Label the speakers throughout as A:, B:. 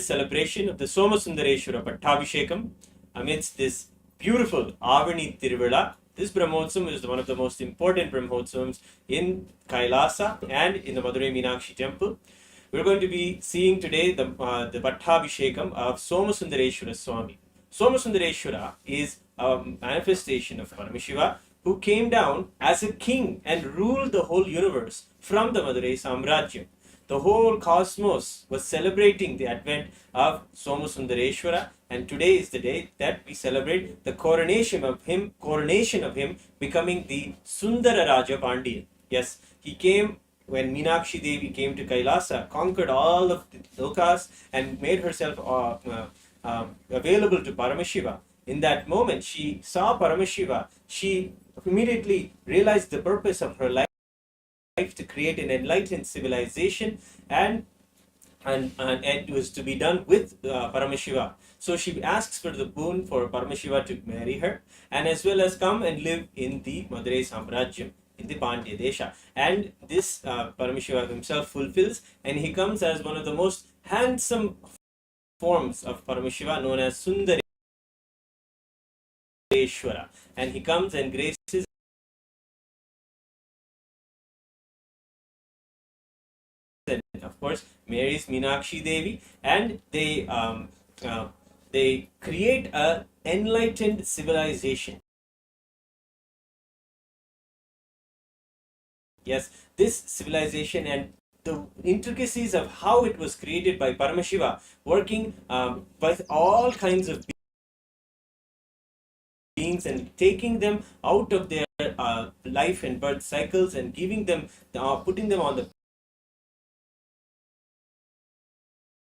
A: celebration of the Somasundareshwara Pattabishekam amidst this beautiful Avani Tiruvizha. This Brahmotsam is one of the most important Brahmotsams in Kailasa and in the Madurai Meenakshi temple. We're going to be seeing today the Pattabishekam of Somasundareshwara Swami. Somasundareshwara is a manifestation of Paramashiva who came down as a king and ruled the whole universe from the Madurai Samrajyam. The whole cosmos was celebrating the advent of Somasundareshwara, and today is the day that we celebrate the coronation of him becoming the Sundara Raja Pandian. Yes, he came when Meenakshi Devi came to Kailasa, conquered all of the lokas and made herself available to Paramashiva. In that moment, she saw Paramashiva. She immediately realized the purpose of her life to create an enlightened civilization, and it was to be done with Paramashiva. So she asks for the boon for Paramashiva to marry her, and as well as come and live in the Madurai Samrajyam, in the Pandya Desha. And this Paramashiva himself fulfills, and he comes as one of the most handsome forms of Paramashiva, known as Sundareshwara. And he comes and graces, and of course marries Meenakshi Devi, and they create a enlightened civilization. Yes, this civilization and the intricacies of how it was created by Paramashiva, working with all kinds of beings and taking them out of their life and birth cycles and giving them, putting them on the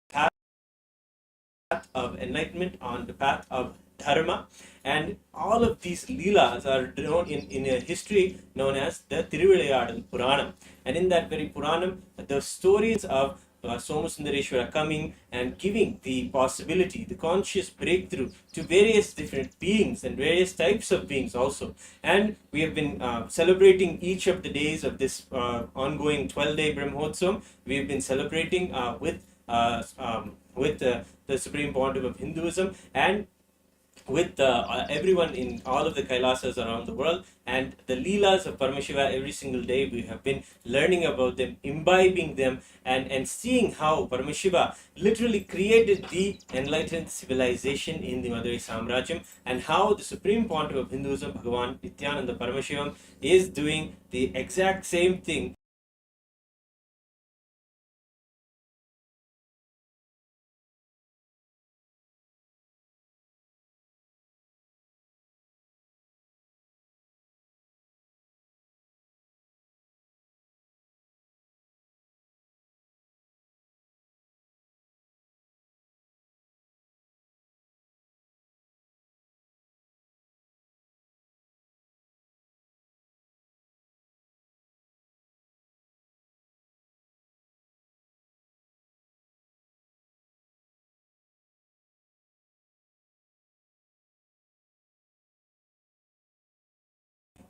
A: path of enlightenment, on the path of dharma. And all of these leelas are known in a history known as the Tiruvizha Puranam. And in that very Puranam, the stories of Somasundareshwara coming and giving the possibility, the conscious breakthrough to various different beings and various types of beings also. And we have been celebrating each of the days of this ongoing 12-day Brahmotsam. We have been celebrating with the Supreme Pontiff of Hinduism, and with everyone in all of the Kailasas around the world, and the Leelas of Paramashiva. Every single day we have been learning about them, imbibing them, and seeing how Paramashiva literally created the enlightened civilization in the Madurai Samrajyam, and how the Supreme Pontiff of Hinduism, Bhagavan Nithyananda Paramashivam, is doing the exact same thing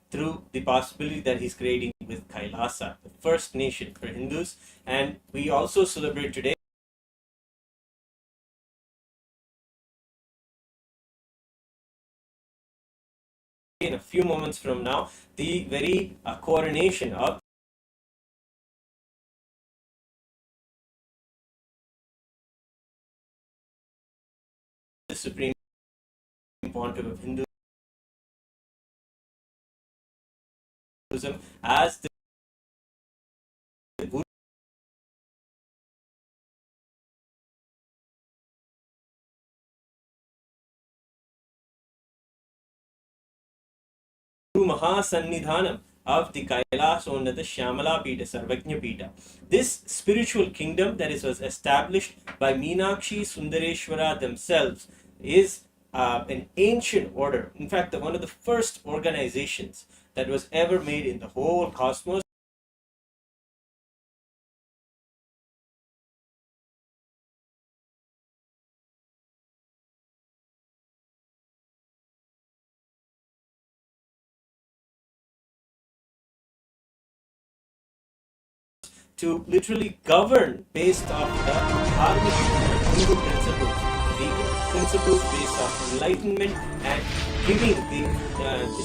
A: through the possibility that he's creating with Kailasa, the first nation for Hindus. And we also celebrate today, in a few moments from now, the very coronation of the Supreme Pontiff of Hinduism as the Guru Maha Sannidhaanam of the Kailasonnata Shyamalaapeetha Sarvajnapeetham. This spiritual kingdom that was established by Meenakshi Sundareswara themselves is an ancient order. In fact, one of the first organizations that was ever made in the whole cosmos. To literally govern based off the harmony Hindu principles, the principles based on enlightenment and giving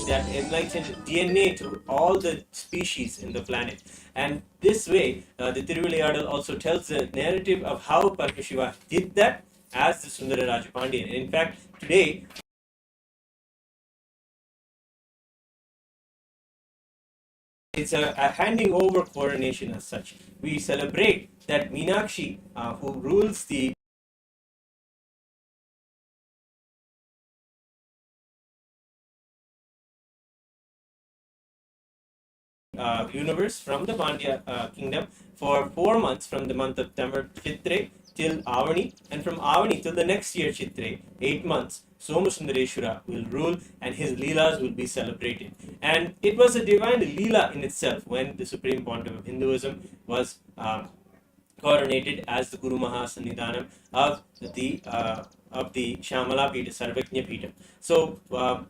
A: that enlightened DNA to all the species in the planet. And this way, the Tiruvilayadal also tells the narrative of how Paramashiva did that as the Sundara Rajapandian. In fact, today, it's a handing over coronation as such. We celebrate that Meenakshi, who rules the universe from the Pandya kingdom for 4 months, from the month of Chitre till Avani, and from Avani till the next year Chitre, 8 months, Somasundareshwara will rule and his Leelas will be celebrated. And it was a divine Leela in itself when the Supreme Pontiff of Hinduism was coronated as the Guru Maha Sannidhaanam of the Shyamalaapeetha Sarvajnapeetham. So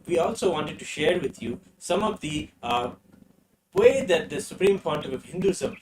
A: we also wanted to share with you some of the way that the Supreme Pontiff of Hinduism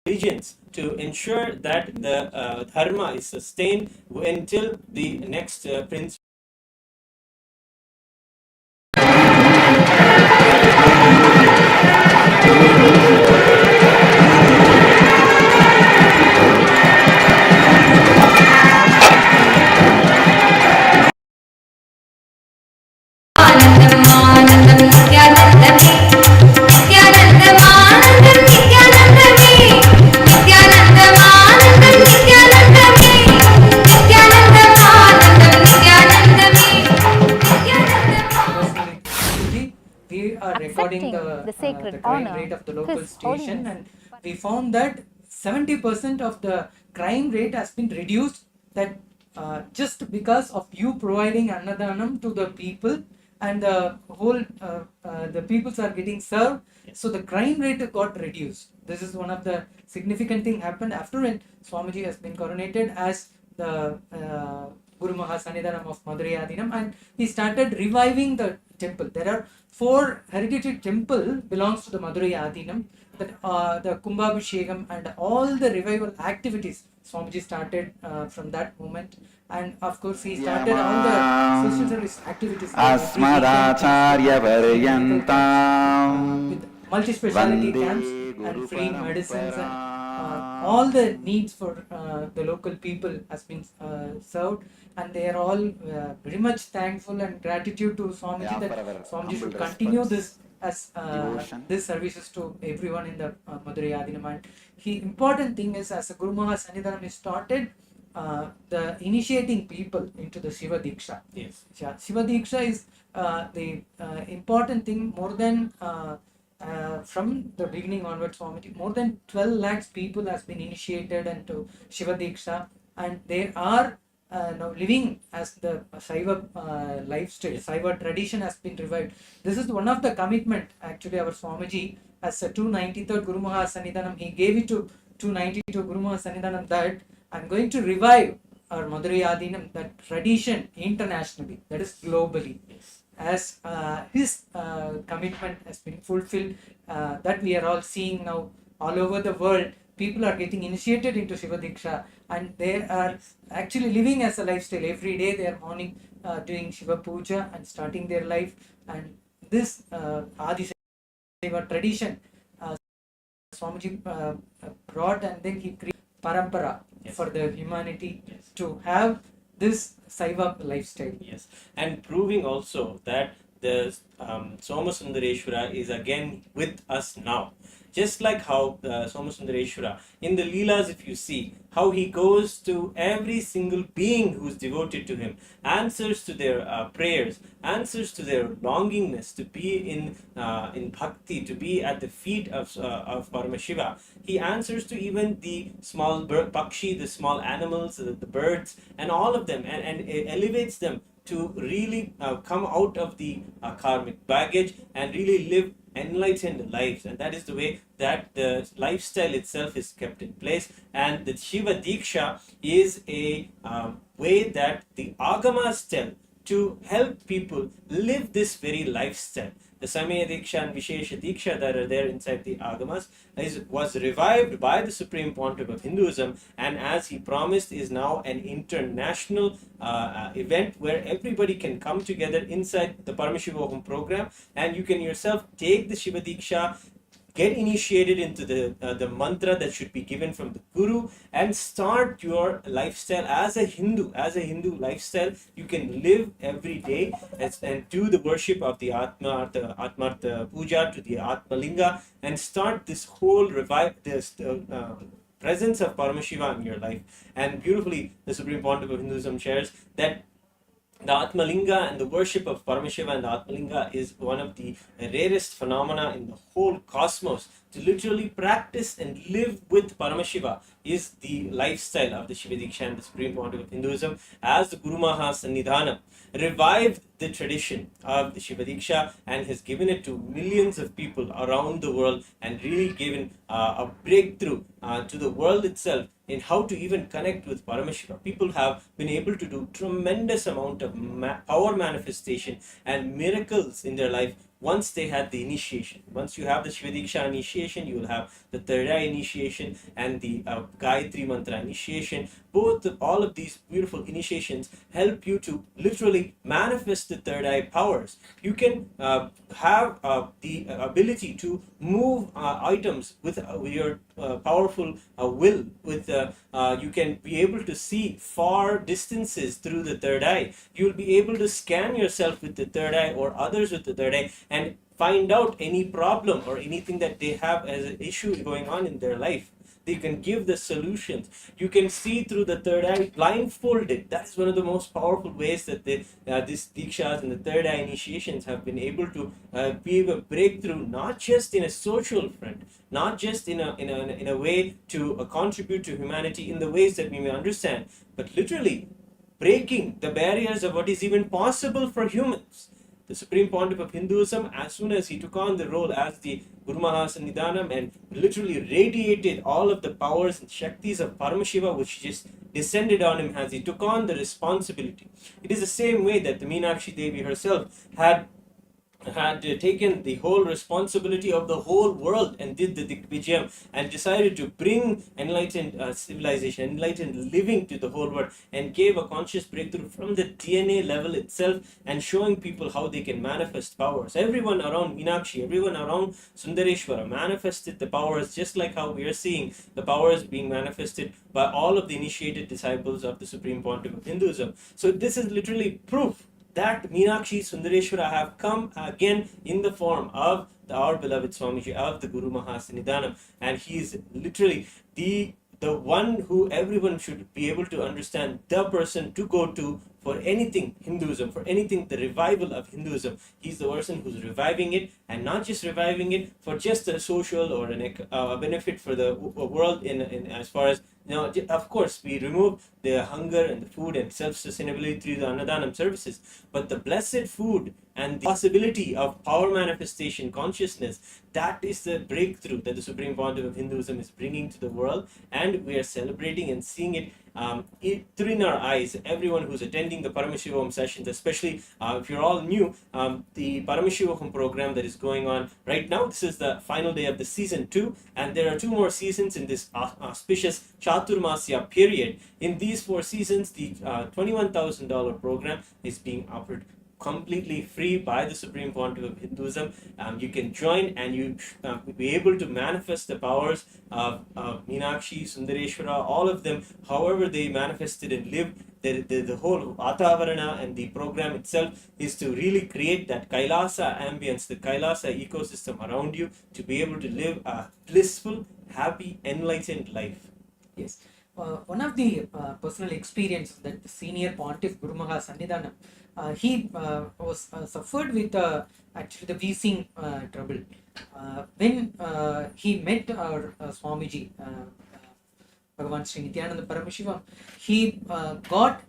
A: religions to ensure that the dharma is sustained until the next prince.
B: Recording the sacred crime rate of the local station, and we found that 70% of the crime rate has been reduced, that just because of you providing annadhanam to the people, and the whole the peoples are getting served, so the crime rate got reduced. This is one of the significant thing happened after when Swamiji has been coronated as the Guru Maha Sannidhaanam of Madurai Adinam, and he started reviving the temple. There are 4 heritage temple belongs to the Madurai Adinam. That the Kumbhabhishekam and all the revival activities Swamiji started from that moment, and of course he started all the social service activities with multi-speciality camps and free medicines, and all the needs for the local people has been served, and they are all very much thankful and gratitude to Swamiji that Swamiji should continue this as this services to everyone in the Madurai Adinam. And important thing is, as a Guru Maha Sannidhaanam is started the initiating people into the Shiva Diksha.
A: Yes.
B: Shiva Diksha is the important thing. More than from the beginning onwards, Swamiji, more than 12 lakhs people has been initiated into Shiva Diksha, and they are now living as the Saiva lifestyle. Saiva tradition has been revived. This is one of the commitment actually our Swamiji as a 293rd Guru Maha Sannidhaanam, he gave it to 292 Guru Maha Sannidhaanam that I'm going to revive our Madurai Adinam, that tradition internationally, that is globally. As his commitment has been fulfilled, that we are all seeing now all over the world, people are getting initiated into Shiva Diksha, and they are actually living as a lifestyle. Every day they are morning doing Shiva Puja and starting their life, and this Adi Shiva tradition Swamiji brought, and then he created parampara for the humanity to have this Saiva lifestyle.
A: Yes, and proving also that the Somasundareshwara is again with us now. Just like how Somasundareshwara, in the Leelas, if you see, how he goes to every single being who's devoted to him, answers to their prayers, answers to their longingness to be in bhakti, to be at the feet of Paramashiva. He answers to even the small pakshi, the small animals, the birds, and all of them, and elevates them to really come out of the karmic baggage and really live enlightened lives. And that is the way that the lifestyle itself is kept in place. And the Shiva Diksha is a way that the Agamas tell to help people live this very lifestyle. The Samaya Diksha and Vishesha Diksha that are there inside the Agamas was revived by the Supreme Pontiff of Hinduism, and as he promised, is now an international event where everybody can come together inside the Paramashiva Home program, and you can yourself take the Shiva Diksha, get initiated into the mantra that should be given from the Guru, and start your lifestyle as a Hindu lifestyle. You can live every day and do the worship of the Atmartha Puja to the Atmalinga, and start this whole presence of Paramashiva in your life. And beautifully, the Supreme Pontiff of Hinduism shares that the Atmalinga and the worship of Paramashiva and the Atmalinga is one of the rarest phenomena in the whole cosmos. To literally practice and live with Paramashiva is the lifestyle of the Shiva Diksha and the Supreme Pontiff of Hinduism, as the Guru Maha Sannidhaanam revived the tradition of the Shiva Diksha and has given it to millions of people around the world, and really given a breakthrough to the world itself in how to even connect with Paramashiva. People have been able to do tremendous amount of power manifestation and miracles in their life once they had the initiation. Once you have the Shiva Diksha initiation, you will have the third eye initiation and the Gayatri Mantra initiation. All of these beautiful initiations help you to literally manifest the third eye powers. You can have the ability to move items with your powerful will. You can be able to see far distances through the third eye. You will be able to scan yourself with the third eye or others with the third eye and find out any problem or anything that they have as an issue going on in their life. They can give the solutions. You can see through the third eye blindfolded. That is one of the most powerful ways that these Dikshas and the third eye initiations have been able to give a breakthrough, not just in a social front, not just in a way to contribute to humanity in the ways that we may understand, but literally breaking the barriers of what is even possible for humans. The Supreme Pontiff of Hinduism, as soon as he took on the role as the Guru Maha Sannidhaanam and literally radiated all of the powers and Shaktis of Paramashiva, which just descended on him as he took on the responsibility. It is the same way that the Meenakshi Devi herself had taken the whole responsibility of the whole world and did the Dikvijayam and decided to bring enlightened civilization, enlightened living to the whole world, and gave a conscious breakthrough from the DNA level itself and showing people how they can manifest powers. Everyone around Meenakshi, everyone around Sundareshwara manifested the powers, just like how we are seeing the powers being manifested by all of the initiated disciples of the Supreme Pontiff of Hinduism. So this is literally proof that Meenakshi Sundareshwara have come again in the form of our beloved Swamiji, of the Guru Maha Sannidhaanam, and he is literally the one who everyone should be able to understand, the person to go to for anything Hinduism, for anything the revival of Hinduism. He's the person who's reviving it, and not just reviving it for just a social or a benefit for the world in as far as, of course, we remove the hunger and the food and self-sustainability through the Annadanam services, but the blessed food and the possibility of power manifestation consciousness, that is the breakthrough that the Supreme Pontiff of Hinduism is bringing to the world, and we are celebrating and seeing it through in our eyes. Everyone who's attending the Paramashivam sessions, especially if you're all new, the Paramashivam program that is going on right now, this is the final day of the season 2, and there are 2 more seasons in this auspicious Chaturmasya period. In these 4 seasons, the $21,000 program is being offered completely free by the Supreme Pontiff of Hinduism. You can join and you be able to manifest the powers of Meenakshi, Sundareshwara, all of them, however they manifested and lived the whole Vatavarana and the program itself is to really create that Kailasa ambience, the Kailasa ecosystem around you to be able to live a blissful, happy, enlightened life.
B: Yes. One of the personal experiences that the senior pontiff Guru Maha Sannidhaanam, he was suffered with actually the wheezing trouble. When he met our Swamiji, Bhagavan Sri Nithyananda Paramashivam, he got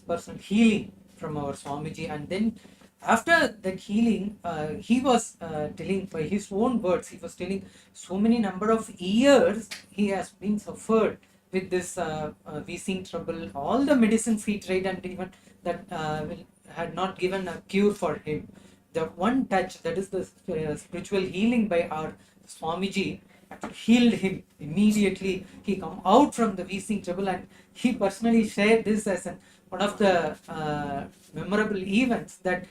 B: personal healing from our Swamiji, and then after that healing, he was telling by his own words, he was telling so many number of years he has been suffered with this wheezing trouble. All the medicines he tried, and even that had not given a cure for him. The one touch, that is the spiritual healing by our Swamiji, actually healed him immediately. He come out from the wheezing trouble, and he personally shared this as one of the memorable events, that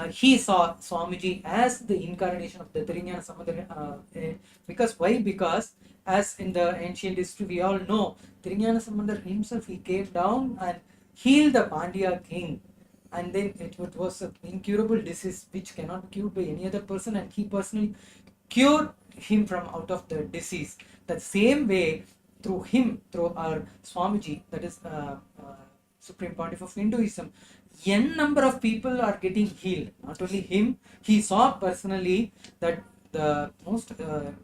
B: he saw Swamiji as the incarnation of the Tirujnana Samudra. Because why? Because as in the ancient history we all know, Tirujnana Samudra himself, he came down and healed the Pandya king, and then it was an incurable disease which cannot be cured by any other person, and he personally cured him from out of the disease. The same way, through him, through our Swamiji, that is Supreme Pontiff of Hinduism, n number of people are getting healed. Not only him, he saw personally that the most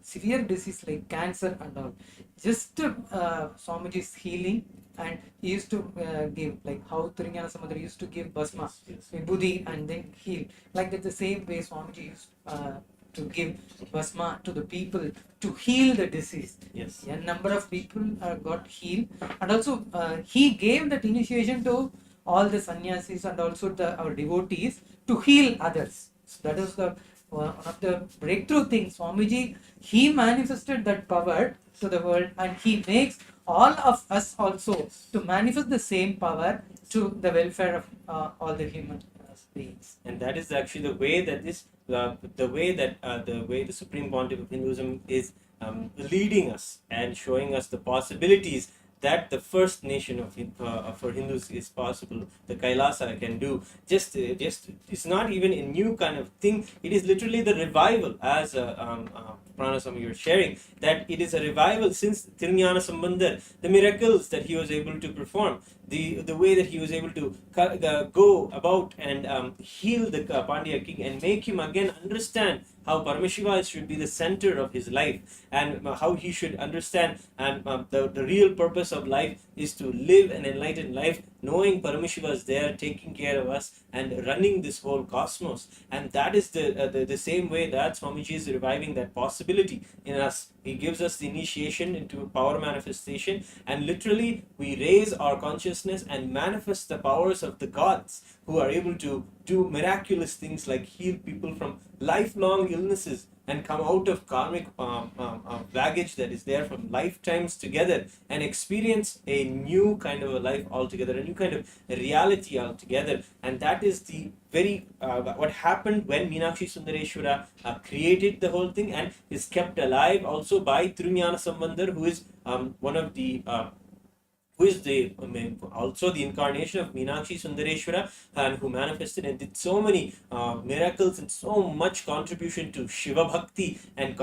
B: severe disease like cancer and all, just Swamiji's healing. And he used to give, like how Tirujnana Samudra used to give Basma, Vibhuti, and then heal. Like that, the same way Swamiji used to give Basma to the people to heal the disease.
A: Yes.
B: A number of people got healed, and also he gave that initiation to all the sannyasis and also our devotees to heal others. So that is the one of the breakthrough things. Swamiji, he manifested that power to the world, and he makes all of us also to manifest the same power to the welfare of all the human beings.
A: And that is actually the way that the way the Supreme Pontiff of Hinduism is leading us and showing us the possibilities that the first nation of for Hindus is possible. The Kailasa can do. Just it's not even a new kind of thing. It is literally the revival, as Pranaswami you were sharing, that it is a revival since Tirujnana Sambandar, the miracles that he was able to perform, the way that he was able to go about and heal the Pandya king and make him again understand how Paramashiva should be the center of his life, and how he should understand, and the real purpose of life is to live an enlightened life, knowing Paramashiva is there taking care of us and running this whole cosmos. And that is the same way that Swamiji is reviving that possibility in us. He gives us the initiation into power manifestation, and literally we raise our consciousness and manifest the powers of the gods, who are able to do miraculous things like heal people from lifelong illnesses and come out of karmic baggage that is there from lifetimes together, and experience a new kind of a life altogether, a new kind of reality altogether. And that is the very what happened when Meenakshi Sundareswara created the whole thing, and is kept alive also by Tirujnana Sambandar, who is one of the who is also the incarnation of Meenakshi Sundareswara, and who manifested and did so many miracles and so much contribution to Shiva Bhakti, and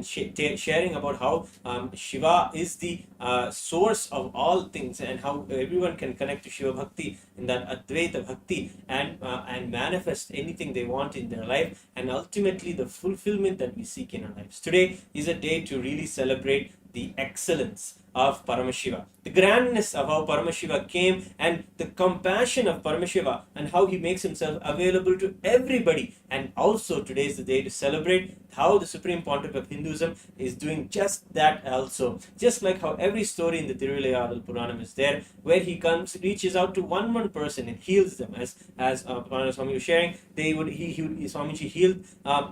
A: sharing about how Shiva is the source of all things, and how everyone can connect to Shiva Bhakti in that Advaita Bhakti, and manifest anything they want in their life, and ultimately the fulfillment that we seek in our lives. Today is a day to really celebrate the excellence of Paramashiva, the grandness of how Paramashiva came, and the compassion of Paramashiva, and how he makes himself available to everybody. And also today is the day to celebrate how the Supreme Pontiff of Hinduism is doing just that also. Just like how every story in the Tiruvizha Puranam is there, where he comes, reaches out to one person and heals them, as Swami was sharing. Swamiji healed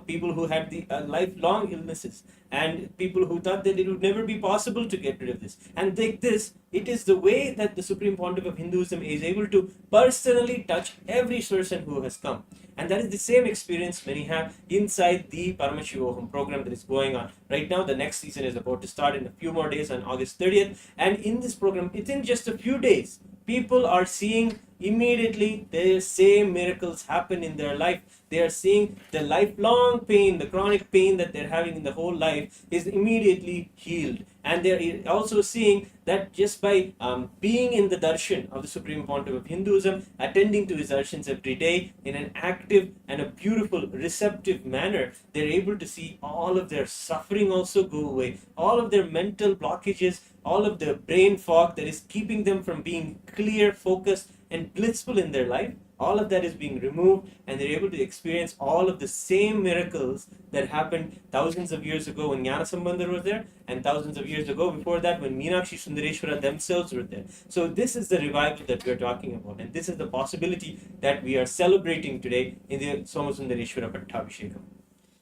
A: people who had the lifelong illnesses, and people who thought that it would never be possible to get rid of this. And like this, it is the way that the Supreme Pontiff of Hinduism is able to personally touch every person who has come. And that is the same experience many have inside the Paramashivoham program that is going on. Right now, the next season is about to start in a few more days on August 30th. And in this program, within just a few days, people are seeing immediately the same miracles happen in their life. They are seeing the lifelong pain, the chronic pain that they're having in the whole life is immediately healed. And they're also seeing that just by being in the darshan of the Supreme Pontiff of Hinduism, attending to his darshans every day in an active and a beautiful, receptive manner, they're able to see all of their suffering also go away, all of their mental blockages, all of the brain fog that is keeping them from being clear, focused, and blissful in their life. All of that is being removed, and they're able to experience all of the same miracles that happened thousands of years ago when Jnana Sambandar was there, and thousands of years ago before that when Meenakshi Sundareshwara themselves were there. So this is the revival that we're talking about, and this is the possibility that we are celebrating today in the Somasundareshwara Pattabishekam.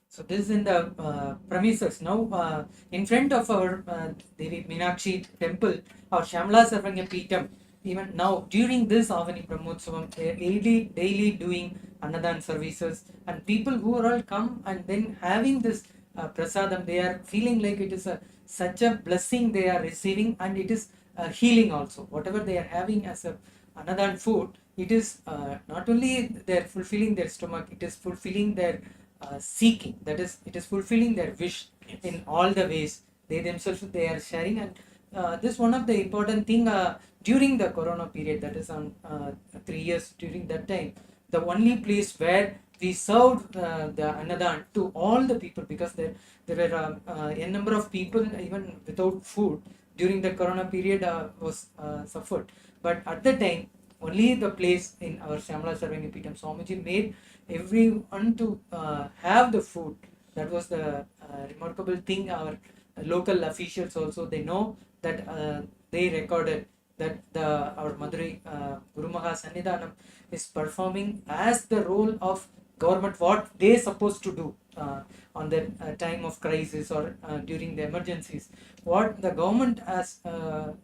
B: So this is in the premises. Now, in front of our Devi Meenakshi temple, our Shyamalaapeetham, even now during this Avani Brahmotsavam, they are daily doing Annadan services, and people who are all come and then having this prasadam, they are feeling like it is such a blessing they are receiving, and it is healing also. Whatever they are having as a Annadan food, it is not only they're fulfilling their stomach, it is fulfilling their seeking, that is, it is fulfilling their wish in all the ways they themselves they are sharing. And this one of the important thing during the corona period, that is on 3 years. During that time, the only place where we served the Annadan to all the people, because there were a number of people even without food during the corona period was suffered. But at the time, only the place in our Sarvajnapeetham Swamiji made everyone to have the food. That was the remarkable thing. Our local officials also, they know that they recorded that our Madurai Guru Maha Sannidhaanam is performing as the role of government, what they supposed to do on the time of crisis or during the emergencies. What the government as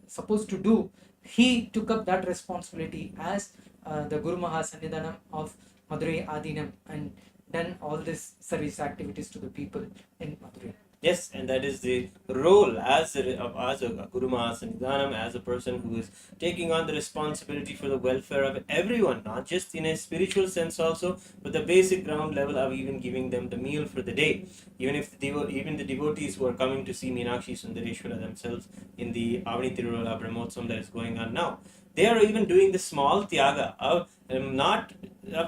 B: supposed to do, he took up that responsibility as the Guru Maha Sannidhaanam of Madurai Adinam, and done all these service activities to the people in Madurai.
A: Yes, and that is the role as a Guru Maha Sannidhaanam, as a person who is taking on the responsibility for the welfare of everyone, not just in a spiritual sense also, but the basic ground level of even giving them the meal for the day. Even if even the devotees who are coming to see Meenakshi Sundareshwara themselves in the Avani Tiruvizha Brahmotsavam that is going on now, they are even doing the small tyaga of not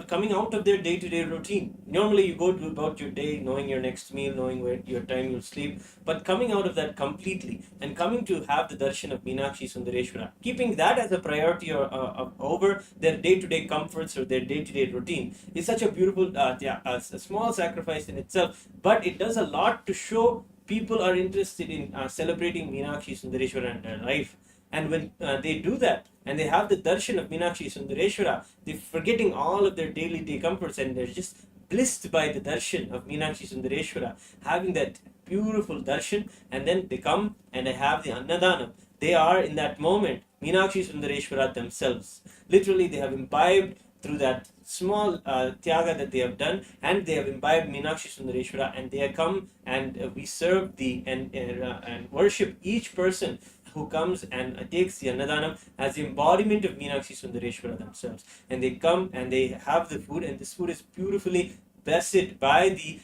A: coming out of their day-to-day routine. Normally you go to about your day knowing your next meal, knowing where your time you'll sleep, but coming out of that completely and coming to have the darshan of Meenakshi Sundareshwara, keeping that as a priority over their day-to-day comforts or their day-to-day routine, is such a beautiful a small sacrifice in itself, but it does a lot to show people are interested in celebrating Meenakshi Sundareshwara in their life. And when they do that and they have the darshan of Meenakshi Sundareshwara, they're forgetting all of their daily day comforts and they're just blissed by the darshan of Meenakshi Sundareshwara, having that beautiful darshan, and then they come and they have the Annadanam. They are in that moment Meenakshi Sundareshwara themselves. Literally, they have imbibed through that small tyaga that they have done, and they have imbibed Meenakshi Sundareshwara, and they have come and we serve and worship each person who comes and takes the Annadanam as the embodiment of Meenakshi Sundareshwara themselves. And they come and they have the food, and this food is beautifully blessed by the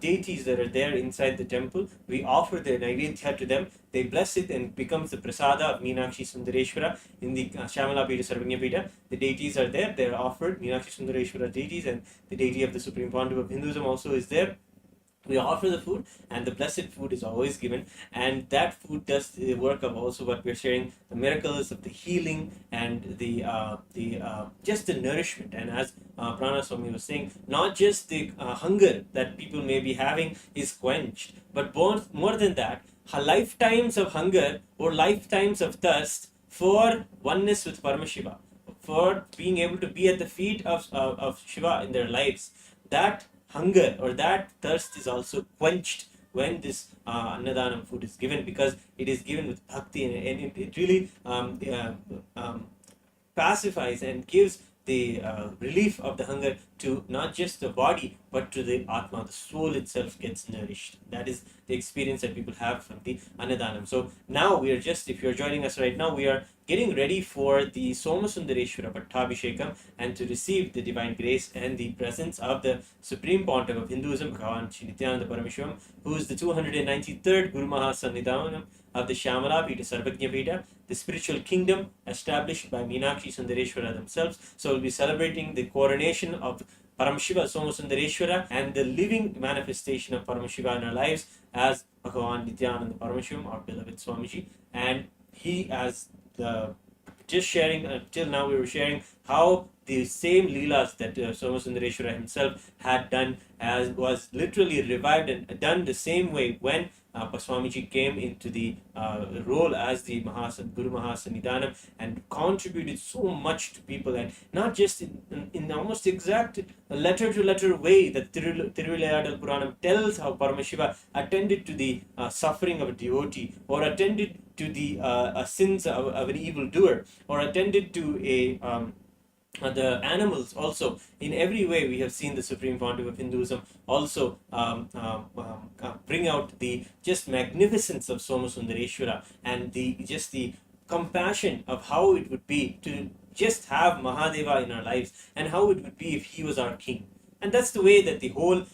A: deities that are there inside the temple. We offer the Naivedya to them. They bless it and it becomes the prasada of Meenakshi Sundareshwara in the Shyamalaapeetha Sarvajnapeetham. The deities are there. They are offered. Meenakshi Sundareshwara deities, and the deity of the Supreme Pontiff of Hinduism also is there. We offer the food, and the blessed food is always given, and that food does the work of also what we're sharing, the miracles of the healing and the just the nourishment. And as Prana Swami was saying, not just the hunger that people may be having is quenched, but more than that, lifetimes of hunger or lifetimes of thirst for oneness with Paramashiva, for being able to be at the feet of Shiva in their lives. That hunger or that thirst is also quenched when this Annadanam food is given, because it is given with bhakti, and it really pacifies and gives the relief of the hunger to not just the body but to the Atma, the soul itself gets nourished. That is the experience that people have from the Annadanam. So now we are just, if you're joining us right now, we are getting ready for the Somasundareshwara Pattabishekam and to receive the divine grace and the presence of the Supreme Pontiff of Hinduism, Bhagavan Nithyananda Paramashivam, who is the 293rd Guru Maha Sannidhaanam of the Shyamalaapeetha Sarvajnapeetham, the spiritual kingdom established by Meenakshi Sundareswara themselves. So we'll be celebrating the coronation of Paramashiva Somasundareshwara and the living manifestation of Paramashiva in our lives as Bhagavan Nithyananda Paramashivam, our beloved Swamiji. And he, as the just sharing till now, we were sharing how the same leelas that Somasundareshwara himself had done, as was literally revived and done the same way when Swamiji came into the role as the Guru Maha Sannidhaanam and contributed so much to people, and not just in almost exact letter to letter way that Tiruvilayadal Puranam tells how Paramashiva attended to the suffering of a devotee, or attended to the sins of an evildoer, or attended to the animals. Also, in every way, we have seen the Supreme Pontiff of Hinduism also bring out the just magnificence of Somasundareshwara and the compassion of how it would be to just have Mahadeva in our lives, and how it would be if he was our king. And that's the way that the whole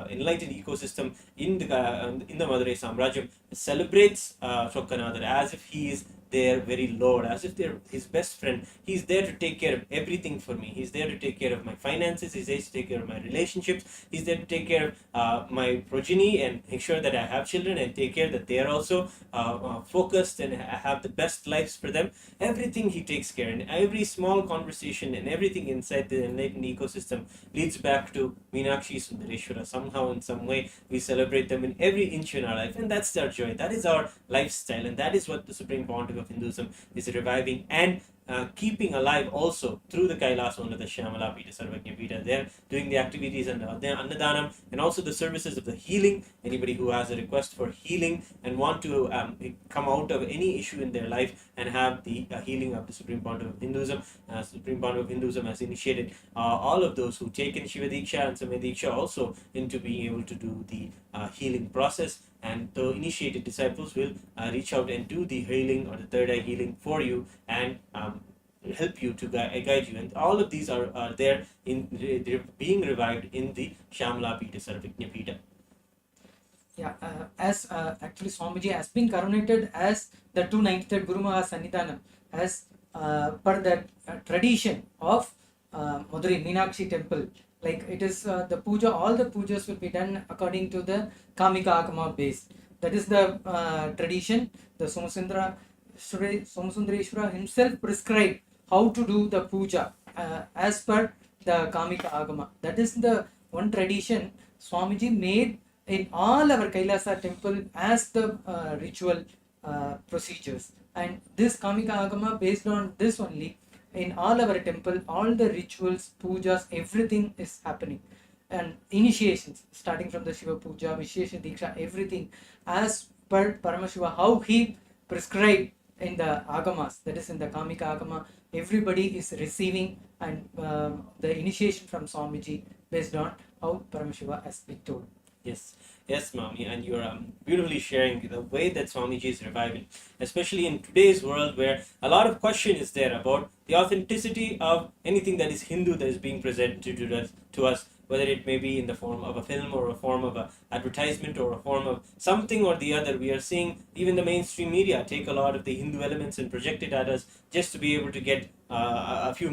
A: enlightened ecosystem in the Madurai Samrajyam celebrates Shokkanatha as if he is their very Lord, as if they're his best friend. He's there to take care of everything for me. He's there to take care of my finances. He's there to take care of my relationships. He's there to take care of my progeny and make sure that I have children, and take care that they are also focused and have the best lives for them. Everything he takes care, and every small conversation and everything inside the enlightened ecosystem leads back to Meenakshi Sundareswara. Somehow, in some way, we celebrate them in every inch in our life, and that's our joy. That is our lifestyle, and that is what the Supreme Pontiff of Hinduism is reviving and keeping alive also through the Kailasonnata, the Shyamalaapeetha, Sarvajnapeetham. They're doing the activities and the Annadanam, and also the services of the healing. Anybody who has a request for healing and want to come out of any issue in their life and have the healing of the Supreme Pontiff of Hinduism, Supreme Pontiff of Hinduism has initiated all of those who taken Shiva Diksha and Samaya Diksha also into being able to do the healing process. And the initiated disciples will reach out and do the healing or the third eye healing for you, and help you to guide you. And all of these are there they're being revived in the Shyamalaapeetha Sarvajnapeetham.
B: Yeah, as actually Swamiji has been coronated as the 293rd Guru Maha Sannidhaanam, as per the tradition of Madurai Meenakshi temple. Like it is the puja, all the pujas will be done according to the Kamika Agama base. That is the tradition. The Somasundareshwara himself prescribed how to do the puja as per the Kamika Agama. That is the one tradition Swamiji made in all our Kailasa temple as the ritual procedures. And this Kamika Agama, based on this only, in all our temple, all the rituals, pujas, everything is happening. And initiations, starting from the Shiva Puja, Vishesha Diksha, everything as per Paramashiva, how he prescribed in the Agamas, that is in the Kamika Agama, everybody is receiving, and the initiation from Swamiji based on how Paramashiva has been told.
A: Yes, Mami, and you're beautifully sharing the way that Swamiji is reviving, especially in today's world where a lot of question is there about the authenticity of anything that is Hindu that is being presented to us, whether it may be in the form of a film or a form of an advertisement or a form of something or the other. We are seeing even the mainstream media take a lot of the Hindu elements and project it at us just to be able to get a few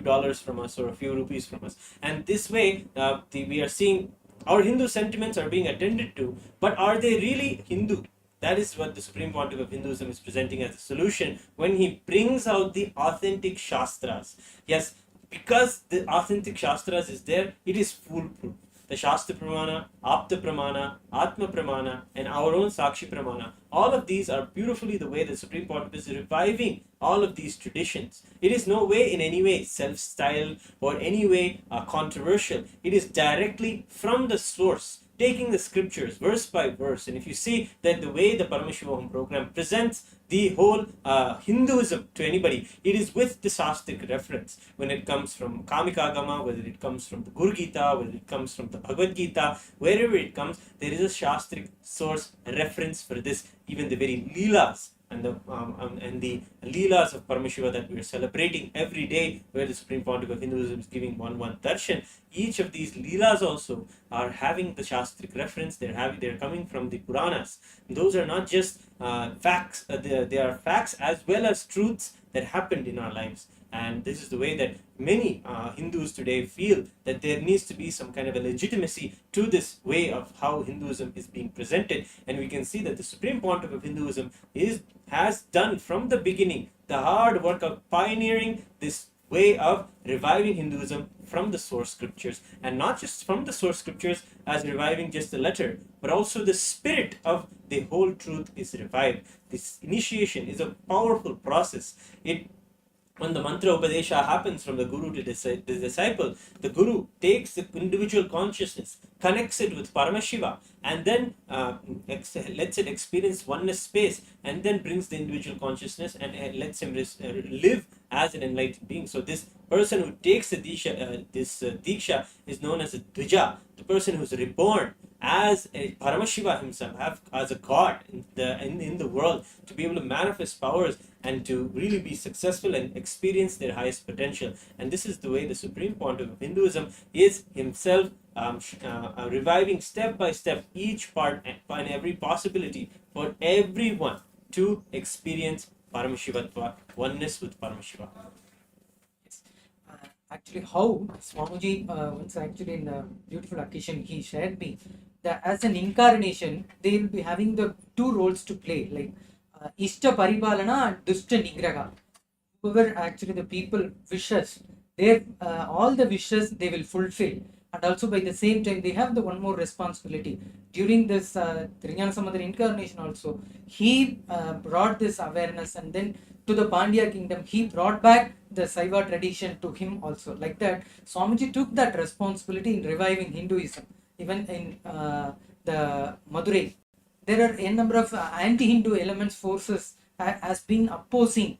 A: dollars from us or a few rupees from us. And this way, we are seeing our Hindu sentiments are being attended to, but are they really Hindu? That is what the Supreme Pontiff of Hinduism is presenting as a solution when he brings out the authentic Shastras. Yes, because the authentic Shastras is there, it is foolproof. The Shastra Pramana, Apta Pramana, Atma Pramana, and our own Sakshi Pramana, all of these are beautifully the way the Supreme Pontiff is reviving all of these traditions. It is no way in any way self-styled or any way controversial. It is directly from the source, taking the scriptures verse by verse. And if you see that the way the Paramashivam program presents the whole Hinduism to anybody, it is with the Shastric reference. When it comes from Kamikagama, whether it comes from the Guru Gita, whether it comes from the Bhagavad Gita, wherever it comes, there is a Shastric source reference for this. Even the very Leelas and the Leelas of Paramashiva that we are celebrating every day, where the Supreme Pontiff of Hinduism is giving one Darshan, each of these Leelas also are having the Shastric reference. They're coming from the Puranas. Those are not just facts, they are facts as well as truths that happened in our lives. And this is the way that many Hindus today feel that there needs to be some kind of a legitimacy to this way of how Hinduism is being presented. And we can see that the Supreme Pontiff of Hinduism has done from the beginning the hard work of pioneering this way of reviving Hinduism from the source scriptures, and not just from the source scriptures as reviving just the letter, but also the spirit of the whole truth is revived. This initiation is a powerful process. When the mantra upadesha happens from the guru to the disciple, the guru takes the individual consciousness, connects it with Paramashiva, and then lets it experience oneness space, and then brings the individual consciousness and lets him live as an enlightened being. So this person who takes the diksha is known as a Dvija, the person who's reborn as a Paramashiva himself, as a god in the world, to be able to manifest powers and to really be successful and experience their highest potential. And this is the way the Supreme Pontiff of Hinduism is himself reviving step by step each part and every possibility for everyone to experience Paramashivatva, oneness with Paramashiva.
B: Actually, how Swamiji once actually in a beautiful occasion he shared me that as an incarnation they will be having the two roles to play, like Ishta Paripalana and Dushta Nigraha. Whoever actually the people wishes, their all the wishes they will fulfill, and also by the same time they have the one more responsibility. During this Trinyana Samadhi incarnation also, he brought this awareness, and then to the Pandya kingdom he brought back the Saiva tradition to him also. Like that, Swamiji took that responsibility in reviving Hinduism. Even in the Madurai, there are a number of anti-Hindu elements, forces has been opposing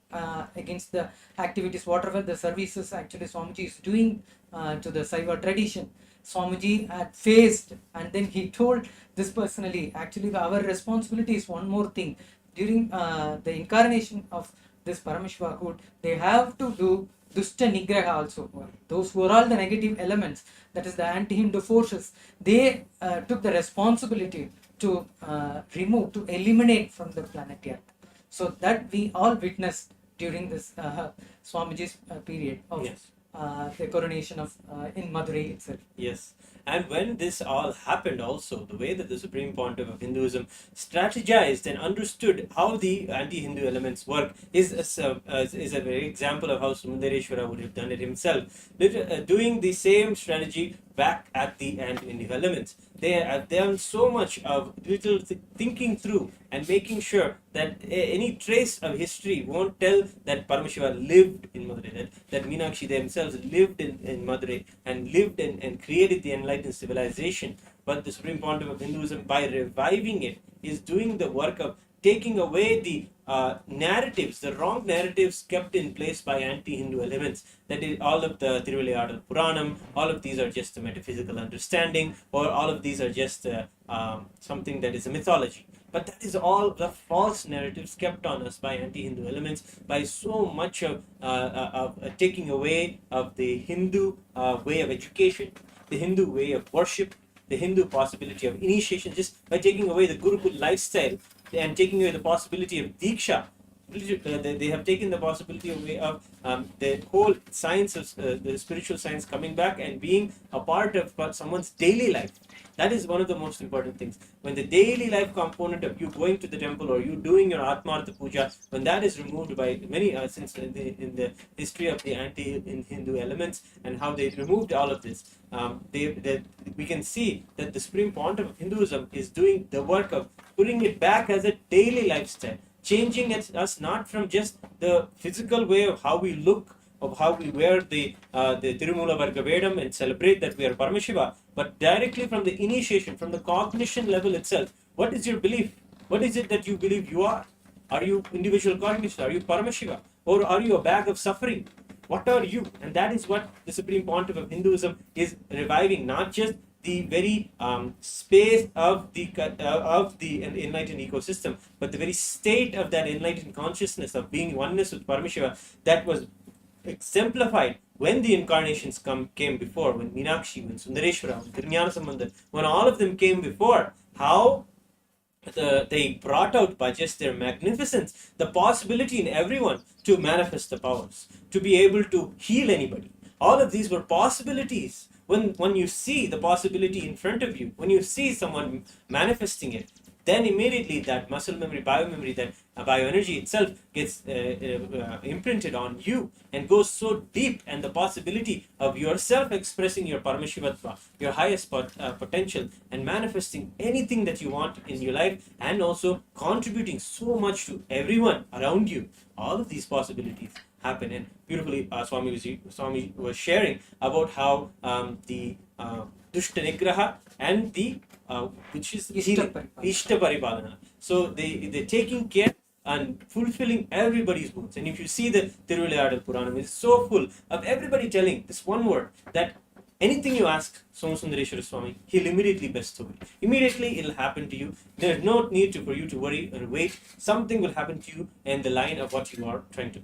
B: against the activities, whatever the services actually Swamiji is doing to the Saiva tradition. Swamiji had faced, and then he told this personally, actually our responsibility is one more thing. During the incarnation of this Paramashiva hood, they have to do Dushta Nigraha also. Those who are all the negative elements, that is the anti-Hindu forces, they took the responsibility to remove, to eliminate from the planet Earth. So that we all witnessed during this Swamiji's period of the coronation of in Madurai itself.
A: Yes. And when this all happened also, the way that the Supreme Pontiff of Hinduism strategized and understood how the anti-Hindu elements work is a very example of how Sundareshwara would have done it himself, doing the same strategy back at the anti-Hindu elements. They have done so much of little thinking through and making sure that any trace of history won't tell that Paramashiva lived in Madurai, that Meenakshi themselves lived in Madurai and lived and created the enlightened civilization. But the Supreme Pontiff of Hinduism, by reviving it, is doing the work of taking away the narratives, the wrong narratives kept in place by anti-Hindu elements. That is, all of the Tiruvizha Puranam, all of these are just a metaphysical understanding, or all of these are just something that is a mythology. But that is all the false narratives kept on us by anti-Hindu elements, by so much of taking away of the Hindu way of education, the Hindu way of worship, the Hindu possibility of initiation, just by taking away the Gurukul lifestyle and taking away the possibility of Diksha. They have taken the possibility away of the whole science of the spiritual science coming back and being a part of someone's daily life. That is one of the most important things. When the daily life component of you going to the temple or you doing your Atmartha Puja, when that is removed by many, since in the history of the anti-Hindu elements and how they removed all of this, we can see that the Supreme Pontiff of Hinduism is doing the work of putting it back as a daily lifestyle, changing us not from just the physical way of how we look of how we wear the Tirumula Varga Vedam and celebrate that we are Paramashiva, but directly from the initiation, from the cognition level itself. What is your belief? What is it that you believe you are? Are you individual cognition? Are you Paramashiva? Or are you a bag of suffering? What are you? And that is what the Supreme Pontiff of Hinduism is reviving, not just the very space of the enlightened ecosystem, but the very state of that enlightened consciousness of being oneness with Paramashiva that was exemplified when the incarnations came before, when Meenakshi, when Sundareshwara, when Tirunjana Sambandha, when all of them came before, how they brought out by just their magnificence the possibility in everyone to manifest the powers, to be able to heal anybody. All of these were possibilities. When you see the possibility in front of you, when you see someone manifesting it, then immediately that muscle memory, biomemory, that bioenergy itself gets imprinted on you and goes so deep, and the possibility of yourself expressing your Paramashivatva, your highest potential, and manifesting anything that you want in your life, and also contributing so much to everyone around you. All of these possibilities happen. And beautifully, Swami was sharing about how the Dushta Nigraha and the which is Ishta Paripalana. So they're taking care and fulfilling everybody's wounds. And if you see the Tiruvilayadal Puranam, it's so full of everybody telling this one word, that anything you ask Somasundareshwara Swami, he'll immediately bestow it. Immediately it'll happen to you. There's no need for you to worry or wait. Something will happen to you in the line of what you are trying to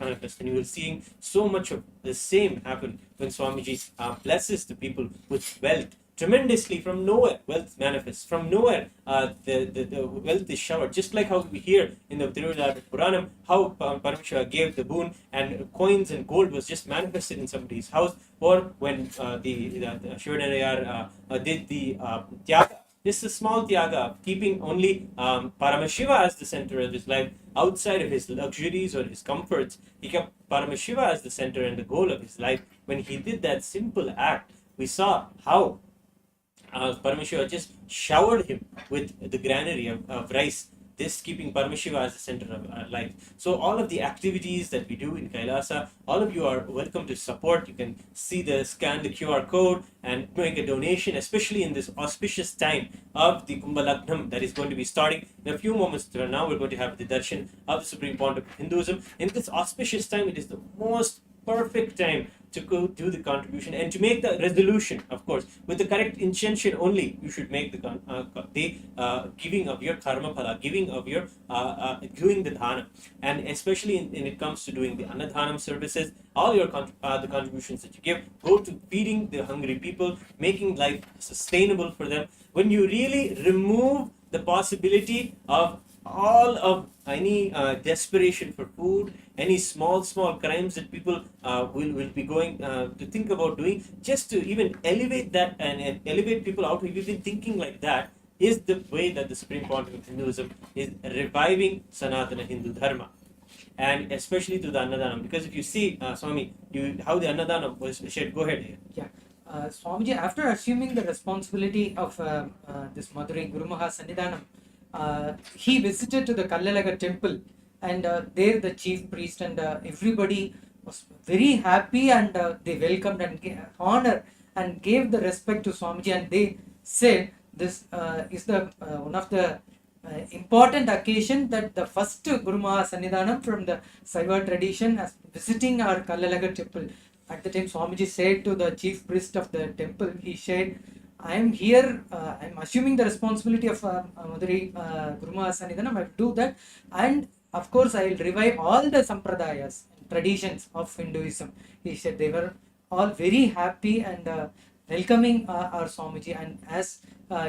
A: manifest. And you will see so much of the same happen when Swamiji blesses the people with wealth. Tremendously from nowhere, wealth manifests. From nowhere, the wealth is showered. Just like how we hear in the Tiruvizha Puranam, how Paramashiva gave the boon and coins and gold was just manifested in somebody's house. Or when the Shivanarayar did the Tyaga, just a small Tyaga, keeping only Paramashiva as the center of his life, outside of his luxuries or his comforts. He kept Paramashiva as the center and the goal of his life. When he did that simple act, we saw how Paramashiva just showered him with the granary of rice, this keeping Paramashiva as the center of life. So all of the activities that we do in Kailasa, all of you are welcome to support. You can scan the QR code and make a donation, especially in this auspicious time of the Kumbha Lagnam that is going to be starting in a few moments from now. We're going to have the Darshan of the Supreme Pontiff of Hinduism. In this auspicious time, it is the most perfect time to go do the contribution and to make the resolution. Of course, with the correct intention only, you should make the giving of your karma phala, giving of your doing the dhana. And especially when it comes to doing the annadhanam services, all your the contributions that you give go to feeding the hungry people, making life sustainable for them. When you really remove the possibility of all of any desperation for food, any small crimes that people will be going to think about doing, just to even elevate that and elevate people out of even thinking like that, is the way that the Supreme Pontiff of Hinduism is reviving Sanatana Hindu Dharma. And especially to the Annadhanam, because if you see, Swami, how the Annadhanam was shared. Go ahead.
B: Yeah. Swamiji, after assuming the responsibility of this Madurai Guru Maha Sannidhaanam, he visited to the Kallalaga temple, and there the chief priest and everybody was very happy, and they welcomed and gave honor and gave the respect to Swamiji, and they said this is the one of the important occasion that the first Guru Maha Sannidhaanam from the Saiva tradition as visiting our Kallalaga temple. At the time, Swamiji said to the chief priest of the temple, he said, I am here, I am assuming the responsibility of Madurai Guru Maha Sannidhaanam. I will do that, and of course I will revive all the sampradayas, traditions of Hinduism. He said they were all very happy and welcoming our Swamiji, and as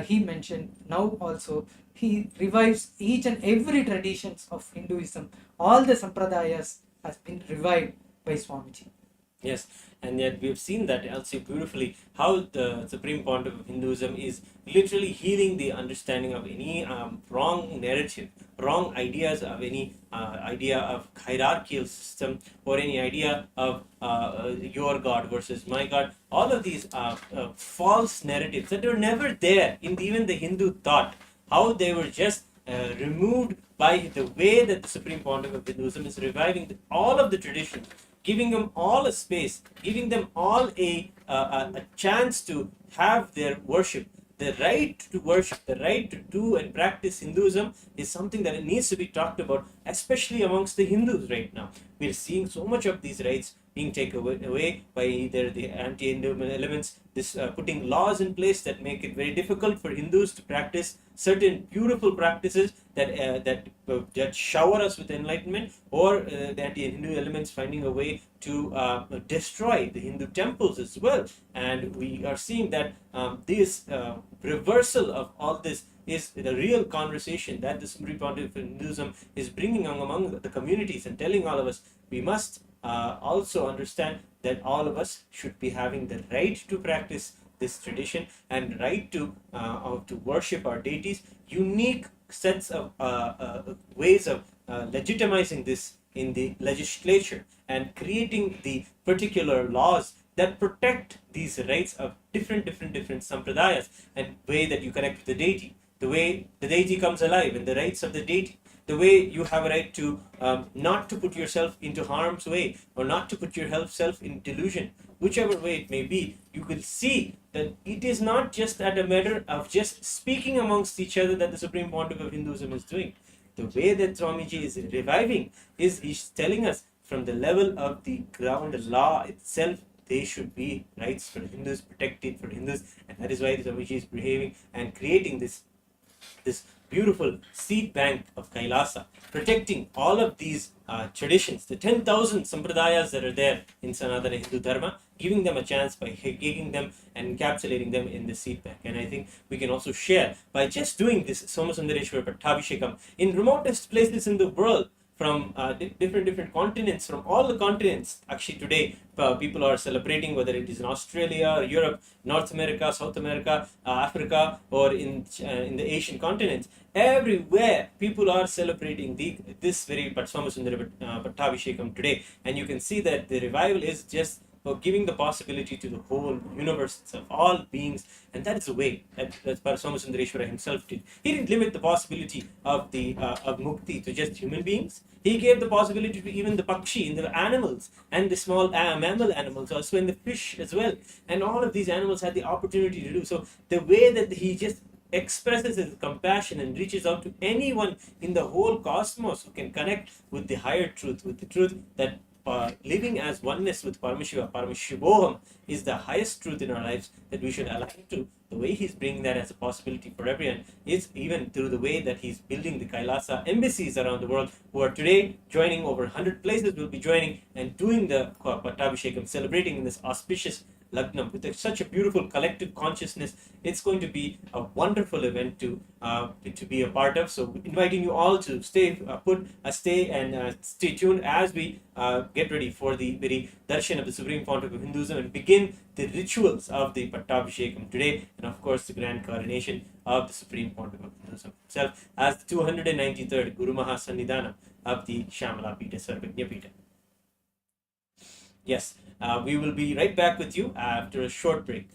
B: he mentioned, now also he revives each and every traditions of Hinduism. All the sampradayas has been revived by Swamiji.
A: Yes, and yet we have seen that also beautifully how the Supreme Pontiff of Hinduism is literally healing the understanding of any wrong narrative, wrong ideas of any idea of hierarchical system, or any idea of your God versus my God. All of these false narratives that were never there in even the Hindu thought, how they were just removed by the way that the Supreme Pontiff of Hinduism is reviving all of the traditions, giving them all a space, giving them all a chance to have their worship. The right to worship, the right to do and practice Hinduism is something that needs to be talked about, especially amongst the Hindus right now. We're seeing so much of these rights being taken away by either the anti-Hindu elements, putting laws in place that make it very difficult for Hindus to practice certain beautiful practices that shower us with enlightenment, or the anti-Hindu elements finding a way to destroy the Hindu temples as well. And we are seeing that this reversal of all this is the real conversation that the Supreme Pontiff of Hinduism is bringing among the communities, and telling all of us we must also understand that all of us should be having the right to practice this tradition and right to worship our deities. Unique sets of ways of legitimizing this in the legislature and creating the particular laws that protect these rights of different sampradayas, and way that you connect with the deity, the way the deity comes alive, and the rights of the deity, the way you have a right to not to put yourself into harm's way, or not to put yourself in delusion, whichever way it may be. You will see that it is not just at a matter of just speaking amongst each other that the Supreme Pontiff of Hinduism is doing. The way that Swamiji is reviving is he's telling us from the level of the ground law itself, they should be rights for Hindus, protected for Hindus, and that is why the Swamiji is behaving and creating this beautiful seed bank of Kailasa, protecting all of these traditions, the 10,000 sampradayas that are there in Sanatana Hindu Dharma, giving them a chance by taking them and encapsulating them in the seed bank. And I think we can also share by just doing this Somasundareshwara Pattabishekam in remotest places in the world, from different continents, from all the continents. Actually, today people are celebrating, whether it is in Australia, Europe, North America, South America, Africa, or in the Asian continents. Everywhere people are celebrating this very Somasundara Pattabishekam today, and you can see that the revival is just giving the possibility to the whole universe of all beings, and that is the way that Somasundareshwara himself did. He didn't limit the possibility of of mukti to just human beings. He gave the possibility to even the pakshi, in the animals, and the small mammal animals, also in the fish as well. And all of these animals had the opportunity to do so. The way that he just expresses his compassion and reaches out to anyone in the whole cosmos who can connect with the higher truth, with the truth that living as oneness with Paramashiva, Paramashivoham, is the highest truth in our lives that we should align to. The way he's bringing that as a possibility for everyone is even through the way that he's building the Kailasa embassies around the world, who are today joining. Over 100 places will be joining and doing the Pattabishekam, celebrating in this auspicious Lagnam with such a beautiful collective consciousness. It's going to be a wonderful event to be a part of. So inviting you all to stay tuned as we get ready for the very Darshan of the Supreme Pontiff of Hinduism and begin the rituals of the Pattabishekam today, and of course the grand coronation of the Supreme Pontiff of Hinduism himself as the 293rd Guru Maha Sannidhaanam of the Shyamalaapeetha Sarvajnapeetham. Yes, we will be right back with you after a short break.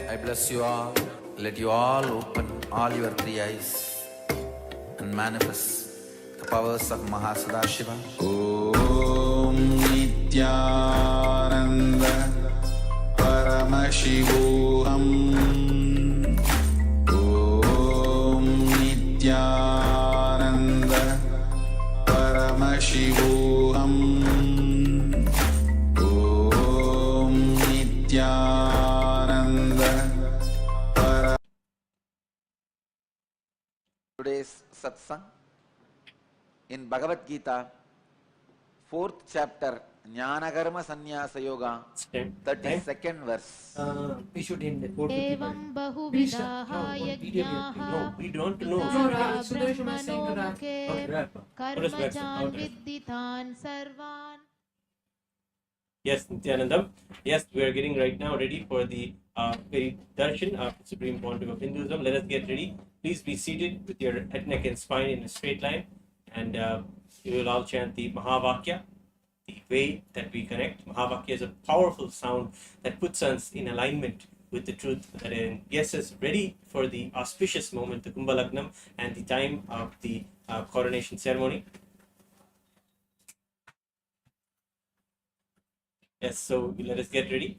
C: I bless you all. Let you all open all your three eyes and manifest the powers of Maha Sadashiva. Om Nithyananda Paramashivam. Nithyananda Paramashivam. Om Nithyananda Paramashivam. Today's satsang in Bhagavad Gita, 4th chapter, Jnanakarma Sannyasa Yoga, 32nd verse.
B: We should end it.
D: Evam bahuvidaha yajnaha
A: No, we don't know.
D: karmajan viddhitan sarvan.
A: Yes, Nithyanandam. Yes, we are getting right now ready for the very darshan of the Supreme Pontiff of Hinduism. Let us get ready. Please be seated with your head, neck, and spine in a straight line, and we will all chant the Mahavakya, the way that we connect. Mahavakya is a powerful sound that puts us in alignment with the truth and gets us ready for the auspicious moment, the Kumbha Lagnam, and the time of the coronation ceremony. Yes, so let us get ready.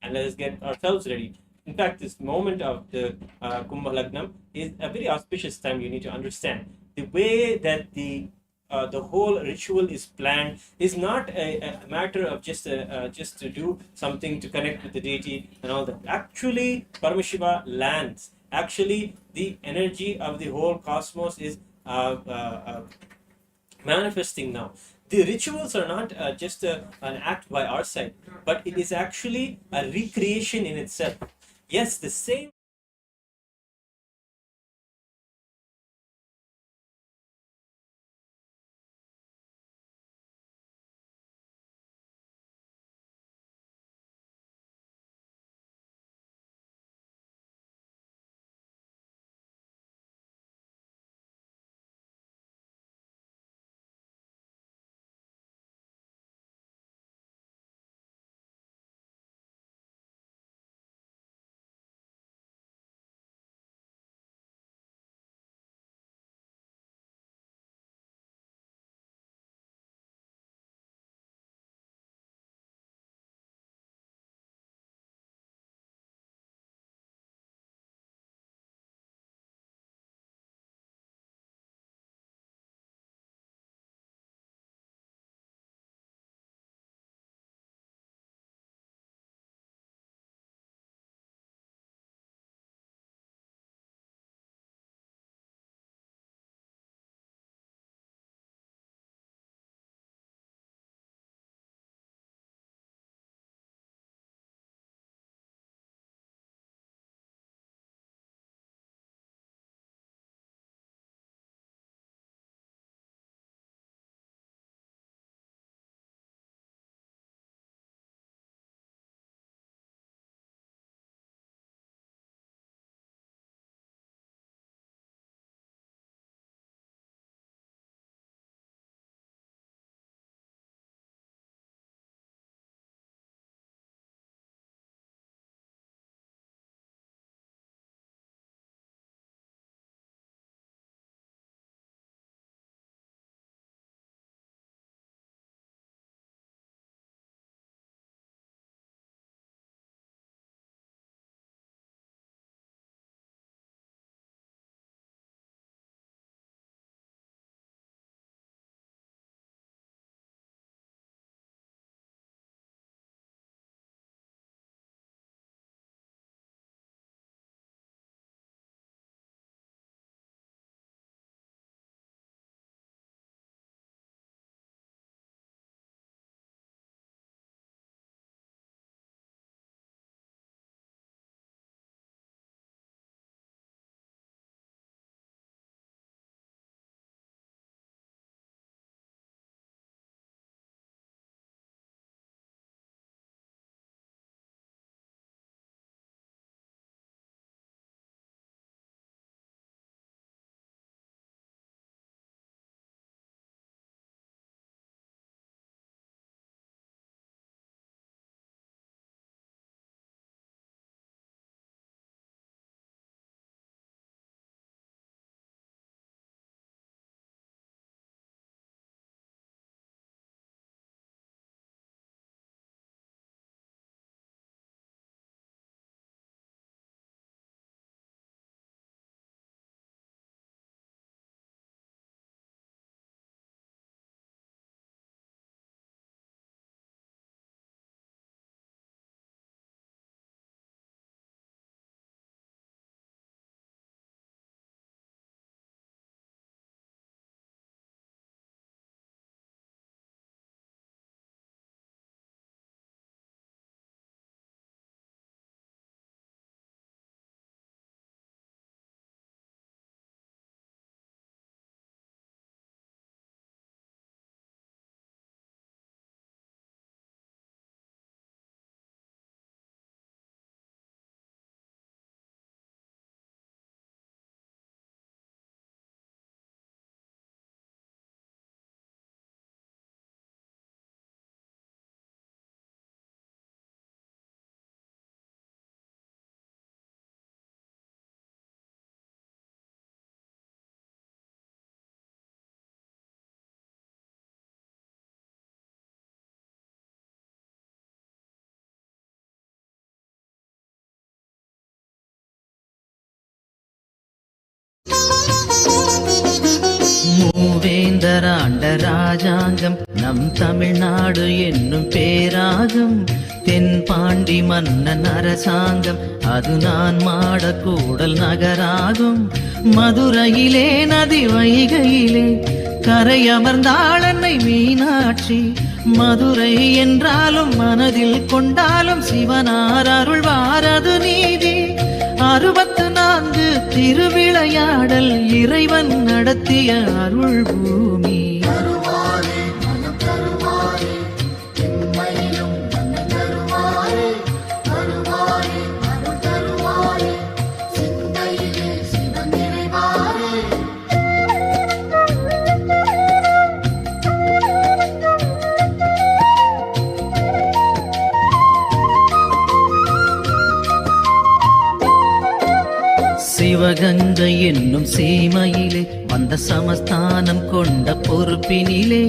A: And let us get ourselves ready. In fact, this moment of the Kumbha Lagnam is a very auspicious time. You need to understand the way that the whole ritual is planned is not a matter of just to do something to connect with the deity and all that. Actually, Paramashiva lands. Actually, the energy of the whole cosmos is manifesting now. The rituals are not just an act by our side, but it is actually a recreation in itself. Yes, the same
E: வேந்தராண்ட ராஜாங்கம் நம் தமிழ்நாடு என்னும் பேராகும். தென்பாண்டி மன்னன் அரசாங்கம் அது நான் மாட கூடல் நகராகும். மதுரையிலே நதி வைகையிலே கரை அமர்ந்தாள் அன்னை மீனாட்சி. மதுரை என்றாலும் மனதில் கொண்டாலும் சிவனார் அருள்வாரது நீதி. 64 திருவிளையாடல் இறைவன் நடத்திய அருள் பூமி. சிவகங்கை என்னும் சீமையிலே வந்த சமஸ்தானம் கொண்ட பொறுப்பினிலே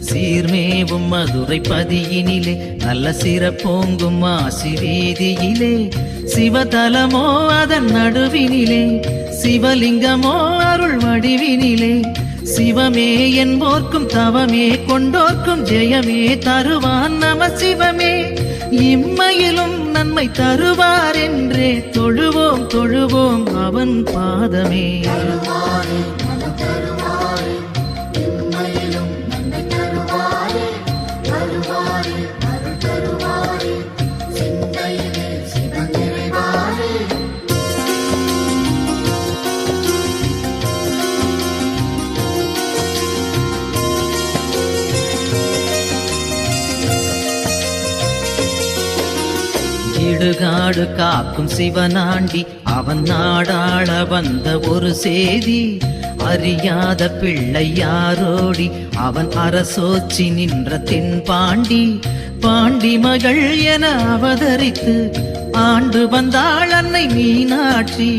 E: சீர்மேவும் மதுரை பதியினிலே நல்ல சிறப்போங்கும் ஆசி வீதியிலே சிவதலமோ அதன் நடுவினிலே சிவலிங்கமோ அருள் வடிவினிலே சிவமே என்போர்க்கும் தவமே கொண்டோர்க்கும் ஜெயமே தருவான் நம சிவமே. இம்மையிலும் நன்மை தருவார் என்றே தொழுவோம் தொழுவோம் அவன் பாதமே. இடுகாடு காக்கும் சிவனாண்டி அவன் நாடாள வந்த ஒரு சேதி. அறியாத பிள்ளை யாரோடி அவன் அரசோச்சி நின்ற தென்பாண்டி. பாண்டி மகள் என அவதரித்து ஆண்டு வந்தாள் அன்னை மீனாட்சி.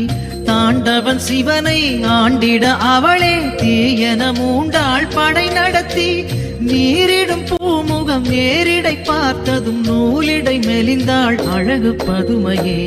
E: தாண்டவன் சிவனை ஆண்டிட அவளே தீயன மூண்டாள் படை நடத்தி. நீரிடும் பூமுகம் நேரிடை பார்த்ததும் நூலிடை மெலிந்தாள் அழகு பதுமையே.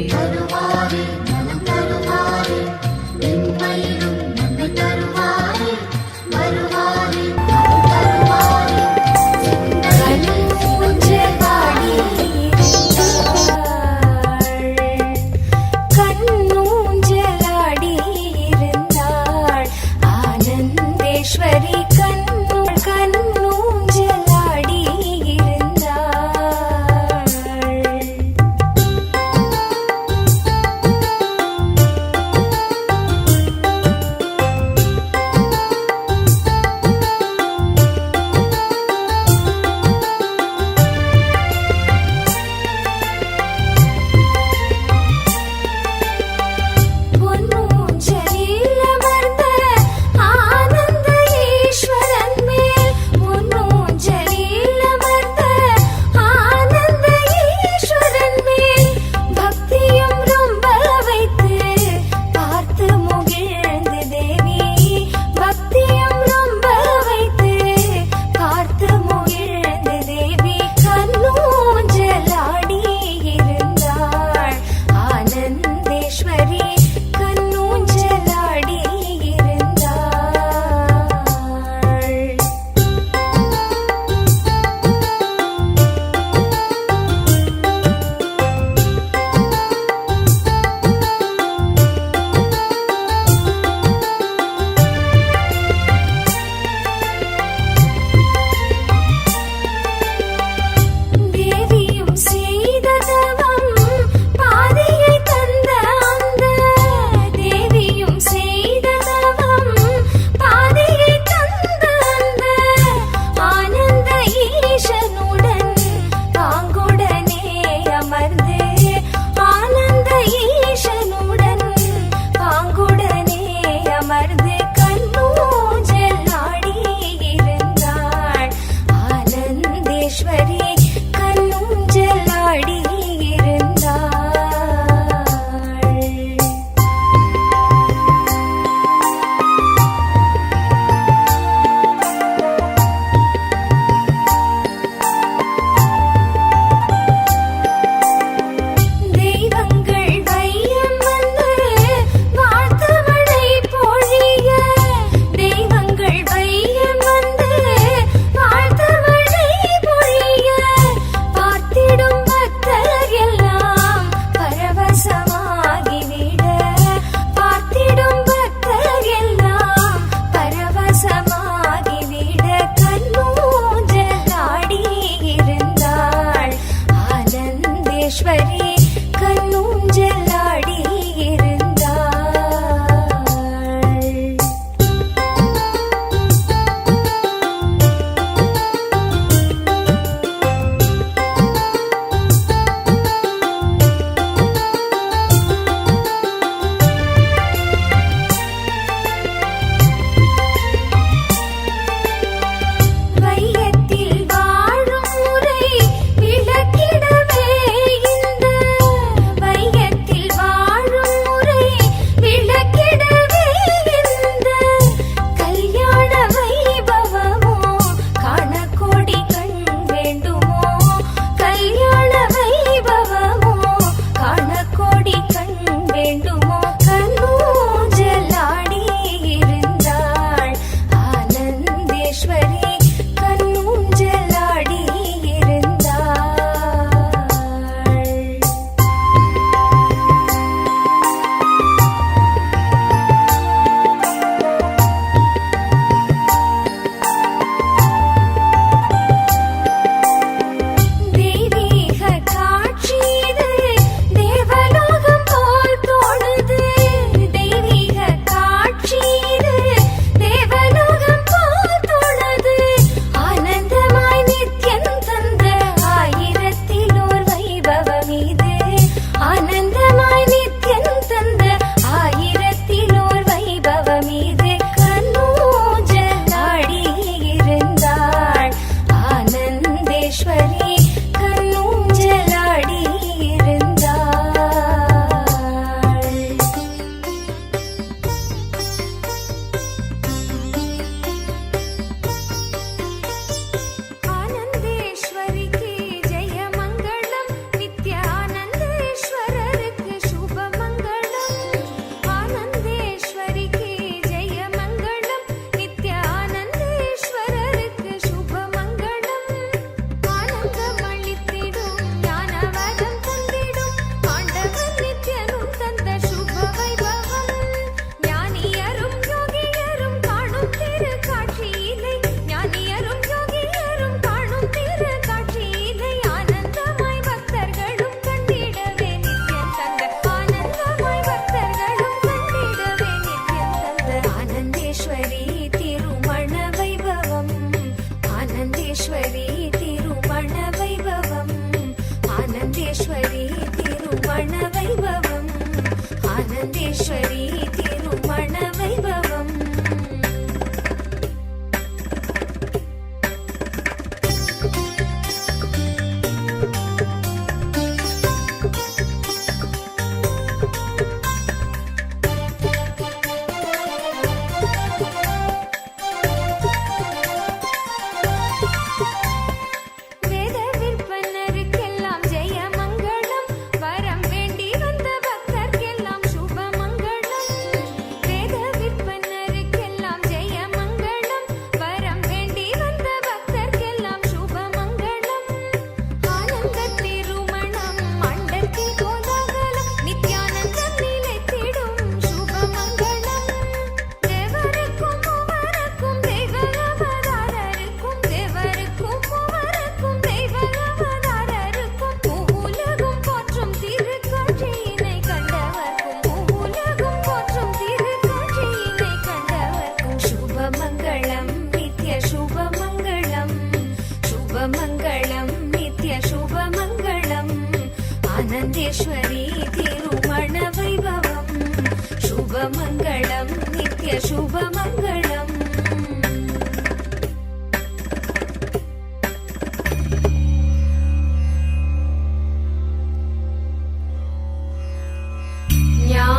F: शुभमङ्गलम् नित्यशुभमङ्गलम्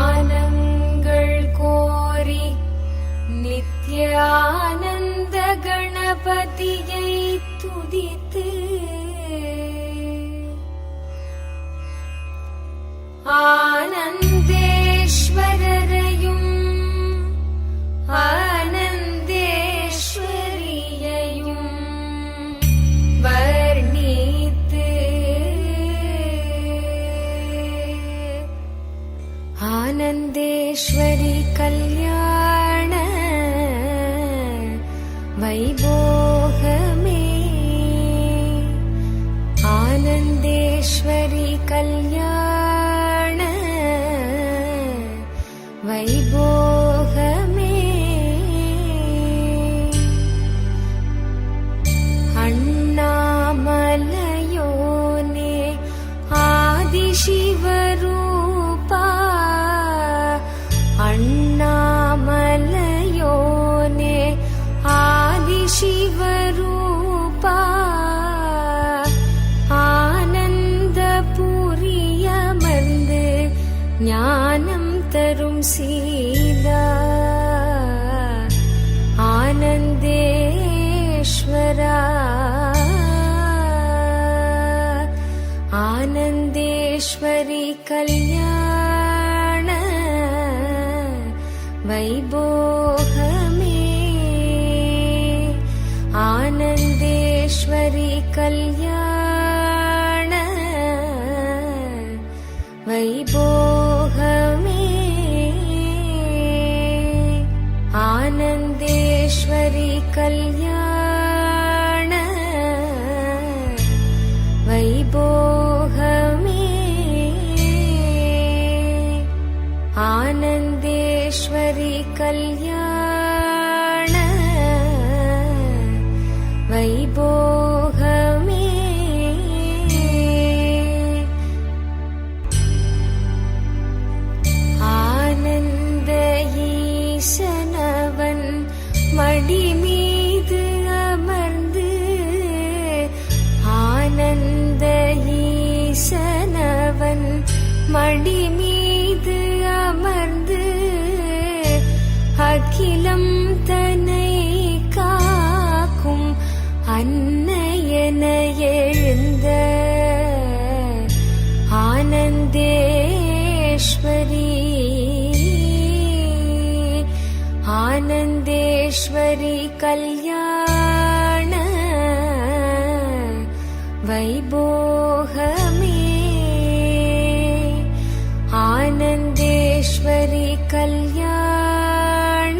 F: ஞானங்கள் கோரி நித்ய ஆனந்த கணபதியை துதித்து ஆனந்தேஸ்வரரையும் ஆனந்தேஸ்வரியையும் வர்ணித்து ஆனந்தேஸ்வரி கல்யாண வைபோகமே ஆனந்தேஸ்வரி கல்யாண வைபோகமே அண்ணாமலையோனே ஆதிசிவரூபா அண்ணாமலையோனே ஆதிசிவரூபா ஆனந்தபுரியமர்ந்து ஞானம் தரும் சீலா ஆனந்தேஸ்வரா ஆனந்தேஸ்வரி கல்யாண வைபோகமே ஆனந்தேஸ்வரி கல்யாண வைபோகமே ஆனந்தேஸ்வரி கல்யாண வைபோகமே ஆனந்தேஸ்வரி கல்யாண வைபோகமே ஆனந்த ஈசனவன் மடி மீது அமர்ந்து ஆனந்த ஈசனவன் மடி மீது அமர்ந்து அகிலம் தன்னை காக்கும் அன்னையன எழுந்த ஆனந்தேஸ்வரி ஆனந்தேஸ்வரி கல்யாண வைபோகமே ஆனந்தேஸ்வரி கல்யாண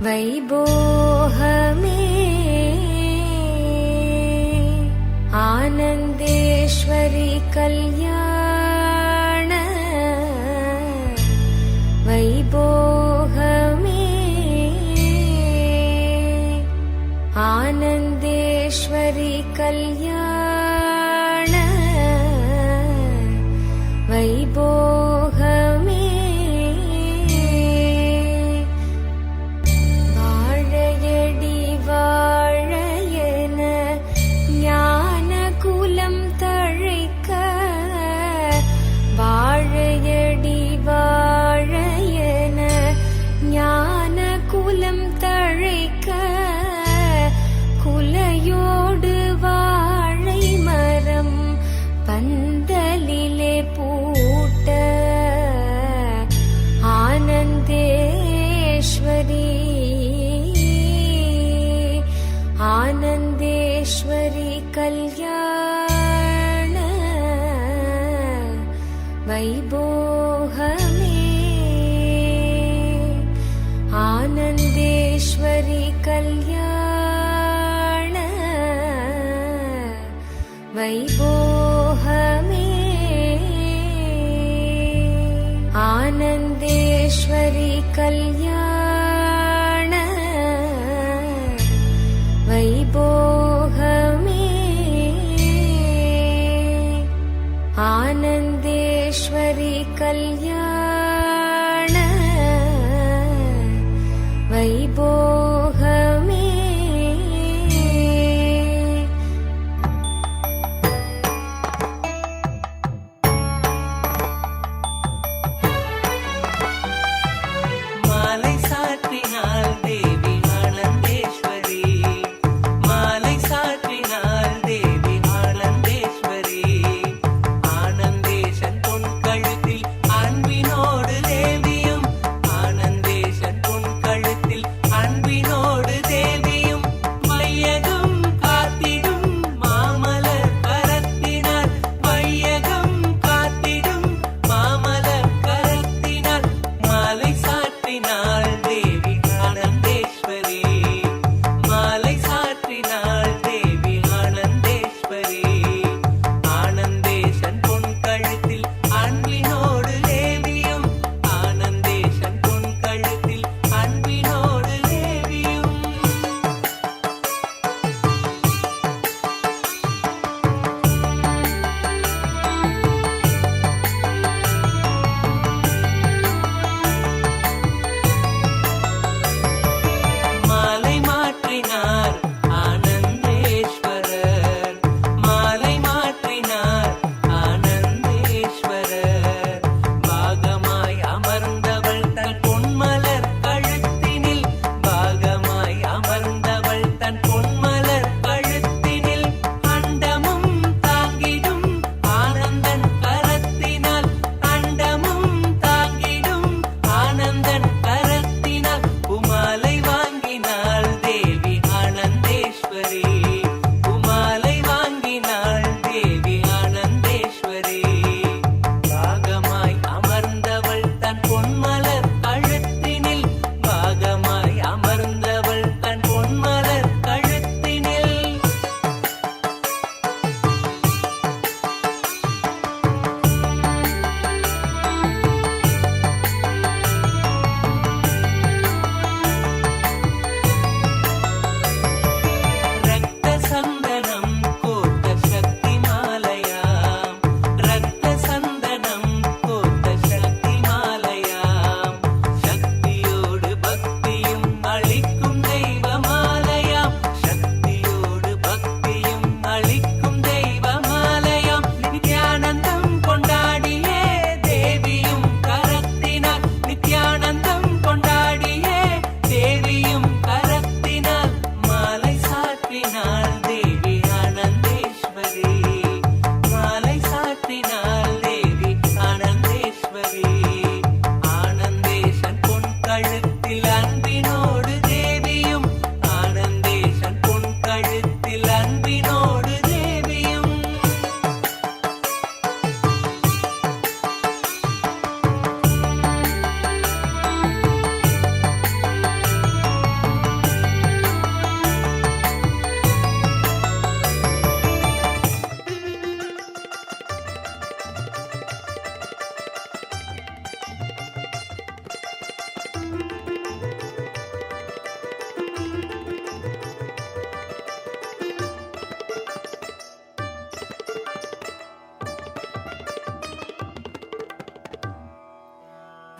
F: வைபோகமே ஆனந்தேஸ்வரி கல்யாண வைபோகமே ஆனந்தேஸ்வரி கல்யாண வைபோகமே வாழையடி வாழையன ஞான குலம் தழைக்க வாழையடி வாழையன ஞான குலம் தழைக்க குலையோடு வாழை மரம் பந்தலிலே பூட்ட ஆனந்தேஸ்வரி ஆனந்தேஸ்வரி கல்யாண வைபோகமே ஆனந்தேஸ்வரி கல்யாண வைபோகமே ஆனந்தேஸ்வரி கல்யாண வைபோகமே ஆனந்தேஸ்வரி கல்யாண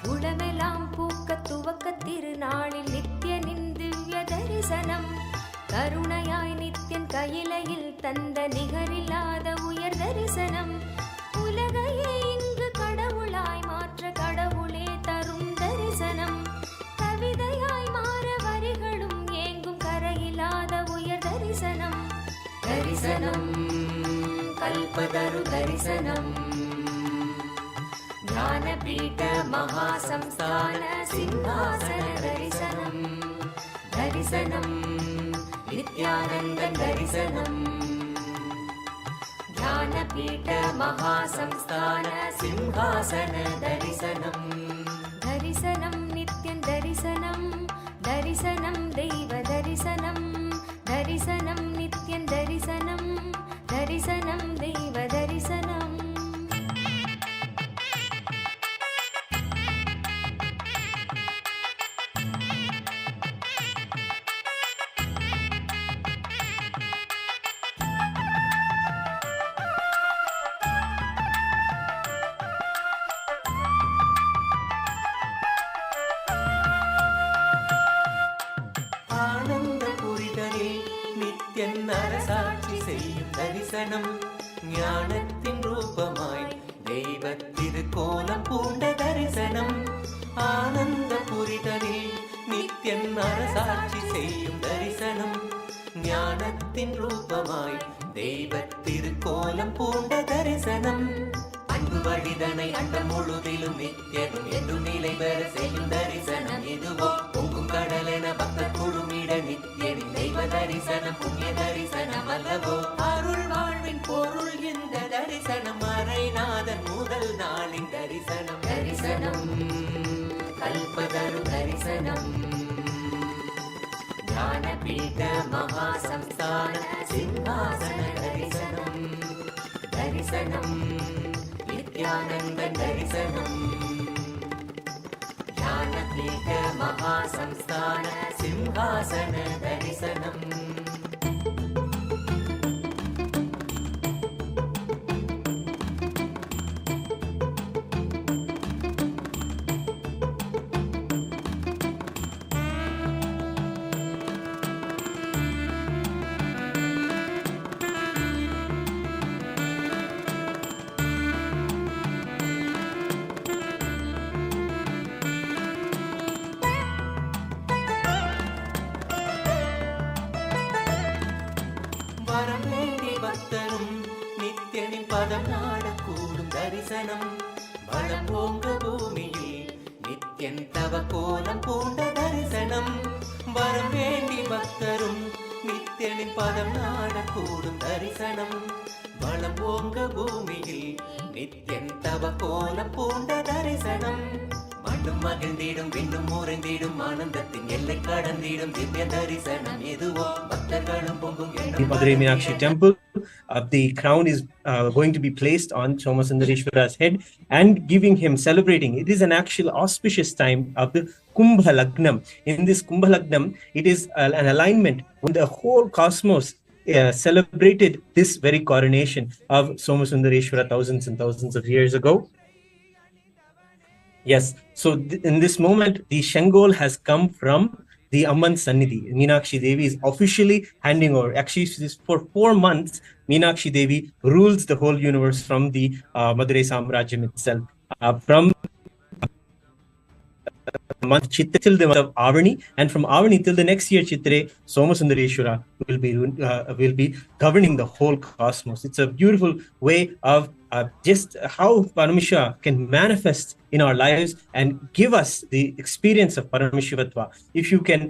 F: உளமெல்லாம் பூக்க துவக்க திருநாளில் நித்யனின் திவ்ய தரிசனம். கருணையாய் நித்யன் கையிலையில் தந்த நிகரில்லாத உயர் தரிசனம். உலகையே இங்கு கடவுளாய் மாற்ற கடவுளே தரும் தரிசனம். கவிதையாய் மாற வரிகளும் ஏங்கும் கரையில்லாத உயர் தரிசனம். தரிசனம் கல்பதரு தரிசனம். ஞானபீட மகாசம்ஸ்தான சிம்ஹாசன தரிசனம். தரிசனம் நித்யானந்த தரிசனம். ஞானபீட மகாசம்ஸ்தான சிம்ஹாசன தரிசனம். தரிசனம் நித்யன் தரிசனம். தரிசனம் தெய்வ தரிசனம். தரிசனம் நித்யன் தரிசனம். தரிசனம் தெய்வ தரிசனம்.
G: அரசாட்சி செய்யும் தரிசனம். ஞானத்தின் ரூபமாய் தெய்வத்திருக்கோலம் பூண்ட தரிசனம். ஆனந்த புரிதலில் நித்யன் அரசாட்சி செய்யும் தரிசனம். ஞானத்தின் ரூபமாய் தெய்வத்திருக்கோலம் பூண்ட தரிசனம். அன்பு வழிதனை அண்டம் முழுதிலும் நித்யனும் என்று நிலை பெற செய்யும் தரிசனம். இதுவோ பொங்கும் கடலென பக்தர் குழுமிட நித்யனின் தெய்வ தரிசனம். புண்ணிய தரிசனம் அல்லவோ அருள் வாழ்வின் பொருள் இந்த தரிசனம். அரைநாதன் முதல் நாளின் தரிசனம். தரிசனம் கல்பதரு தரிசனம். ஞானபீட மகாசம்ஸ்தான சிம்ஹாசன தரிசனம். தரிசனம் நித்யானந்த தரிசனம். ஞானபீட மகாசம்ஸ்தான சிம்ஹாசன தரிசனம். பதம் நாடக்கூடும் தரிசனம். வளம் போங்க பூமியில் நித்யன் தவ கோலம் பூண்ட தரிசனம். வரம் வேண்டி பக்தரும் நித்யனின் பதம் நாடக்கூடும் தரிசனம். வளம் போங்க பூமியில் நித்யன் தவ கோலம் பூண்ட தரிசனம். மண்ணும் மகிழ்ந்திடும் விண்ணும் முறைந்திடும் ஆனந்தத்தின் எல்லை கடந்திடும் திவ்ய தரிசனம். எதுவோ பக்தர்களும் பொங்கும்
A: The Madurai Meenakshi temple, the crown is going to be placed on Somasundareshwara's head and giving him, celebrating. It is an actual auspicious time of the Kumbha Lagnam. In this Kumbha Lagnam, it is an alignment when the whole cosmos celebrated this very coronation of Somasundareshwara thousands and thousands of years ago. Yes, so in this moment, the Shangol has come from the Amman Sannidhi. Meenakshi Devi is officially handing over. Actually, for 4 months, Meenakshi Devi rules the whole universe from the Madurai Samrajyam itself. From month Chitra till the month of Avani, and from Avani till the next year Chitre, Somasundareshwara will be governing the whole cosmos. It's a beautiful way of just how Paramashiva can manifest in our lives and give us the experience of Paramashivatva. If you can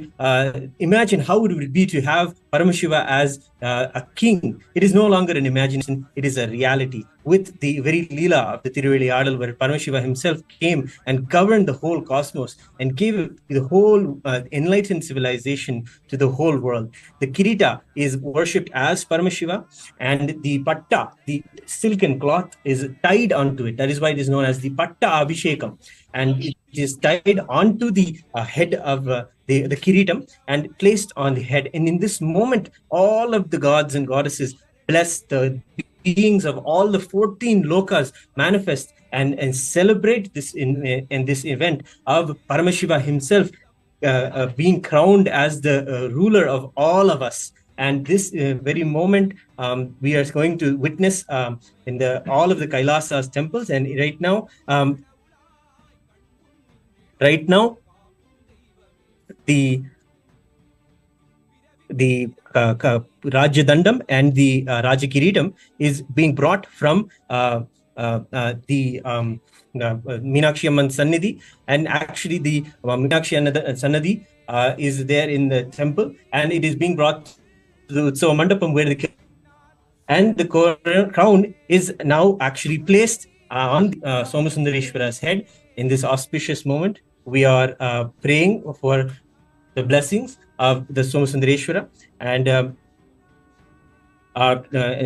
A: imagine how it would be to have Paramashiva as a king, it is no longer an imagination, it is a reality. With the very Leela of the Tiruvizha, where Paramashiva himself came and governed the whole cosmos and gave the whole enlightened civilization to the whole world. The Kirita is worshipped as Paramashiva, and the Patta, the silken cloth, is tied onto it. That is why it is known as the Pattabishekam. And it is tied onto the head of the Kiritam and placed on the head. And in this moment, all of the gods and goddesses bless the beings of all the 14 lokas manifest and celebrate this in this event of Paramashiva himself being crowned as the ruler of all of us. And this very moment, we are going to witness in all of the Kailasa's temples. And right now, the Rajadandam and the Rajakiritam is being brought from the Meenakshi Amman Sannidhi, and actually the Meenakshi Sannidhi is there in the temple, and it is being brought to the Utsava Mandapam where the crown is now actually placed on Somasundareshwara's head. In this auspicious moment, we are praying for the blessings of the Somasundareshwara, and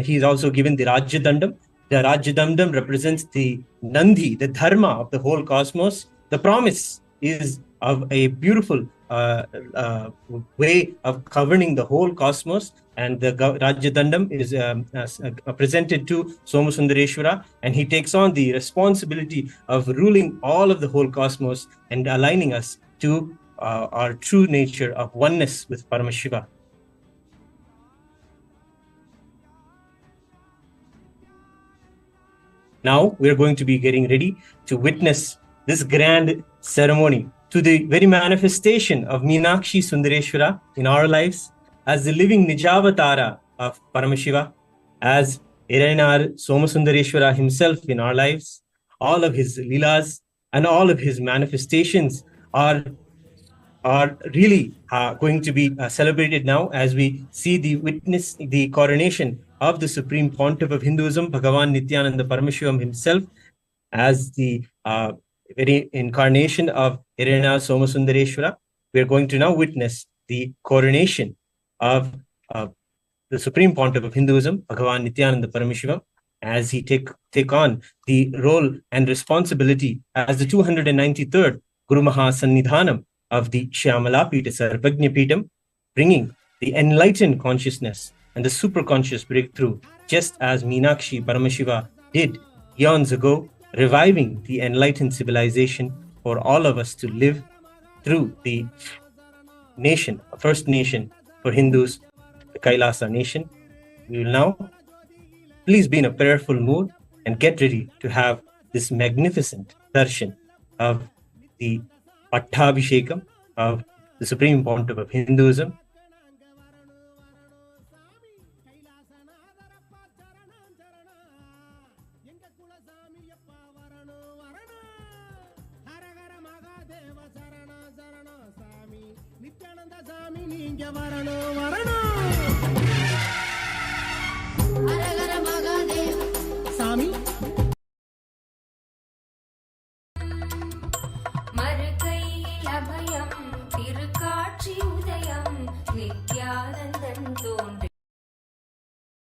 A: he is also given the Rajyadandam. The Rajyadandam represents the Nandi, the Dharma of the whole cosmos. The promise is of a beautiful way of governing the whole cosmos, and the Rajyadandam is presented to Somasundareshwara, and he takes on the responsibility of ruling all of the whole cosmos and aligning us to our true nature of oneness with Paramashiva. Now we're going to be getting ready to witness this grand ceremony to the very manifestation of Meenakshi Sundareshwara in our lives as the living Nijavatara of Paramashiva, as Iranar Somasundareshwara himself in our lives. All of his leelas and all of his manifestations are really going to be celebrated now as we witness the coronation of the Supreme Pontiff of Hinduism, Bhagavan Nithyananda Paramashivam himself, as the very incarnation of Irena Somasundareshwara. We are going to now witness the coronation of the Supreme Pontiff of Hinduism, Bhagavan Nithyananda Paramashivam, as he take on the role and responsibility as the 293rd Guru Maha Sannidhaanam of the Shyamalaapeetha Sarvajnapeetham, bringing the enlightened consciousness and the superconscious breakthrough, just as Meenakshi Paramashiva did eons ago, reviving the enlightened civilization for all of us to live through the nation, first nation for Hindus, the Kailasa nation. We will now please be in a prayerful mood and get ready to have this magnificent darshan of the Pattabishekam of the Supreme Pontiff of Hinduism.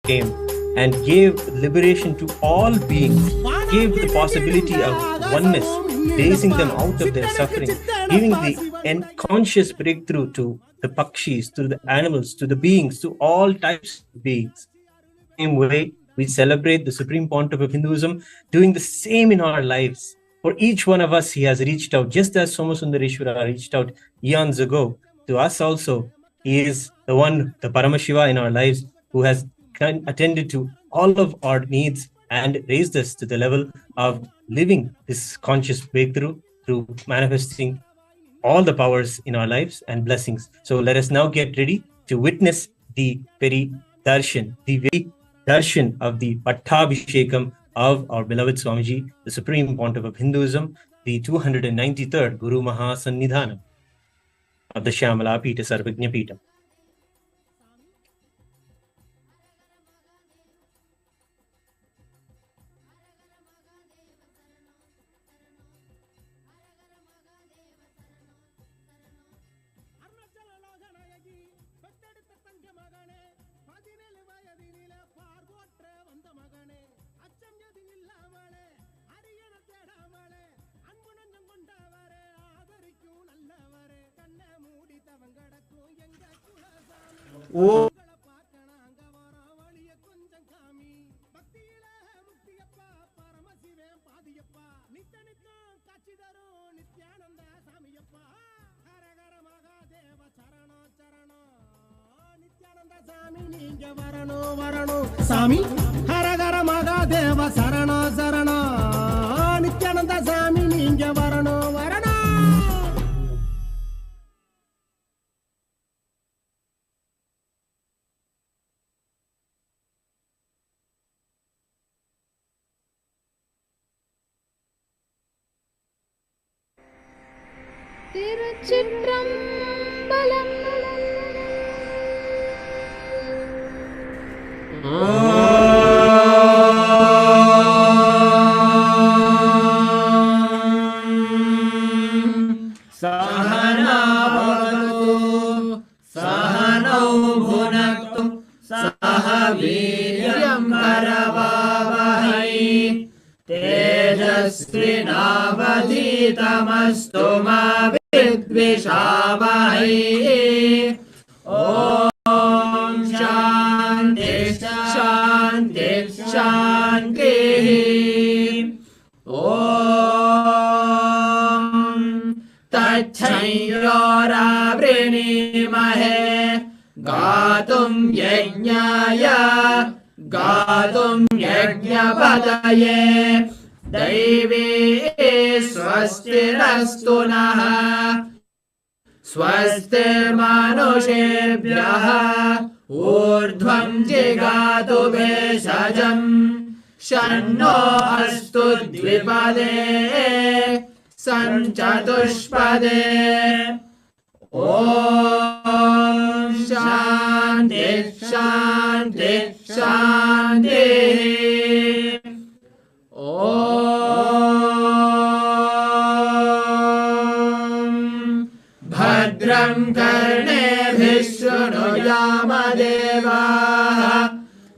A: Came and gave liberation to all beings, gave the possibility of oneness, raising them out of their suffering, giving the conscious breakthrough to the pakshis, to the animals, to the beings, to all types of beings. Same way, we celebrate the Supreme Pontiff of Hinduism, doing the same in our lives. For each one of us, he has reached out, just as Somasundareshwara reached out eons ago. To us also, he is the one, the Paramashiva in our lives, who has attended to all of our needs and raised us to the level of living this conscious breakthrough through manifesting all the powers in our lives and blessings. So let us now get ready to witness the very darshan, of the Pattabishekam of our beloved Swamiji, the Supreme Pontiff of Hinduism, the 293rd Guru Maha Sannidhaanam of the Shyamalaapeetha Sarvajnapeetham. Oh.
H: சாமி ஹரஹர மகாதேவ சரணோ சரணோ நித்யானந்த சாமி நீங்க வரணும் வரணும்.
D: திருச்சிற்றம்பலம்.
G: सहना भवतु सहनौ भुनक्तु सह वीर्यं करवावहै तेजस्विनावधीतमस्तु मा विद्विषावहै. ॐ शान्ति शान्ति शान्तिः. तच्छयोरावृणीमहे गातुं यज्ञाय गातुं यज्ञपतये दैवी स्वस्तिरस्तु नः स्वस्तिर्मानुषेभ्यः ऊर्ध्वं जिगातु भेषजम् शन्नो अस्तु द्विपदे सञ्चतुष्पदे. ॐ शान्ति शान्ति शान्तिः. ॐ भद्रं कर्णेभिः शृणुयाम देवाः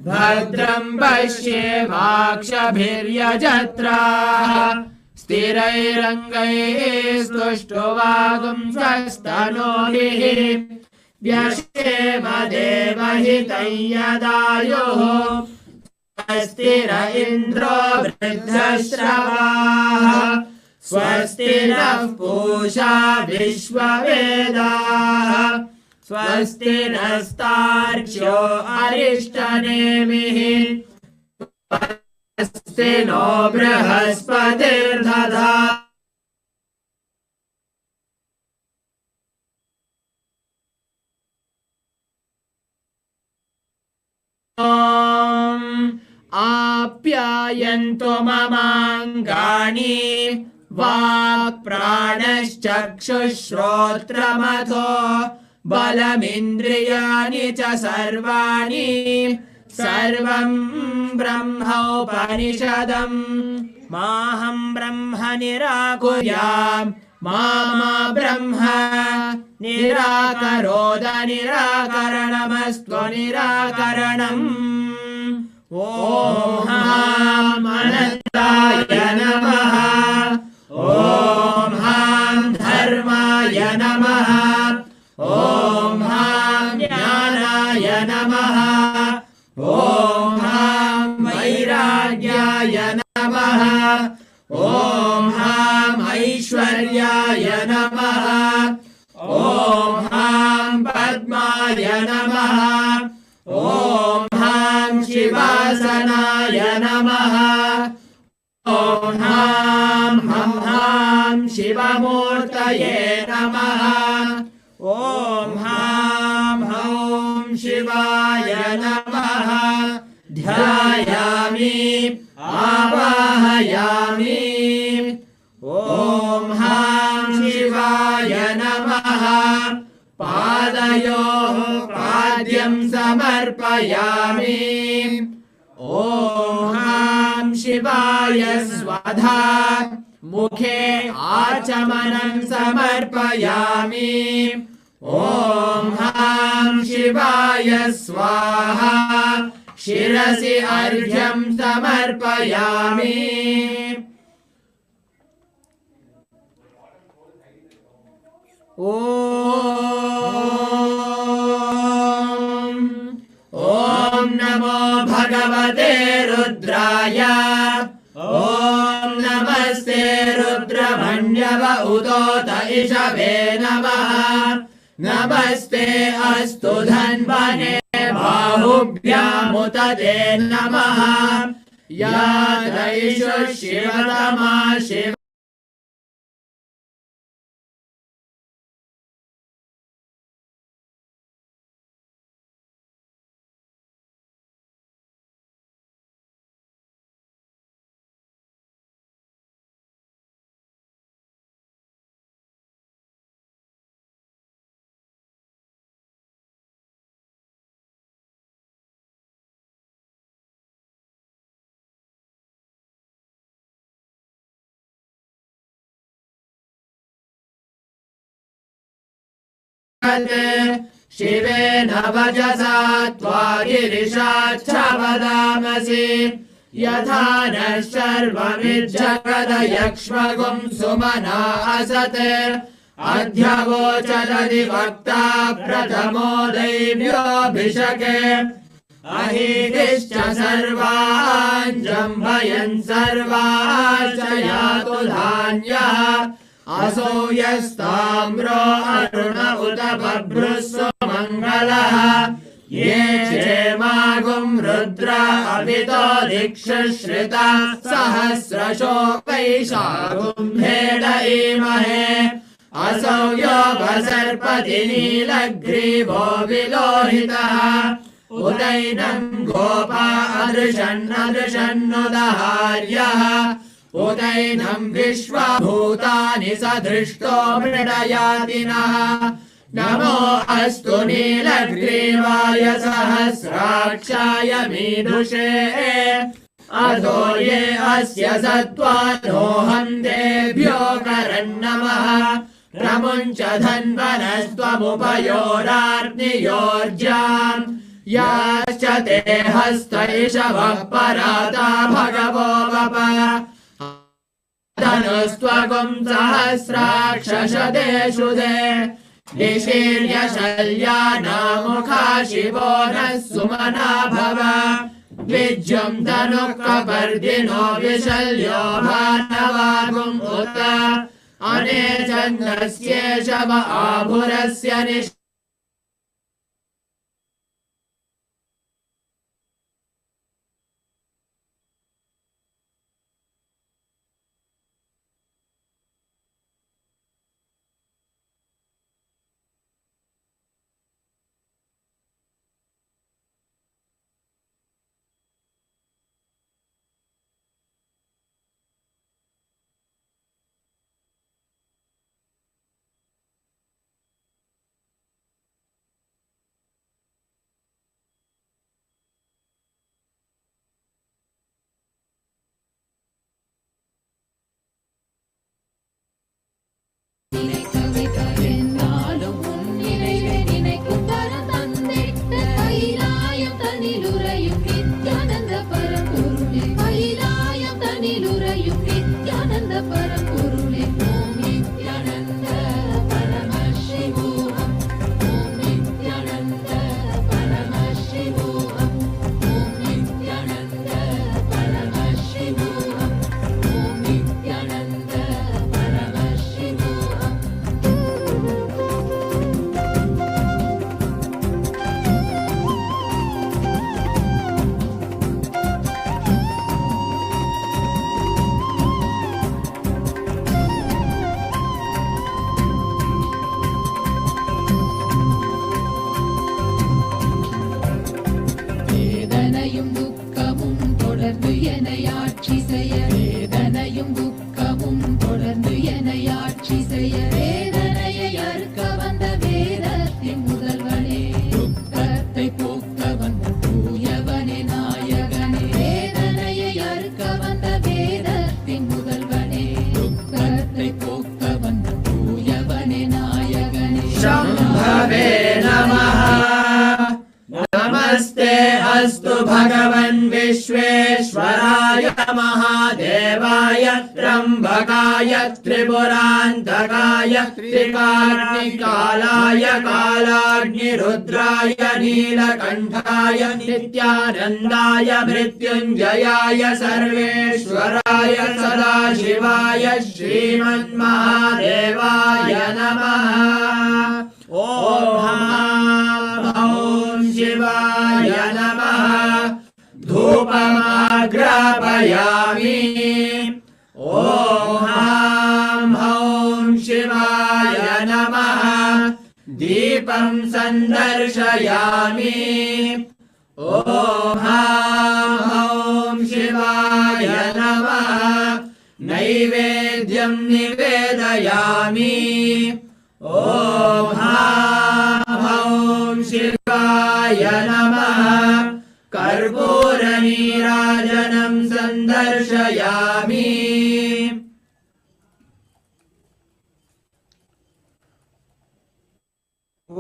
G: भद्रं पश्येमाक्षभिर्यजत्राः स्थिरैरङ्गैः स्तुष्टुवागुंसस्तनूभिः व्यशेम देवहितं यदायुः स्वस्तिर इन्द्रो वृद्धश्रवाः स्वस्ति नः पूषा विश्ववेदाः स्वस्ति नस्तार्क्ष्यो अरिष्टनेमिः स्वस्ति नो बृहस्पतिर्दधातु. आप्यायन्तु ममाङ्गानि वाक् प्राणश्चक्षुश्रोत्रमथो बलमिन्द्रियाणि च सर्वाणि सर्वं ब्रह्मोपनिषदं माहं ब्रह्म निराकुर्याम् मा ब्रह्म निराकरोद निराकरणमस्तु निराकरणम्. ॐ हां अनन्ताय नमः. ॐ हां धर्माय नमः. ॐ हां ज्ञानाय नमः. ॐ हां वैराग्याय नमः. ॐ हां ऐश्वर्याय नमः. ॐ हां पद्माय नमः. ॐ हां शिवासनाय नमः. ॐ हां हां शिवमूर्तये नमः. ॐ हां हौं शिवाय नमः. ध्यायामि आवाहयामि. ॐ हां शिवाय नमः. पादयोः पाद्यं समर्पयामि. ॐ हां शिवाय स्वधा मुखे आचमनं समर्पयामि. ॐ हां शिवाय स्वाहा शिरसि अर्घ्यं समर्पयामि. ॐ नमो भगवते रुद्राय. ॐ नमस्ते रुद्र मन्यव उदोत इषवे नमः नमस्ते अस्तु धन्वने बाहुभ्यामुत ते नमः यात्रैषु शिवतमा शिव शिवेन वचसा त्वा गिरिशाच्च वदामसि यथा नः सर्वमिज्जगदयक्ष्मगुं सुमना असत् अध्यवोचदधिवक्ता प्रथमो दैव्योऽभिषके अहीतिश्च सर्वान् जम्भयन् सर्वाश्च यातु धान्यः असो यस्ताम्रो अरुण उत बभ्रुः मङ्गलः ये क्षेमागुं रुद्र अभितो दिक्षुश्रिता सहस्रशो वैशागुं भेदयेमहे असौ योगसर्पति नीलग्रीवो विलोहितः उदैनं गोपा अदृशन्नुदहार्यः उदैनं विश्वभूतानि सदृष्टो मृडयातिनः नमो अस्तु नीलग्रीवाय सहस्राक्षाय मीदुषे अधो ये अस्य सत्त्वानोऽहं देभ्यो करन्नमः प्रमुञ्च धन्वनस्त्वमुपयोरार्नियोर्जाम् याश्च ते हस्तैषवः पराता भगवो वप धनुस्त्वगुं सहस्राक्षशतेषु ते निशीर्य शल्यानामुखा शिवो नः सुमना भव विज्युं धनुः कपर्दिनो विशल्यो भानवागुम् उत अनेचन्दस्येषव आभुरस्य निश शम्भवे नमः नमस्ते अस्तु भगवन् विश्वेश्वराय महादेवाय त्र्यम्बकाय त्रिपुरान्तकाय त्रिकाग्निकालाय कालाग्निरुद्राय नीलकण्ठाय नित्यानन्दाय मृत्युञ्जयाय सर्वेश्वराय सदाशिवाय श्रीमन्महादेवाय नमः। ॐ शिवाय नमः। धूपमाग्रापयामि। ॐ शिवाय नमः। दीपं सन्दर्शयामि। ॐ शिवाय नमः। नैवेद्यं निवेदयामि। ॐ शिवाय नमः। कर्पूरनीराजनं सन्दर्शयामि। ॐ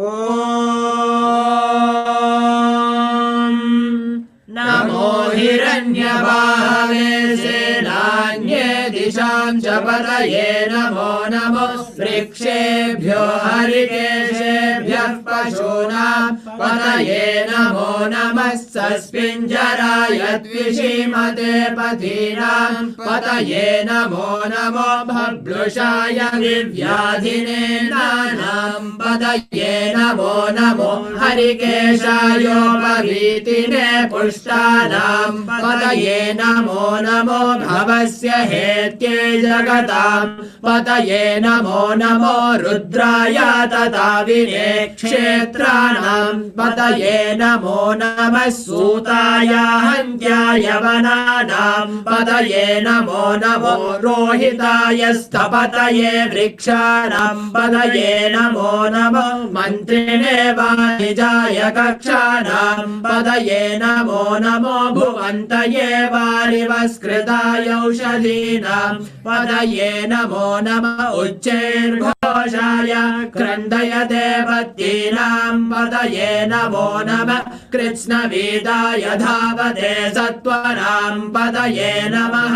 G: नमो हिरण्यबाहवे सेनान्ये दिशां च पतये नमो नमो वृक्षेभ्यो हरिकेशेभ्यः पशूनां पतये नमो नमः सस्पिञ्जराय द्विषीमते पथीनां पतये नमो नमो भब्लुषाय विव्याधिने नानां पतये नमो नमो हरिकेशायोपवीतिने पुष्टानां पतये नमो नमो भवस्य हेत्ये जगतां पतये नमो नमो रुद्राय तथा विने क्षेत्राणां पतये नमो नमः सूताय हन्त्याय वनानां पतये नमो नमो रोहिताय स्थपतये वृक्षाणां पतये नमो नमो मन्त्रिणे वाणिजाय कक्षाणां पतये नमो नमो भुवन्तये वारिवस्कृताय औषधीनां पतये नमो नमः उच्चैर्घोषाय क्रन्दयते पत्नीनां पतये नमो नमः कृत्स्नवीदाय धावते सत्त्वनां पतये नमः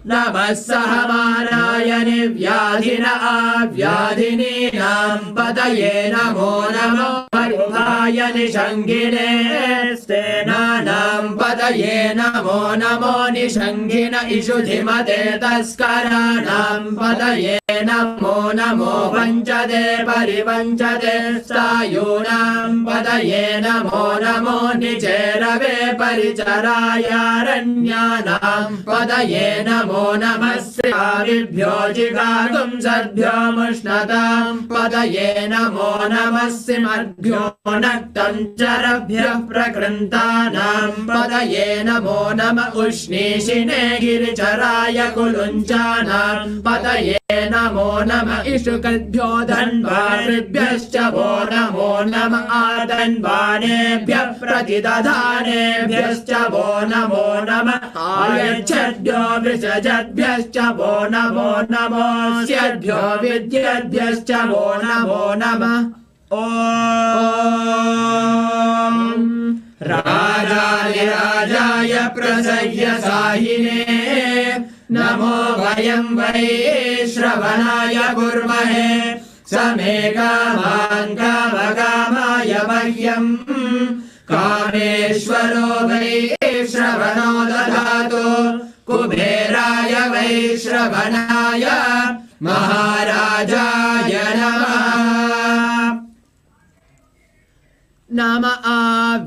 G: नमः सहमानाय निर्व्याधिन आव्याधिनीनां पतये नमो नमो हरुभाय निषङ्गिने सेनानां पतये नमो नमो निषङ्गिन इषुधिमते तस्कराणां पतये नमो नमो वञ्चते परिवञ्चते सायूनां पतये नमो नमो निचेरवे परिचरायारण्यानां पतये नमो नमः श्राविभ्यो जिगातुं सद्भ्यो मुष्णतां पतये नमो नमः सिमर्भ्यो नक्तं चरभ्यः प्रकृन्तानां पतये नमो नमः उष्णीषिणे गिरिचराय कुलुञ्चानां पतये नमो नमः इषुकद्भ्यो धन्वाऋभ्यश्च वो नमो नमः आधन्वानेभ्यः प्रतिदधानेभ्यश्च वो नमो नमः आयच्छद्भ्यो वृषजद्भ्यश्च वो नमो नमो स्यद्भ्यो विद्यद्भ्यश्च वो नमो नमः ॐ राजाधिराजाय प्रसह्यसाहिने नमो वयं वै श्रवणाय कुर्महे समे कामान् कामकामाय मह्यम् कामेश्वरो वै श्रवणो दधातु कुबेराय वै श्रवणाय महाराजाय नमः नम आव्याधिनेभ्यो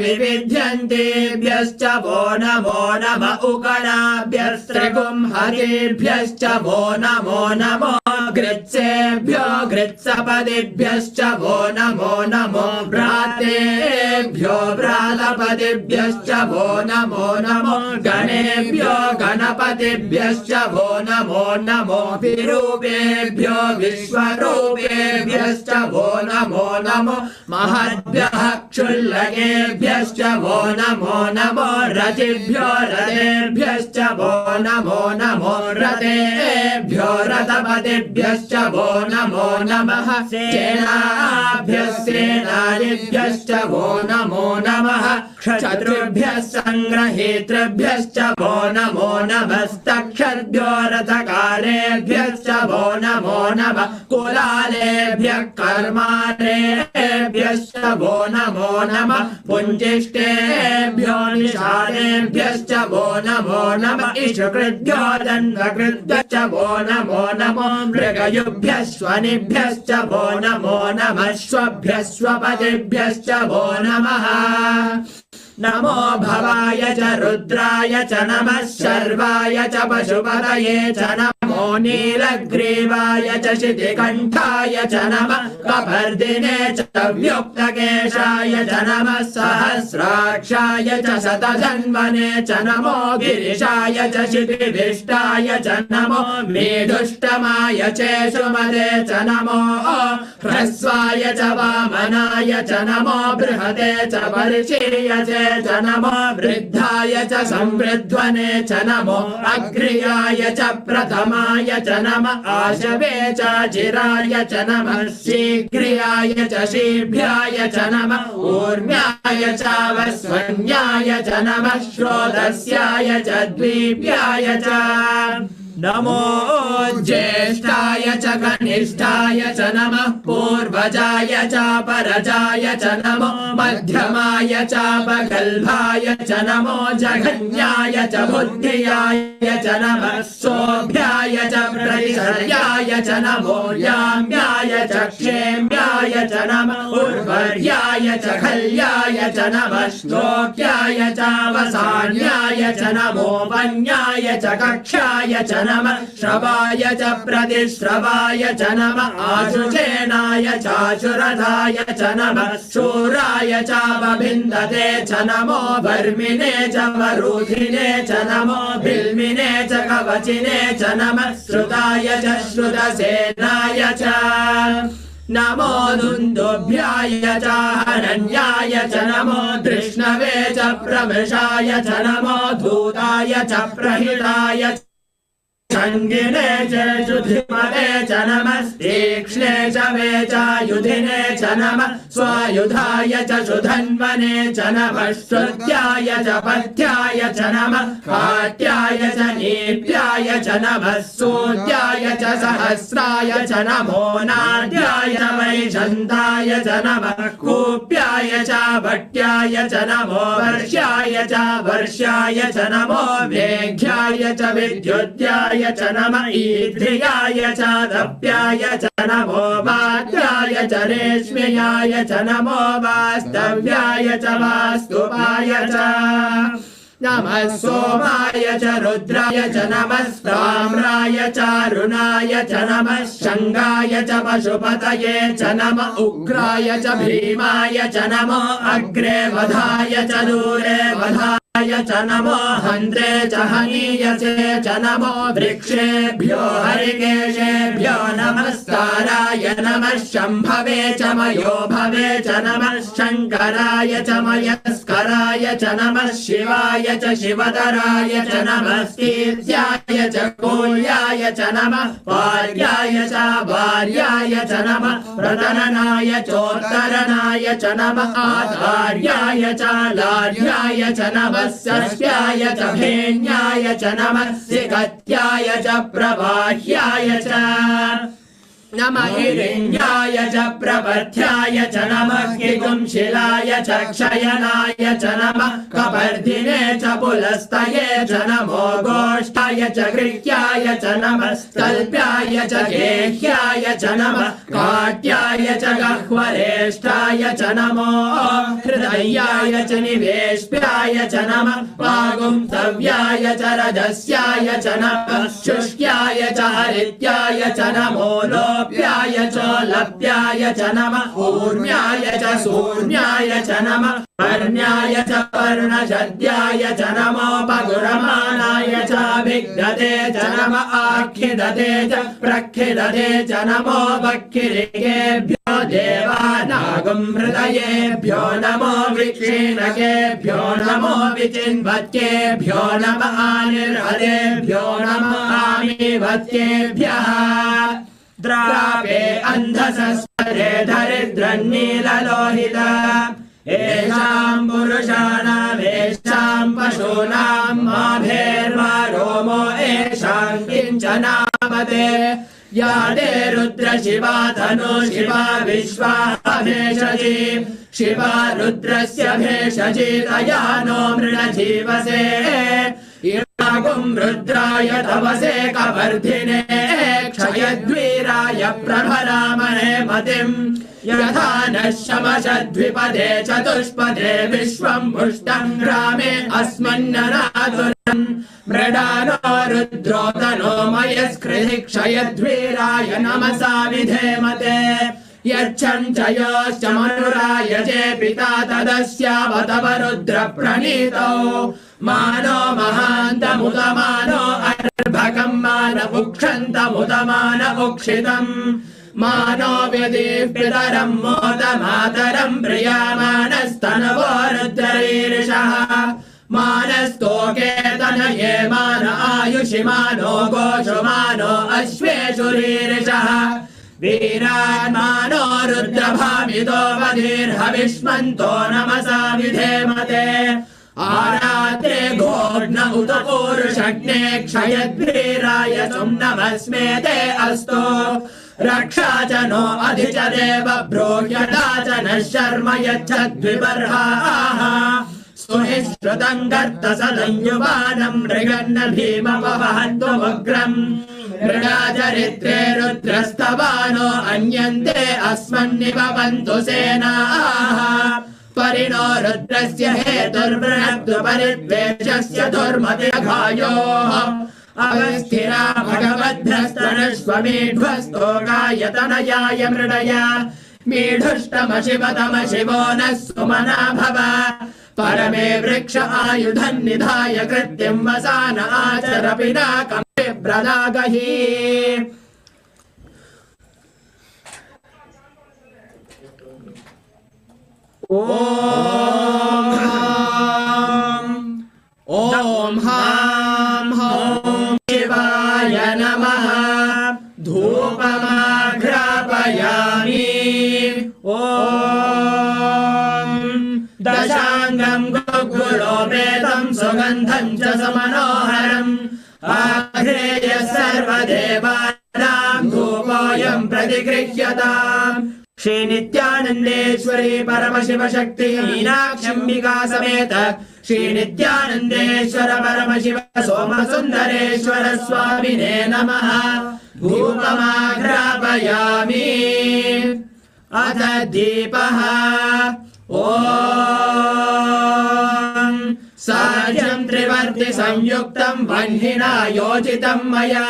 G: विविध्यन्तेभ्यश्च वो नमो नम उकणाभ्यस्त्रिगुंहतेभ्यश्च वो नमो नमो घृत्सेभ्यो घृत्सपदिभ्यश्च वो नमो नमो भ्रातेभ्यो भ्रातपदिभ्यश्च वो नमो नमो गणेभ्यो गणपतिभ्यश्च वो नमो नमो विरूपेभ्यो विश्वरूपेभ्यश्च वो नमो नमो महद्भ्यः क्षुल्लकेभ्यश्च वो नमो नमो रथिभ्यो रथेभ्यश्च वो नमो नमो रथेभ्यो रथपतिभ्यश्च सेनाभ्यश्च वो नमो नमः सेनाभ्यश्च वो नमो नमः शत्रुभ्यः संग्रहेतृभ्यश्च वो नमो नमस्तक्षद्भ्यो रथकारेभ्यश्च वो नमो नमः कुलालेभ्यः कर्मारेभ्यश्च वो नमो नमः पुञ्जिष्टेभ्यो निषादेभ्यश्च वो नमो नमः इषुकृद्भ्यो दण्डकृद्भ्यश्च वो नमो नमो मृगयुभ्यः स्वनिभ्यश्च वो नमो नमः श्वभ्यः स्वपतिभ्यश्च वो नमः नमो भवाय च रुद्राय च नमः शर्वाय च पशुपतये च नमो नीलग्रीवाय च शितिकण्ठाय च नमः कपर्दिने च व्युक्तकेशाय च नमः सहस्राक्षाय च शतधन्वने च नमो गिरिशाय च शितिभिष्टाय च नमो मेधुष्टमाय चेषुमते च नमो ह्रस्वाय च वामनाय च नमो बृहते च वर्षीय च नमो वृद्धाय च संवृध्वने च नमो अग्र्याय च प्रथमाय च नमः आशवे च चिराय च नमः शीघ्र्याय च शीभ्याय च नमः ऊर्म्याय च वस्वन्याय च नमः श्रोतस्याय च द्वीप्याय च नमो ज्येष्ठाय च कनिष्ठाय च नमः पूर्वजाय च परजाय च नमो मध्यमाय च पगल्भाय च नमो जघन्याय च बुद्धियाय च नमः सोभ्याय च प्रतिशर्याय च नमो याम्याय च क्षेम्याय च नमः उर्वर्याय च खल्याय च नमः श्लोक्याय च वसान्याय च नमो वन्याय च कक्षाय च नमः श्रवाय च प्रतिश्रवाय च नमः आशुचेनाय चाशुरथाय च नमः शूराय च बभिन्दते च नमो वर्मिने च वरूधिने च नमो बिल्मिने च कवचिने च नमः श्रुताय च श्रुतसेनाय च नमो दुन्दुभ्याय च हरण्याय च नमो धृष्णवे च प्रमृषाय च नमो धूताय च प्रहिताय संगिने च शुधिमते च नमः तीक्ष्णे च वे च युधिने च नमः स्वायुधाय च सुधन्वने च नमः श्रुत्याय च पथ्याय च नमः काट्याय च नीप्याय च नमः सूत्याय च सहस्राय च नमो नाट्याय च वैशन्ताय च नमः कूप्याय च भट्याय च नमो वर्ष्याय च वर्ष्याय च नमो वेघ्याय च विद्युत्याय च नमः ईद्रियाय च दप्याय च नमो वाद्याय च रेश्म्याय च नमो वास्तव्याय च वास्तुपाय च नमः सोमाय च रुद्राय च नमः ताम्राय च अरुणाय च नमः शङ्गाय च पशुपतये च नमः उग्राय च भीमाय च नमो अग्रे वधाय च दूरे वधाय च नमो हन्त्रे च हनीयसे च नमो वृक्षेभ्यो हरिकेशेभ्यो नमस्काराय नमः शम्भवे च मयो भवे च नमः शङ्कराय च मयस्कराय च नमः शिवाय च शिवतराय च नमः कीर्त्याय च कोल्याय च नमः पार्याय च भार्याय च नमः प्रतरणाय चोत्तरणाय च नमः आधार्याय च लार्याय च नमः सस्याय च भेन्याय च नमः सिगत्याय च प्रवाह्याय च नमः हिरण्याय च प्रपथ्याय च नमः किगुंशिलाय च क्षयनाय च नमः कपर्दिने च पुलस्तये च नमो गोष्ठाय च गृह्याय च नमः स्तल्प्याय च गेह्याय च नमः काट्याय च गह्वरेष्ठाय च नमो हृदयाय च निवेश्याय च नमः वागुंसव्याय च रजस्याय च नमः शुष्क्याय च हरित्याय च नमो लोप्याय च लप्याय च नमः ऊर्म्याय च सूर्म्याय च नमः पर्ण्याय च पर्णशद्याय च नमो पगुरमाणाय च विघ्नते च नमः आख्यदते च प्रख्यदते च नमो भक्तिरेभ्यो देवानागं हृदयेभ्यो नमो वृक्षीणकेभ्यो नमो विचिन्वत्येभ्यो नमः निर्हरेभ्यो नमः आमीवत्येभ्यः द्रापे अन्धसस्पदे दरिद्रन्नीललोहिता येषां पुरुषाणाम् येषां पशूनां माभेर्मा रोमो येषां किञ्चनामते या ते रुद्र शिवा तनु शिवा विश्वा भेषजी शिवा रुद्रस्य भेषजी तया नो मृणजीवसे इरागुं रुद्राय तवसे कवर्धिने क्षयद्वीराय प्रभरामणे मतिम् यथा नः शमशद्विपदे चतुष्पदे विश्वं पुष्टं ग्रामे अस्मन्ननातुरम् मृडानो रुद्रो तनो मयस्कृति क्षयद्वीराय नमसा विधेमते यच्छं च योश्च मनुराय चे पिता तदस्यावतव रुद्र प्रणीतौ मानो महान्तमुदमानो अर्भकं मानमुक्षन्तमुदमान उक्षितम् मानो व्यदिः पितरं मोदमातरं प्रियामानस्तनवो रुद्ररीरिषः मानस्तोके तनये मान आयुषि मानो गोषु मानो अश्वेषु रीरिषः वीरान्मानो रुद्रभामितो वधीर्हविष्मन्तो नमसा विधेमते आरात्रे घोर्न उत पूरुषग्ने क्षयद्वीराय तुं नमस्मेते अस्तु रक्षा च नो अधि च देव ब्रूह्यता च नः शर्म यच्छद्विबर्हाः सुहिश्रुतं गर्तसदंयुवानं मृगन्न भीमपवहत्वमुग्रम् मृडाचरित्रे रुद्रस्तवानो अन्यन्ते अस्मन्निवपन्तु सेनाः परिणो रुद्रस्य हेतुर्वृणक्तु परिद्वेषस्य दुर्मतिघायोः अवस्थिरा भगवद्भ्रस्तनश्वमीढ्वस्तोकायतनयाय मृडय मीढुष्टमशिवतम शिवो नः सुमना भव परमे वृक्ष आयुधं निधाय कृत्यं वसान आचर पिनाकं बिभ्रदागहि ॐ हां हौं शिवाय नमः धूपमाघ्रापयामि ॐ दशाङ्गं गुग्गुलोपेतं सुगन्धं च समनोहरम् आघ्रेय सर्वदेवानां धूपोऽयं प्रतिगृह्यताम् श्री नित्यानन्देश्वरी परमशिवशक्ति मीनाक्षम्बिका समेत श्री नित्यानन्देश्वर परमशिव सोमसुन्दरेश्वर स्वामिने नमः धूपमाघ्रापयामि अथ दीपः ॐ सार्यं त्रिवर्ति संयुक्तं वह्निना योजितं मया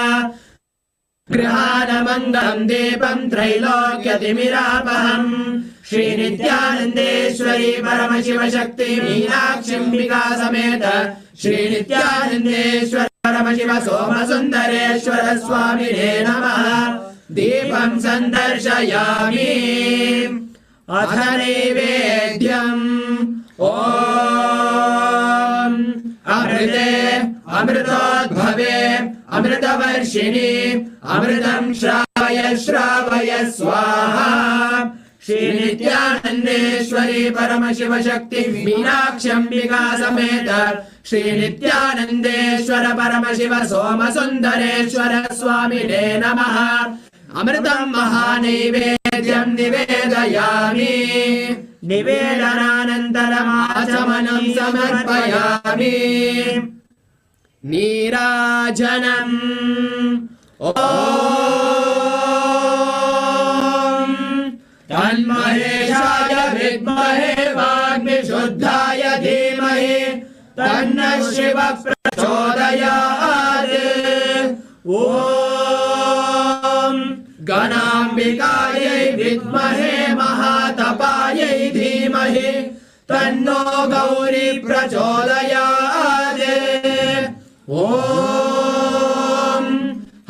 G: गृहानमङ्गलं दीपं त्रैलोक्यतिमिरापहम् श्री नित्यानन्देश्वरी परमशिवशक्ति मीनाक्षम्बिका समेत श्री नित्यानन्देश्वर परमशिव सोमसुन्दरेश्वर स्वामिने नमः दीपं सन्दर्शयामि अथ नैवेद्यम् ॐ अमृते अमृतोद्भवे अमृतवर्षिणि अमृतं श्रावय श्रावय स्वाहा श्री नित्यानन्देश्वरी परमशिवशक्ति मीनाक्षम्बिका समेत श्री नित्यानन्देश्वर परमशिव सोमसुन्दरेश्वर स्वामिने नमः अमृतं महानैवेद्यं निवेदयामि निवेदनानन्तरमाचमनं समर्पयामि नीराजनम् ॐ तन्महेशाय विद्महे वाग्मिशुद्धाय धीमहि तन्नः शिवः प्रचोदयात् ॐ गणाम्बिकायै विद्महे महातपायै धीमहि तन्नो गौरी प्रचोदयात् ॐ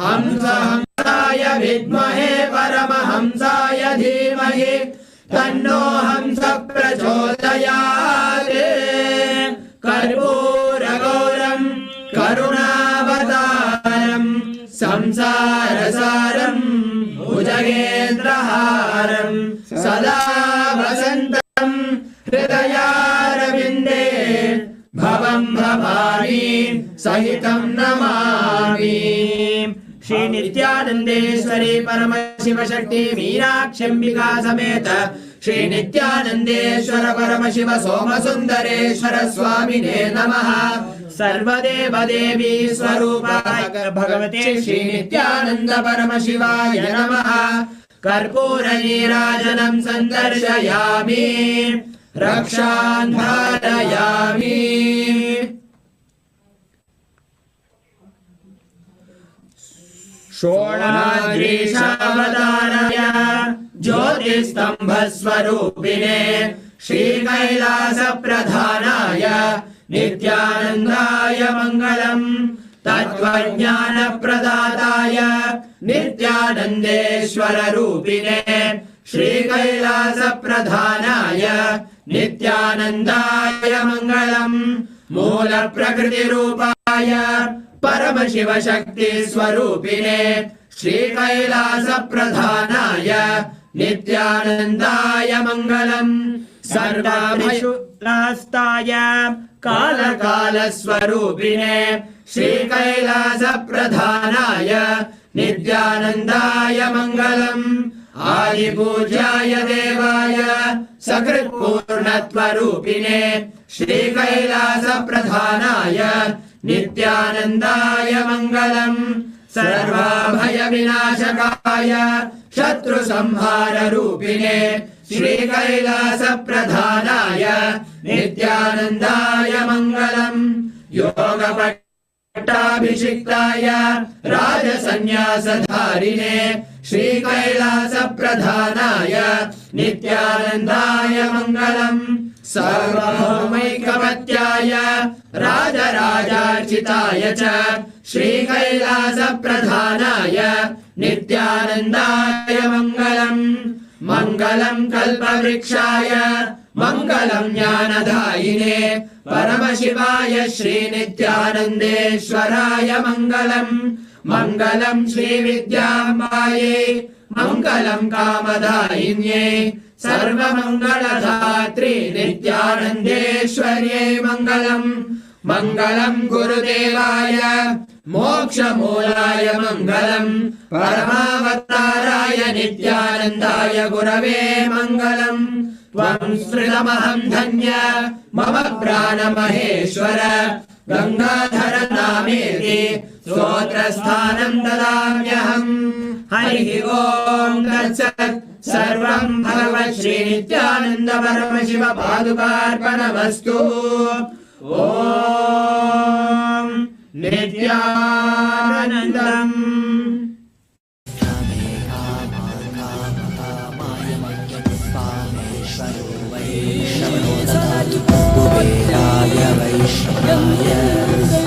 G: हंसाय विद्महे परमहंसाय धीमहि तन्नो हंस प्रचोदयात् कर्पूरगौरं करुणावतारं संसारसारं खगेन्द्रहारं सदा वसन्तं हृदयारविन्दे भवं भवानी सहितं नमामि। श्री नित्यानन्देश्वरी परमशिवशक्ति मीनाक्षम्बिका समेत श्री नित्यानन्देश्वर परमशिव सोमसुन्दरेश्वर स्वामिने नमः। सर्वदेव देवी स्वरूपाय भगवते श्री नित्यानन्द परमशिवाय नमः। कर्पूर नीराजनं सन्दर्शयामि रक्षान् धारयामि। षोडशीर्षावताराय ज्योतिस्तम्भस्वरूपिणे श्रीकैलासप्रधानाय नित्यानन्दाय मङ्गलम्। तत्त्वज्ञानप्रदाताय नित्यानन्देश्वररूपिणे श्रीकैलासप्रधानाय नित्यानन्दाय मङ्गलम्। मूलप्रकृतिरूपाय परमशिवशक्ति स्वरूपिणे श्रीकैलासप्रधानाय नित्यानन्दाय मङ्गलम्। सर्वाभयनास्ताय कालकालस्वरूपिणे श्रीकैलासप्रधानाय नित्यानन्दाय मङ्गलम्। आदिपूज्याय देवाय सकृत्पूर्णत्वरूपिणे श्रीकैलासप्रधानाय नित्यानन्दाय मङ्गलम्। सर्वाभयविनाशकाय शत्रुसंहाररूपिणे श्रीकैलासप्रधानाय नित्यानन्दाय मङ्गलम्। योगपट्टाभिषिक्ताय राजसन्न्यासधारिणे श्रीकैलासप्रधानाय नित्यानन्दाय मङ्गलम्। सार्वभौमैकमत्याय राजराजार्चिताय च श्रीकैलासप्रधानाय नित्यानन्दाय मङ्गलम्। मङ्गलम् कल्पवृक्षाय मङ्गलम् ज्ञानदायिने परमशिवाय श्रीनित्यानन्देश्वराय मङ्गलम्। मङ्गलम् श्रीविद्याम्बायै मङ्गलम् कामदायिन्यै सर्वमङ्गलधात्री नित्यानन्देश्वर्यै मङ्गलम्। मङ्गलम् गुरुदेवाय मोक्षमूलाय मङ्गलम्। परमावताराय नित्यानन्दाय गुरवे मङ्गलम्। त्वं स्मृतमहं धन्य मम प्राणमहेश्वर गङ्गाधर नामेति स्तोत्रस्थानं ददाम्यहम्। हरिः ॐ तत्सत्। सर्वं भगवत् श्री नित्यानन्द परमशिव पादुकार्पणमस्तु। ॐ नित्यानन्दम्।
E: कुबेराय वैष्णवाय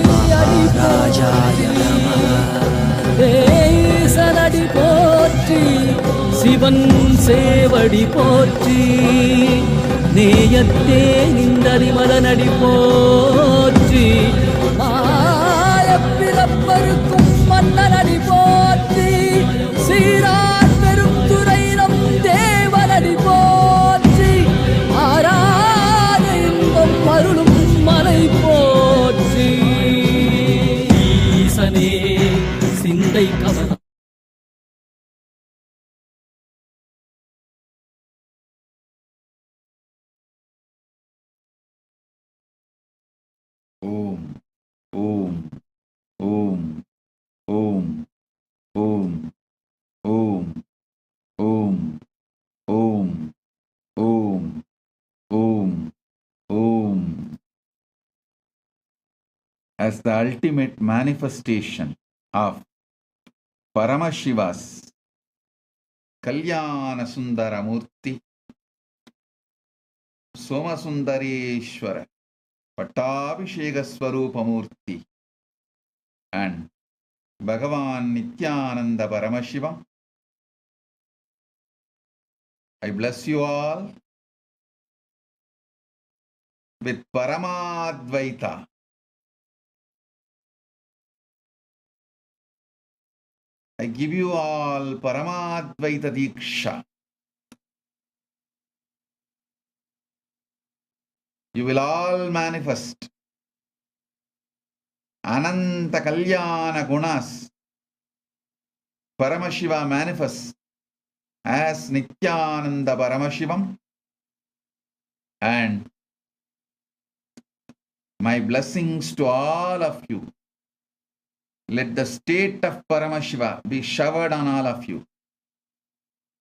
E: महाराजाय नमः। ஈசனடி போற்றி சிவன் சேவடி போற்றி நேயத்தே நின்றடி மலனடி போற்றி மாயப்பிறப்பருக்கும் மன்னனடி போற்றி சீரார் பெருந்துரை நம் தேவனடி போற்றி ஆராத இன்பம் அருளும் மலை போற்றி ஈசனே சிந்தை கவனம்
C: Om, Om, Om, Om, Om, Om, Om, Om, Om, Om, Om. As the ultimate manifestation of Paramashiva's Kailasa Somasundareshwara Pattabishekam and Bhagavan Nithyananda Paramashivam, I bless you all with Paramadvaita. I give you all Paramadvaita Diksha. You will all manifest Ananta Kalyana Gunas. Paramashiva manifests as Nithyananda Paramashivam, and my blessings to all of you. Let the state of Paramashiva be showered on all of you.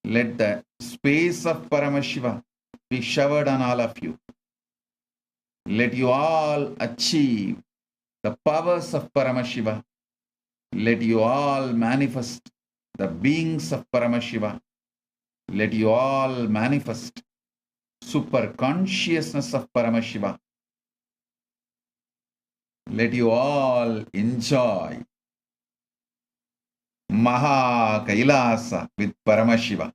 C: Let the space of Paramashiva be showered on all of you. Let you all achieve the powers of Paramashiva. Let you all manifest the beings of Paramashiva. Let you all manifest super consciousness of Paramashiva. Let you all enjoy Maha Kailasa with Paramashiva.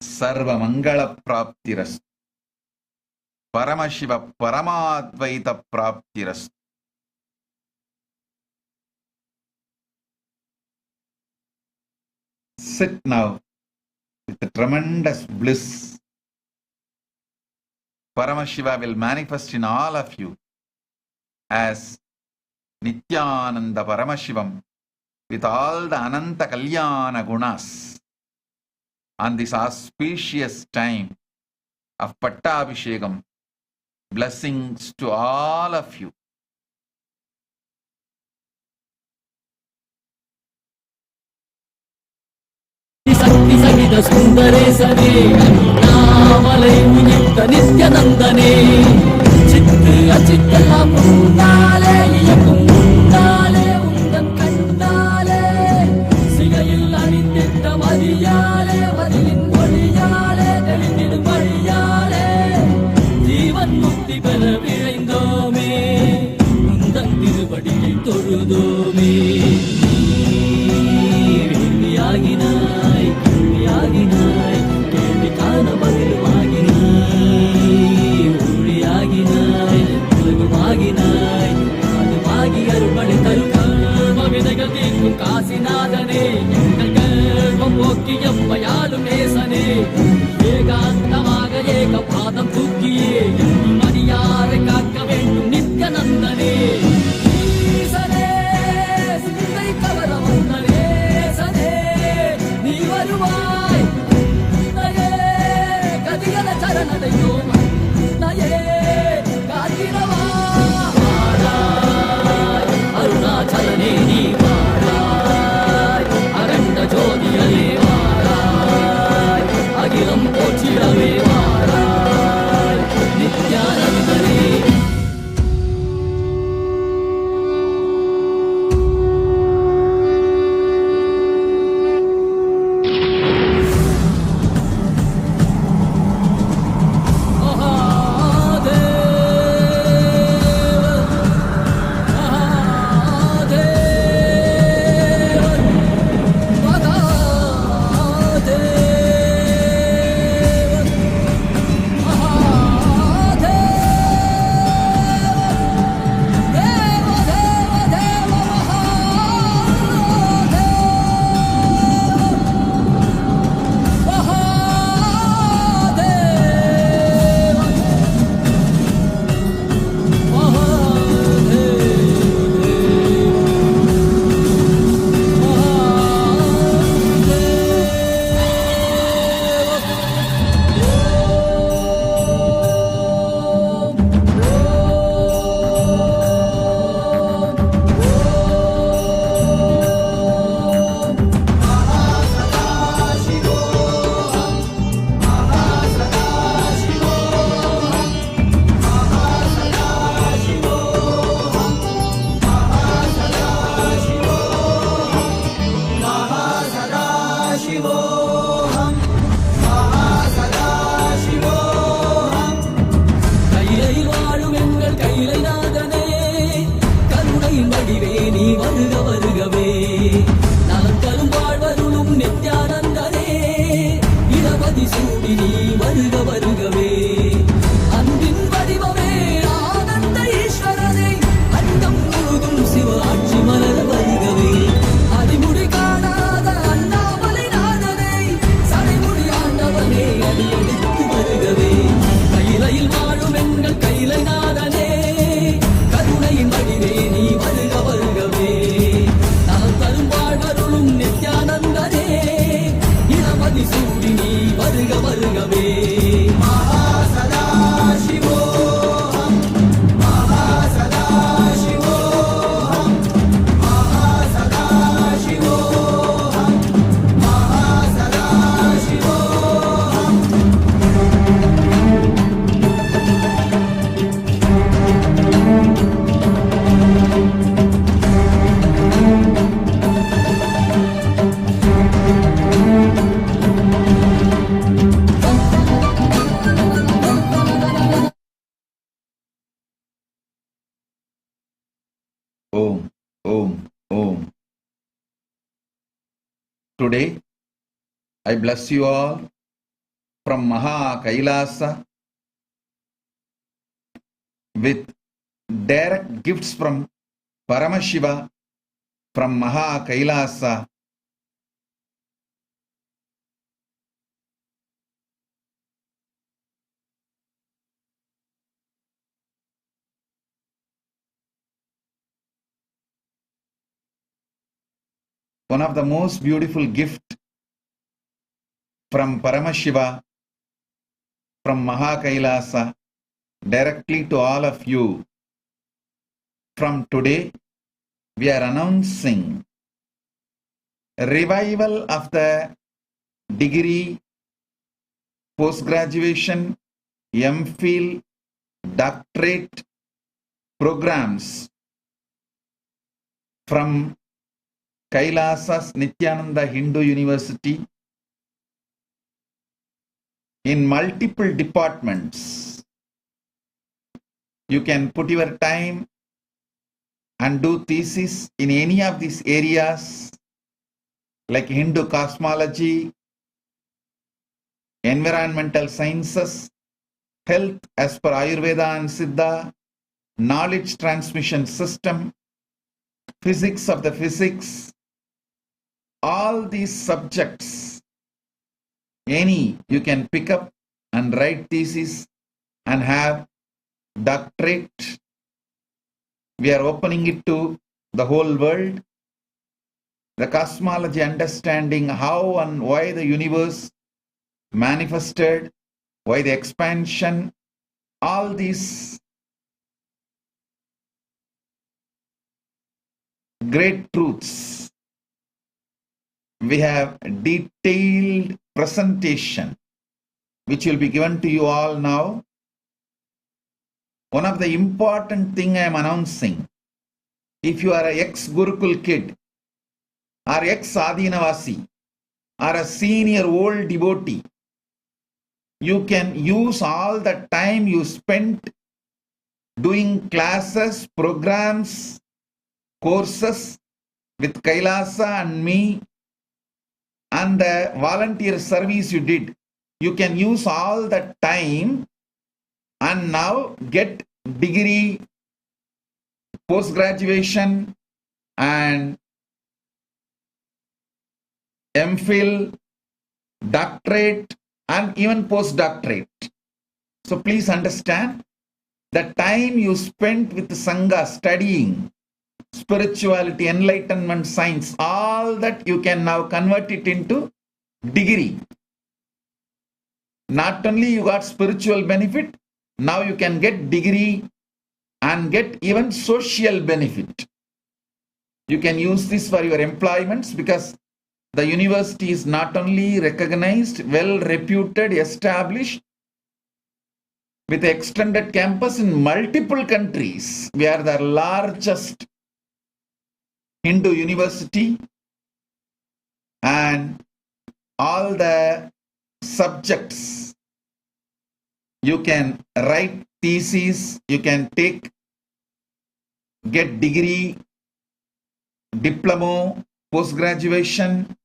C: Sarva Mangala Praptiras. Paramashiva Paramadvaita Praptiras. Sit now with a tremendous bliss. Paramashiva will manifest in all of you as Nithyananda Paramashivam with all the Ananta Kalyana Gunas on this auspicious time of Pattabishekam. Blessings to all of you.
E: Sakti Sahita Sundaresware Namalai Unitha Nithyanandane Chitta Achittala Mundale Iyakkum Mundale Undan Kandale Sigayil Anithitta Madiyale Madilin Moliyale Delindidum Valiyale Jeevan Mukti Pera Vizhaindome Undan Tiruvadiyai Tozhudome Yaginai, Kendi Kana Badilumaginai, Uriyaginai, Ulgumaginai, Adumagi Arubadi Tarukama Vidagatikkum Kasinadane, Yengalkalvam Pokkiyam Payalum Nesane, Ekantamaga Eka Padam Thukkiye, Madiyare Kakka Vendum Nithyanandane, Isane, Sindai Kavaravannane, Sane, Nivaruvai, Naye, Kadigala Charanadayo, Naye, Kadirava, Varai, Arunachalane Varai, Aranda Jodiyale Varai, Agilam Pochirave Varai, Nithyanandane. வருக வருகவே அன்பின் வடிவமே ஆனந்த
C: Om, Om, Om. Today, I bless you all from Maha Kailasa with direct gifts from Paramashiva from Maha Kailasa. One of the most beautiful gifts from Paramashiva from Maha Kailasa directly to all of you. From today, we are announcing a revival of the degree, post-graduation, MPhil, doctorate programs from Kailasa's Nithyananda Hindu University in multiple departments. You can put your time and do thesis in any of these areas like Hindu cosmology, environmental sciences, health as per Ayurveda and Siddha, knowledge transmission system, physics of the physics, all these subjects, any you can pick up and write thesis and have doctorate. We are opening it to the whole world. The cosmology, understanding how and why the universe manifested, why the expansion, all these great truths. We have detailed presentation which will be given to you all now. One of the important thing I am announcing, if you are an ex-Gurukul kid or ex-Adinavasi or a senior old devotee, you can use all the time you spent doing classes, programs, courses with Kailasa and me and the volunteer service you did. You can use all that time and now get degree, post-graduation and MPhil, doctorate and even postdoctorate. So please understand, the time you spent with Sangha studying spirituality, enlightenment, science, all that you can now convert it into degree. Not only you got spiritual benefit, now you can get degree and get even social benefit. You can use this for your employments because the university is not only recognized, well reputed, established, with extended campus in multiple countries. We are the largest Hindu university and all the subjects you can write thesis, you can get degree, diploma, post-graduation,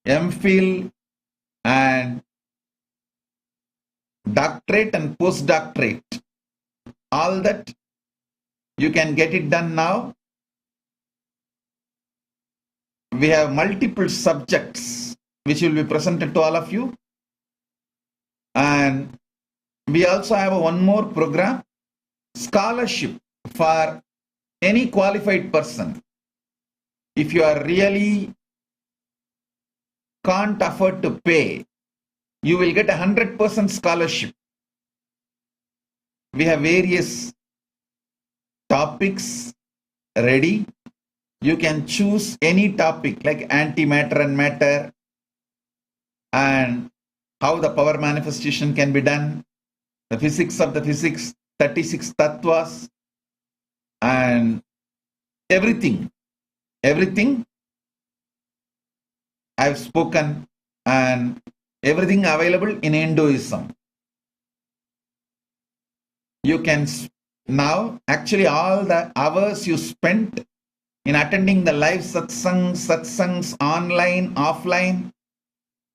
C: MPhil and doctorate and postdoctorate. All that you can get it done now. We have multiple subjects which will be presented to all of you. And we also have one more program, scholarship for any qualified person. If you are really can't afford to pay, you will get 100% scholarship. We have various topics ready. You can choose any topic like antimatter and matter and how the power manifestation can be done, the physics of the physics, 36 tattvas and everything I've spoken and everything available in Hinduism. You can now actually all the hours you spent in attending the live satsangs online, offline.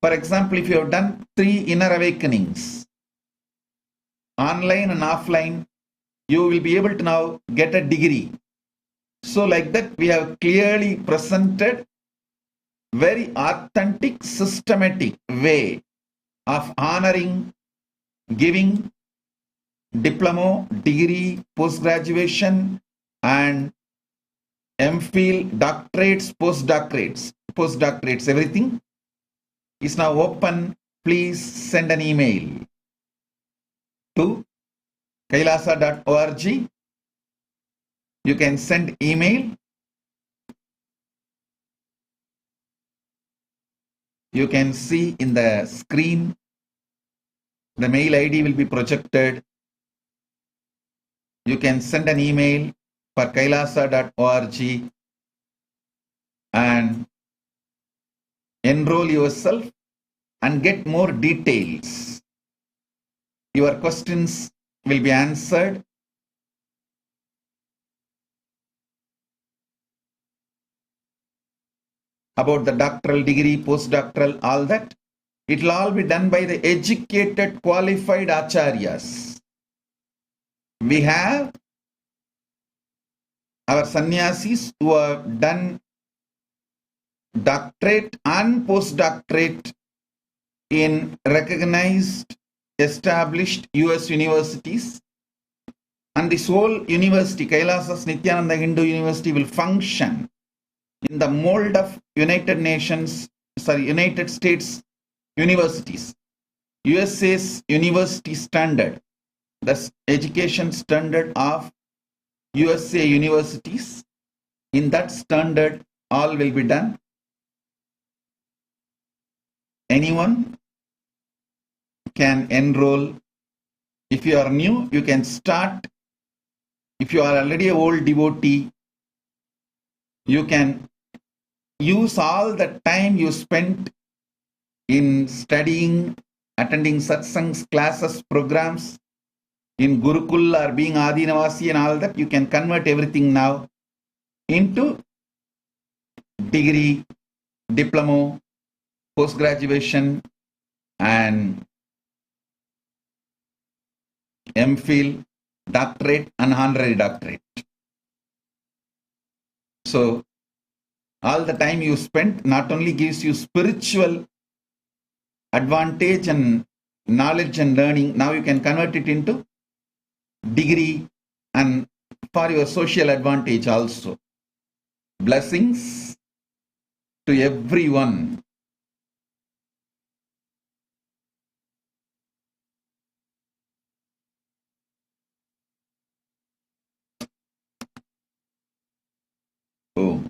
C: For example, if you have done 3 inner awakenings, online and offline, you will be able to now get a degree. So like that, we have clearly presented very authentic, systematic way of honoring, giving diploma, degree, post-graduation, and MPhil, doctorates, postdoctorates, everything is now open. Please send an email to kailasa.org. You can send email. You can see in the screen, the mail ID will be projected. You can send an email for kailasa.org and enroll yourself and get more details. Your questions will be answered. About the doctoral degree, postdoctoral, all that. It will all be done by the educated, qualified acharyas. We have our sannyasis who have done doctorate and postdoctorate in recognized, established US universities. And this whole university, Kailasa's Nithyananda Hindu University, will function in the mold of United States universities. USA's university standard, the education standard of USA universities. In that standard, all will be done. Anyone can enroll. If you are new, you can start. If you are already an old devotee, you can use all the time you spent in studying, attending satsangs, classes, programs, in Gurukul or being Adinavasi and all that. You can convert everything now into degree, diploma, post-graduation, and MPhil, doctorate, and honorary doctorate. So, all the time you spent not only gives you spiritual advantage and knowledge and learning, now you can convert it into degree and for your social advantage also. Blessings to everyone. Oh.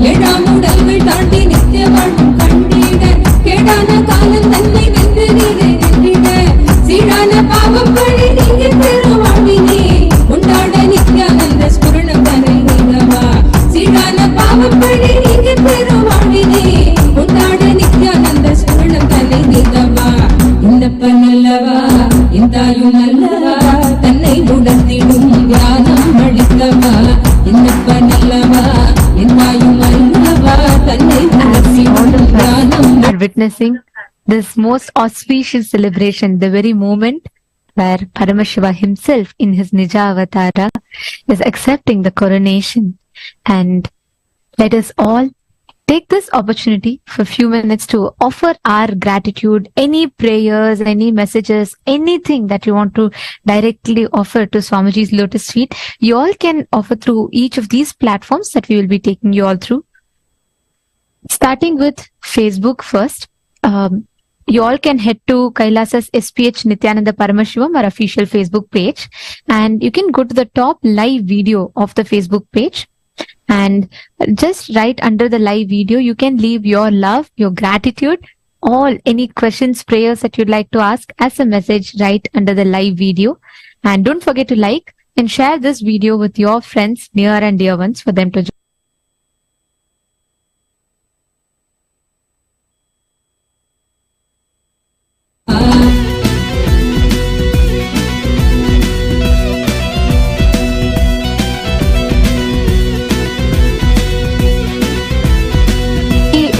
I: ஏழாம் உடல்கள் தாண்டி நித்திய வாழ்வும் கண்டிட கேடான காலம் தன்னை வென்று நீரை நின்றிட சீரான பாவம் பழி நீங்கி பெறும் வாழ்வினே உண்டாட நித்யானந்த ஸ்புரணம் தன்னை நீங்கவா சீரான பாவம் பழி நீங்கி பெறும் வாழ்வினே உண்டாட நித்யானந்த ஸ்புரணம் தன்னை நீங்கவா இந்தப்ப நல்லவா இந்தாயும் நல்லவா தன்னை உணர்த்திடும் ஞானம் அளித்தவா இந்தப்ப நல்லவா இந்தாயும் நல்லவா தன்னை உணர்த்திடும் ஞானம்
J: are witnessing this most auspicious celebration, the very moment where Paramashiva himself in his Nija Avatara is accepting the coronation. And let us all take this opportunity for a few minutes to offer our gratitude, any prayers, any messages, anything that you want to directly offer to Swamiji's lotus feet. You all can offer through each of these platforms that we will be taking you all through. Starting with Facebook first. You all can head to Kailasa's SPH Nithyananda Paramashivam, our official Facebook page, and you can go to the top live video of the Facebook page. And just right under the live video, you can leave your love, your gratitude, any questions, prayers that you'd like to ask as a message right under the live video. And don't forget to like and share this video with your friends, near and dear ones, for them to join.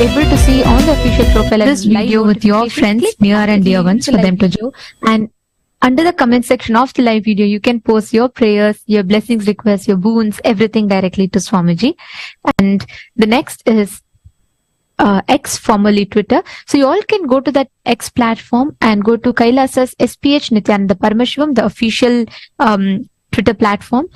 J: Able to see on the official profile this video with your friends, near and dear ones, for them to join. And under the comment section of the live video, you can post your prayers, your blessings, requests, your boons, everything directly to Swamiji. And the next is X, formerly Twitter. So you all can go to that X platform and go to Kailasa's SPH Nithyananda Paramashivam, the official Twitter platform.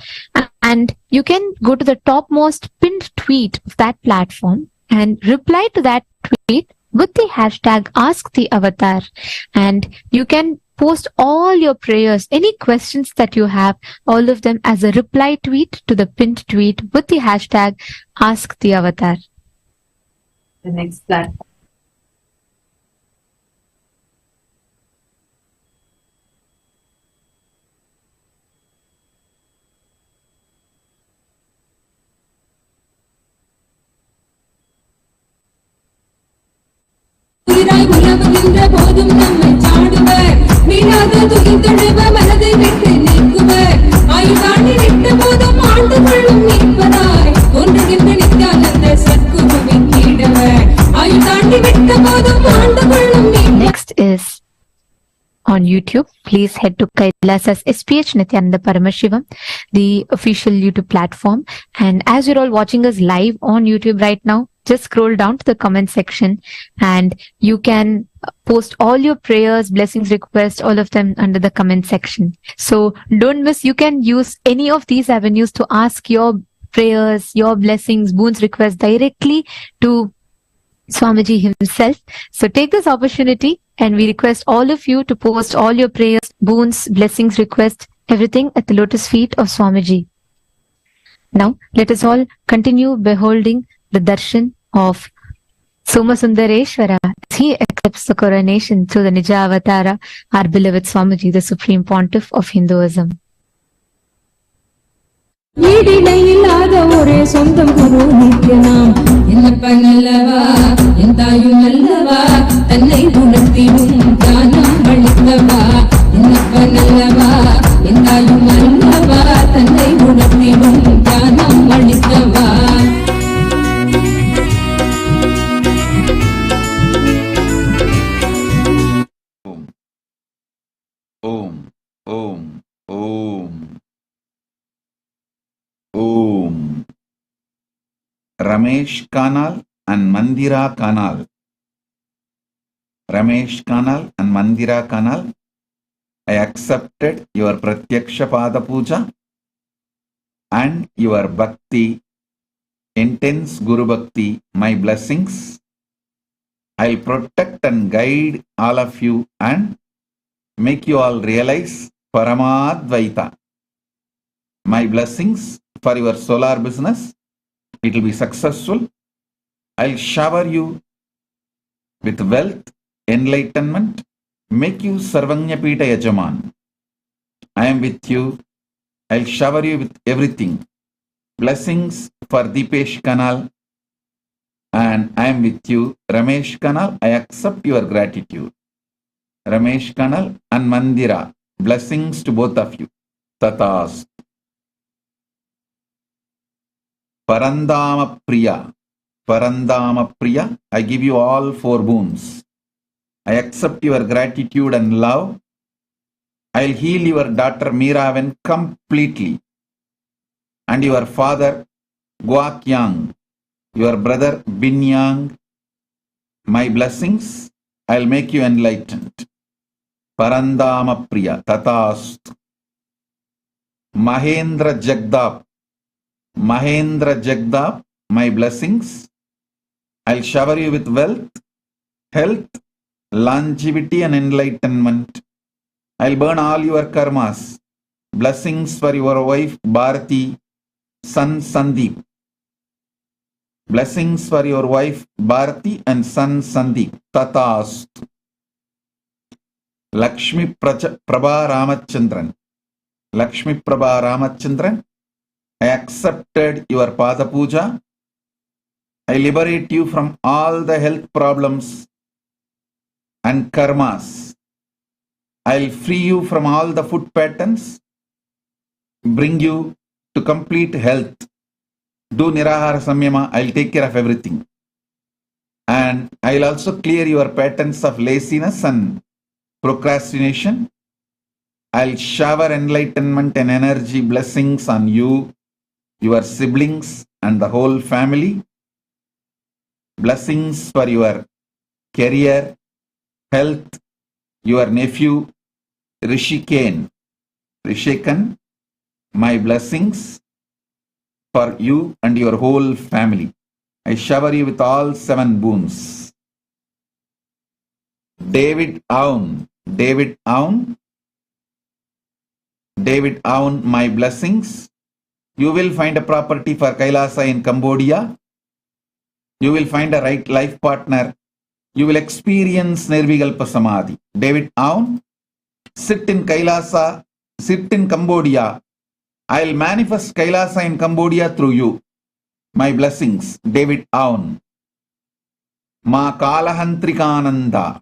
J: And you can go to the topmost pinned tweet of that platform and reply to that tweet with the hashtag #AskTheAvatar. And you can post all your prayers, any questions that you have, all of them as a reply tweet to the pinned tweet with the hashtag #AskTheAvatar. The next platform.
I: உயிராய் உலவுகின்ற போதும் நம்மை சாடுவர் மீளாத துயிர்த்தெழுவ மனதை விட்டு நீக்குவர் ஆயுள் தாண்டி விட்ட போதும் ஆண்டு கொள்ளும் நீப்பதாய் தோன்றுகின்ற நித்யானந்த சத்குருவின் கீழவர் ஆயுள் தாண்டி விட்ட போதும் ஆண்டு கொள்ளும்
J: Next is on YouTube. Please head to Kailasa's SPH Nithyananda Paramashivam, the official YouTube platform. And as you're all watching us live on YouTube right now, just scroll down to the comment section and you can post all your prayers, blessings, requests, all of them under the comment section. So don't miss, you can use any of these avenues to ask your prayers, your blessings, boons, requests directly to Swamiji himself. So take this opportunity and we request all of you to post all your prayers, boons, blessings, requests, everything at the lotus feet of Swamiji. Now let us all continue beholding the darshan of Somasundareshwara as he accepts the coronation through the Nija Avatara, our beloved Swamiji, the Supreme Pontiff of Hinduism.
I: ஈடிணையில்லாத ஒரே சொந்தம் குரு நித்யநாம் என்னப்ப நல்லவா என் தாயும் நல்லவா தன்னை உணர்த்திடும் ஞானம் அளித்தவா என்னப்ப நல்லவா என் தாயும் நல்லவா தன்னை உணர்த்திடும் ஞானம் அளித்தவா
C: Om, Om, Om, Om. Ramesh Kanal and Mandira Kanal. Ramesh Kanal and Mandira Kanal, I accepted your Pratyaksha Pada Puja and your Bhakti, intense Guru Bhakti, my blessings. I'll protect and guide all of you and make you all realize Paramadvaita. My blessings for your solar business. It will be successful. I'll shower you with wealth, enlightenment, make you Sarvajnapeetha Yajaman. I am with you. I'll shower you with everything. Blessings for Deepesh Kanal. And I am with you. Ramesh Kanal, I accept your gratitude. Ramesh Kanal and Mandira. Blessings to both of you. Tatas. Parandama Priya. Parandama Priya, I give you all 4 boons. I accept your gratitude and love. I'll heal your daughter Meeravan completely. And your father Guakyang, your brother Binyang, my blessings, I'll make you enlightened. Parandama Priya, Tatast. Mahendra Jagdap, Mahendra Jagdap, my blessings, I'll shower you with wealth, health, longevity and enlightenment. I'll burn all your karmas. Blessings for your wife Bharati, son Sandeep. Blessings for your wife Bharati and son Sandeep. Tatast. Lakshmi Prabha Ramachandran. Lakshmi Prabha Ramachandran, I accepted your Pada Puja. I liberate you from all the health problems and karmas. I'll free you from all the food patterns, bring you to complete health. Do Nirahara Samyama, I'll take care of everything. And I'll also clear your patterns of laziness and procrastination. I'll shower enlightenment and energy blessings on you, your siblings, and the whole family. Blessings for your career, health, your nephew Rishikan, my blessings for you and your whole family. I shower you with all 7 boons. David Aun, my blessings. You will find a property for Kailasa in Cambodia. You will find a right life partner. You will experience Nirvikalpa Samadhi. David Aun, sit in Kailasa, sit in Cambodia. I'll manifest Kailasa in Cambodia through you. My blessings. David Aun. Ma Kalahantrikananda.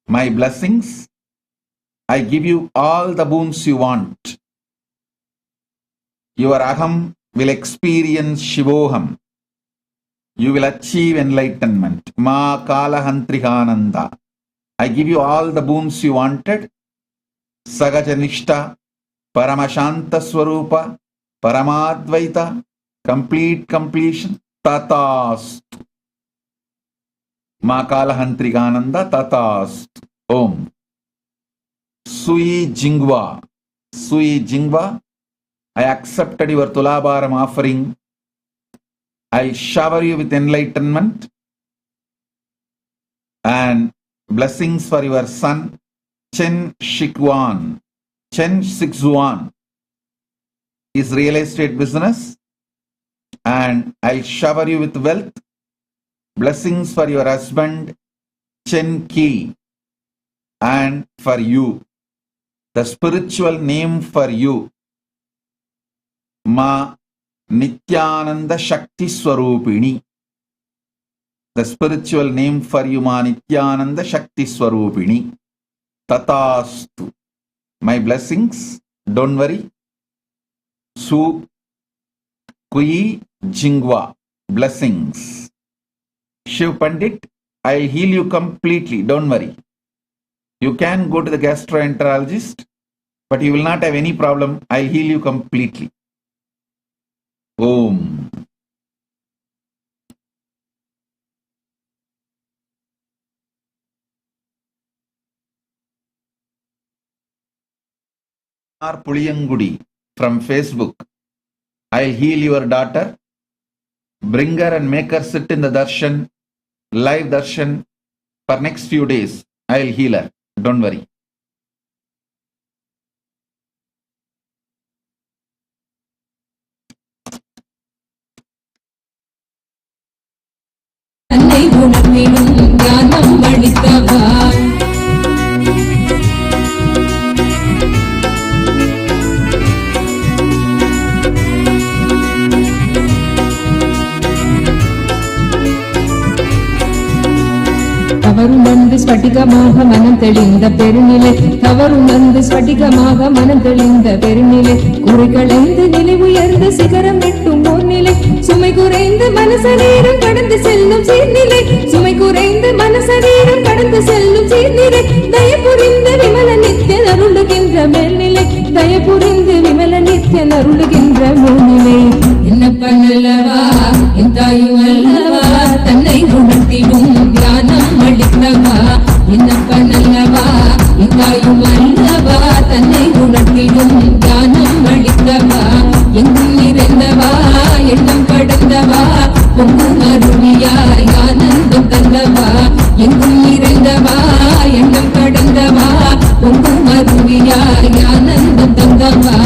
C: My blessings. I give you all the boons you want. Your Aham will experience Shivoham. You will achieve enlightenment. Ma Kalahantrikananda. I give you all the boons you wanted. Sagajanishta, Paramashanta Swarupa, Paramadvaita, complete completion. Tatast. Ma Kalahantrikananda Tatast. Om. Sui Jingwa, I accepted your Tulabaram offering. I'll shower you with enlightenment and blessings for your son, Chen Shikwan, his real estate business. And I'll shower you with wealth, blessings for your husband, Chen Ki, and for you. The spiritual name for you, Ma Nithyananda Shakti Swarupini. The spiritual name for you, Ma Nithyananda Shakti Swarupini. Tatastu. My blessings, don't worry. Su Kui Jingwa. Blessings. Shiv Pandit, I'll heal you completely, don't worry. You can go to the gastroenterologist, but you will not have any problem. I'll heal you completely. Om. Puliyangudi from Facebook. I'll heal your daughter. Bring her and make her sit in the Darshan, live Darshan for next few days. I'll heal her. Don't worry.
I: தவறுணர்ந்து ஸ்படிகமாக மனம் தெளிந்த பெருநிலை, தவறுணர்ந்து ஸ்படிகமாக மனம் தெளிந்த பெருநிலை, குறைகளைந்து நிலை உயர்ந்த சிகரம் எட்டும் ஓர்நிலை, சுமை குறைந்து மனசரீரம் கடந்து செல்லும் சீர்நிலை, சுமை குறைந்து மனசரீரம் கடந்து செல்லும் சீர்நிலை, தயபுரிந்த விமல நித்திய அருளுகின்ற மேல்நிலை, தயபுரிந்து விமல நித்திய அருளுகின்ற மேல்நிலை. என்னப்பன் அல்லவா என் தாயும் அல்லவா தன்னை உணர்த்திடும் தியானம் அளித்தவா, என்னப்பன் அல்லவா என் தாயும் அல்லவா தன்னை உணர்த்திடும் தியானம் அளித்தவா, எங்கும் நிறைந்தவா எண்ணம் கடந்தவா பொங்கும் அருவியாய் ஆனந்தம் தந்தவா, எங்கும் நிறைந்தவா எண்ணம் கடந்தவா பொங்கும் அருவியாய் ஆனந்தம் தந்தவா.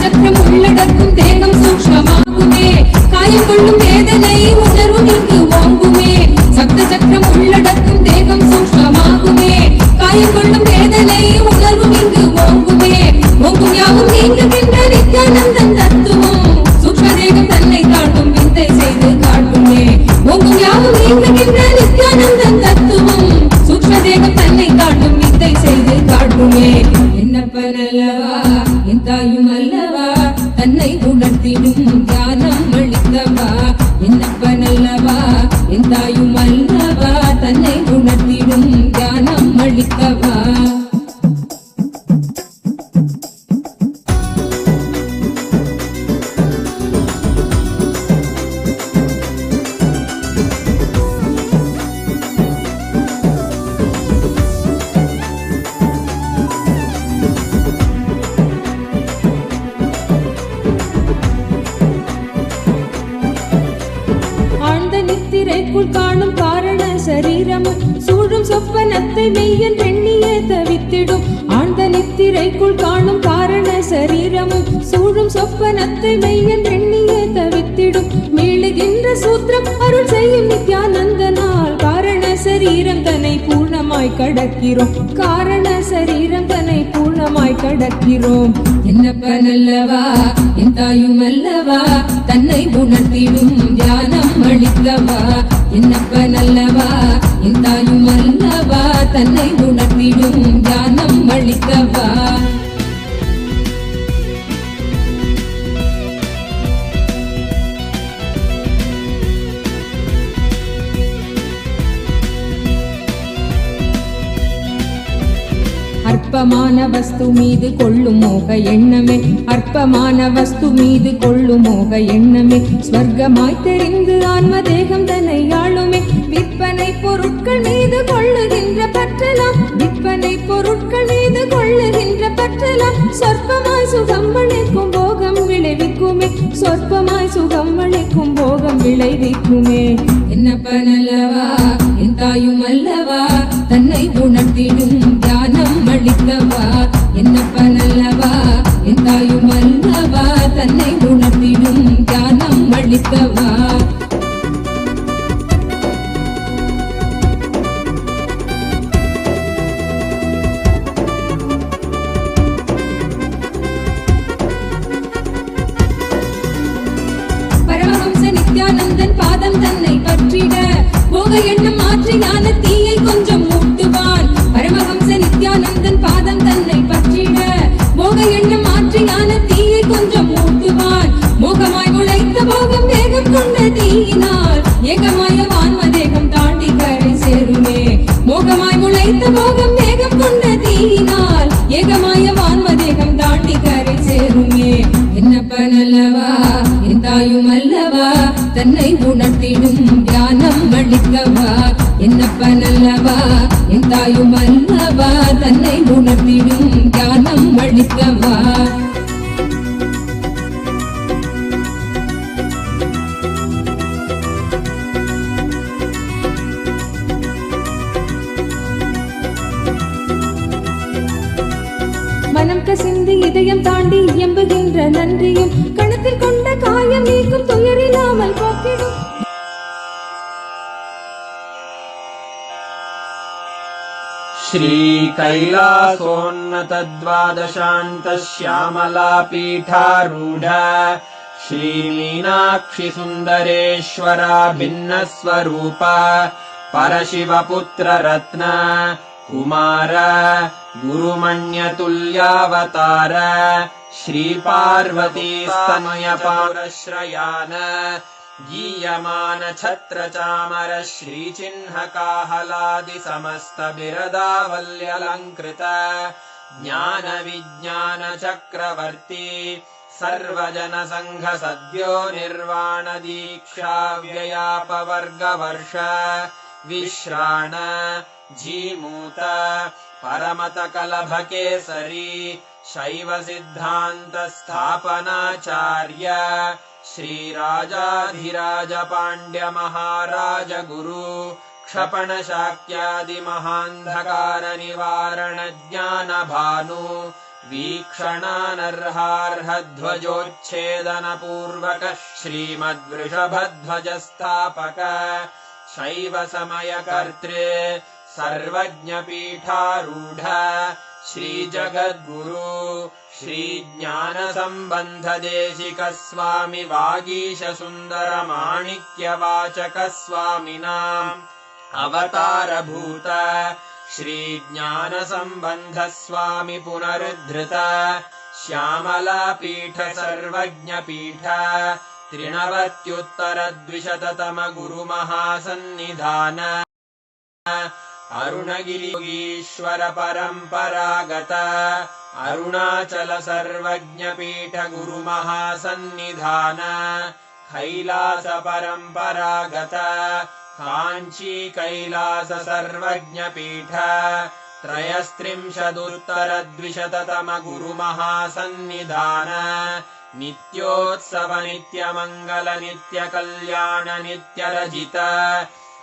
I: சக்கரம் உள்ளடக்கும் தேகம் சூக்ஷ்மமாகுமே, காயம் கொள்ளும் வேதனை உணர்வும் இங்கு ஓங்குமே, சப்த சக்கரம் உள்ளடக்கும் தேகம் சூக்ஷ்மமாகுமே, காயம் கொள்ளும் வேதனை உணர்வும் இங்கு ஓங்குமே, ஓங்கும் யாவும் நீங்குகின்ற நித்யானந்தம் தத்துவம், சூக்ஷ்ம தேகம் தன்னை காட்டும் வித்தை செய்து காட்டுமே, ஓங்கும் யாவும் நீங்குகின்ற நித்யானந்தம் தத்துவம், சூக்ஷ்ம தேகம் தன்னை காட்டும் வித்தை செய்து காட்டுமே. என்னப்பன் அல்லவா என் தாயும் அல்லவா தன்னை உணர்த்திடும் தியானம் அளித்தவா, என்னப்பன் அல்லவா என் தாயும் அல்லவா தன்னை உணர்த்திடும் தியானம் அளித்தவா. காணும் காரண சரீரமும் சூழும் சொப்பனத்தை மெய்யன் எண்ணியே தவித்திடும், ஆழ்ந்த நித்திரைக்குள் காணும் காரண சரீரமும் சூழும் சொப்பனத்தை மெய்யன் எண்ணியே தவித்திடும், மீளுகின்ற சூத்திரம் அருள் செய்யும் நித்யானந்தனால் காரண சரீரம் தன்னை பூர்ணமாய் கடக்கிறோம், காரண சரீரம் தன்னை பூர்ணமாய் கடக்கிறோம். என்னப்பன் அல்லவா என் தாயும் அல்லவா தன்னை உணர்த்திடும் தியானம் அளித்தவா, என்னப்பன் அல்லவா என் தாயும் அல்லவா தன்னை உணர்த்திடும் தியானம் அளித்தவா. அற்பமான வஸ்து மீது கொள்ளும் மோக எண்ணமே, அற்பமான வஸ்து மீது கொள்ளும் மோக எண்ணமே, ஸ்வர்க்கமாய் தெரிந்து ஆன்ம தேகம் தன்னை ஆளுமே, விற்பனை பொருட்கள் மீது கொள்ளுகின்ற பற்றலாம், விற்பனை பொருட்கள் மீது கொள்ளுகின்ற பற்றலாம், சொற்பமாய் சுகம் அளிக்கும் போகம் விளைவிக்குமே, சொற்பமாய் சுகம் அளிக்கும் போகம் விளைவிக்குமே. என்னப்பன் அல்லவா என் தாயும் அல்லவா தன்னை உணர்த்திடும் தியானம் அளித்தவா, என்னப்பன் அல்லவா என் தாயும் அல்லவா தன்னை உணர்த்திடும் தியானம் அளித்தவா. பரமஹம்ச நித்யானந்தன் பாதம் தன்னை பற்றிட போக எண்ணம் மாற்றி ஞான தீயை கொஞ்சம் மூட்டுவான், பரமஹம்ச நித்யானந்தன் பாதம் தன்னை பற்றிட போக எண்ணம் மாற்றி ஞான தீயை கொஞ்சம் மூட்டுவான், மோகமாய் முளைத்த போகம் வேகம் கொண்ட தீயினால் ஏகமாய வான்ம தேகம் தாண்டி கரை சேருமே, மோகமாய் முளைத்த போகம் வேகம் கொண்ட தீயினால் ஏகமாய வான்ம தேகம் தாண்டி கரை சேருமே. என்னப்பன் அல்லவா என் தாயும் அல்லவா தன்னை உணர்த்திடும் தியானம் அளித்தவா, என்னப்பன் அல்லவா என் தாயும் அல்லவா தன்னை உணர்த்திடும் தியானம் அளித்தவா. கலக்க சிந்தி இதயம் தாண்டி எம்புகின்ற நன்றியும் கணத்தில் கொண்ட காயம் நீக்கும் துயரில்லாமல் போக்கிடும்.
G: श्री कैलासोन्नत द्वादशान्त श्यामलापीठारूढ श्री मीनाक्षि सुन्दरेश्वरा भिन्न स्वरूप परशिवपुत्र रत्न कुमार गुरुमण्यतुल्यावतार श्री पार्वती स्तनय पौरश्रयान गीयमान छत्र चामर श्रीचिह्न काहलादि समस्त बिरदावल्यलङ्कृत ज्ञान विज्ञान चक्रवर्ती सर्वजन संघ सद्यो निर्वाण दीक्षा व्ययापवर्गवर्ष विश्राण जीमूत परमत कलभ केसरी शैव सिद्धान्त स्थापनाचार्य श्री राजाधिराज पाण्ड्य महाराज गुरु क्षपण शाक्यादि महान्धकार निवारण ज्ञान भानु वीक्षणानर्हार्ह ध्वजोच्छेदन पूर्वक श्रीमद्वृषभध्वज स्थापक शैव समय कर्तृ सर्वज्ञ पीठारूढ श्री जगद्गुरु श्री ज्ञान संबंध देशिक स्वामी वागीश सुंदर माणिक्य वाचक स्वामिनाम् अवतार भूत श्री ज्ञान संबंध स्वामी पुनरुद्धृत श्यामलापीठ सर्वज्ञ पीठ त्रिनवत्युत्तर द्विशततम गुरु महासन्निधान अरुणगिरीश्वर परंपरागत अरुणाचल सर्वज्ञ पीठ गुरु महासन्निधान कैलास परंपरागत कांची कैलास सर्वज्ञ पीठ त्रयस्त्रिंशदुत्तर द्विशततम गुरु महासन्निधान नित्योत्सव नित्य मंगल नित्य कल्याण नित्य रजित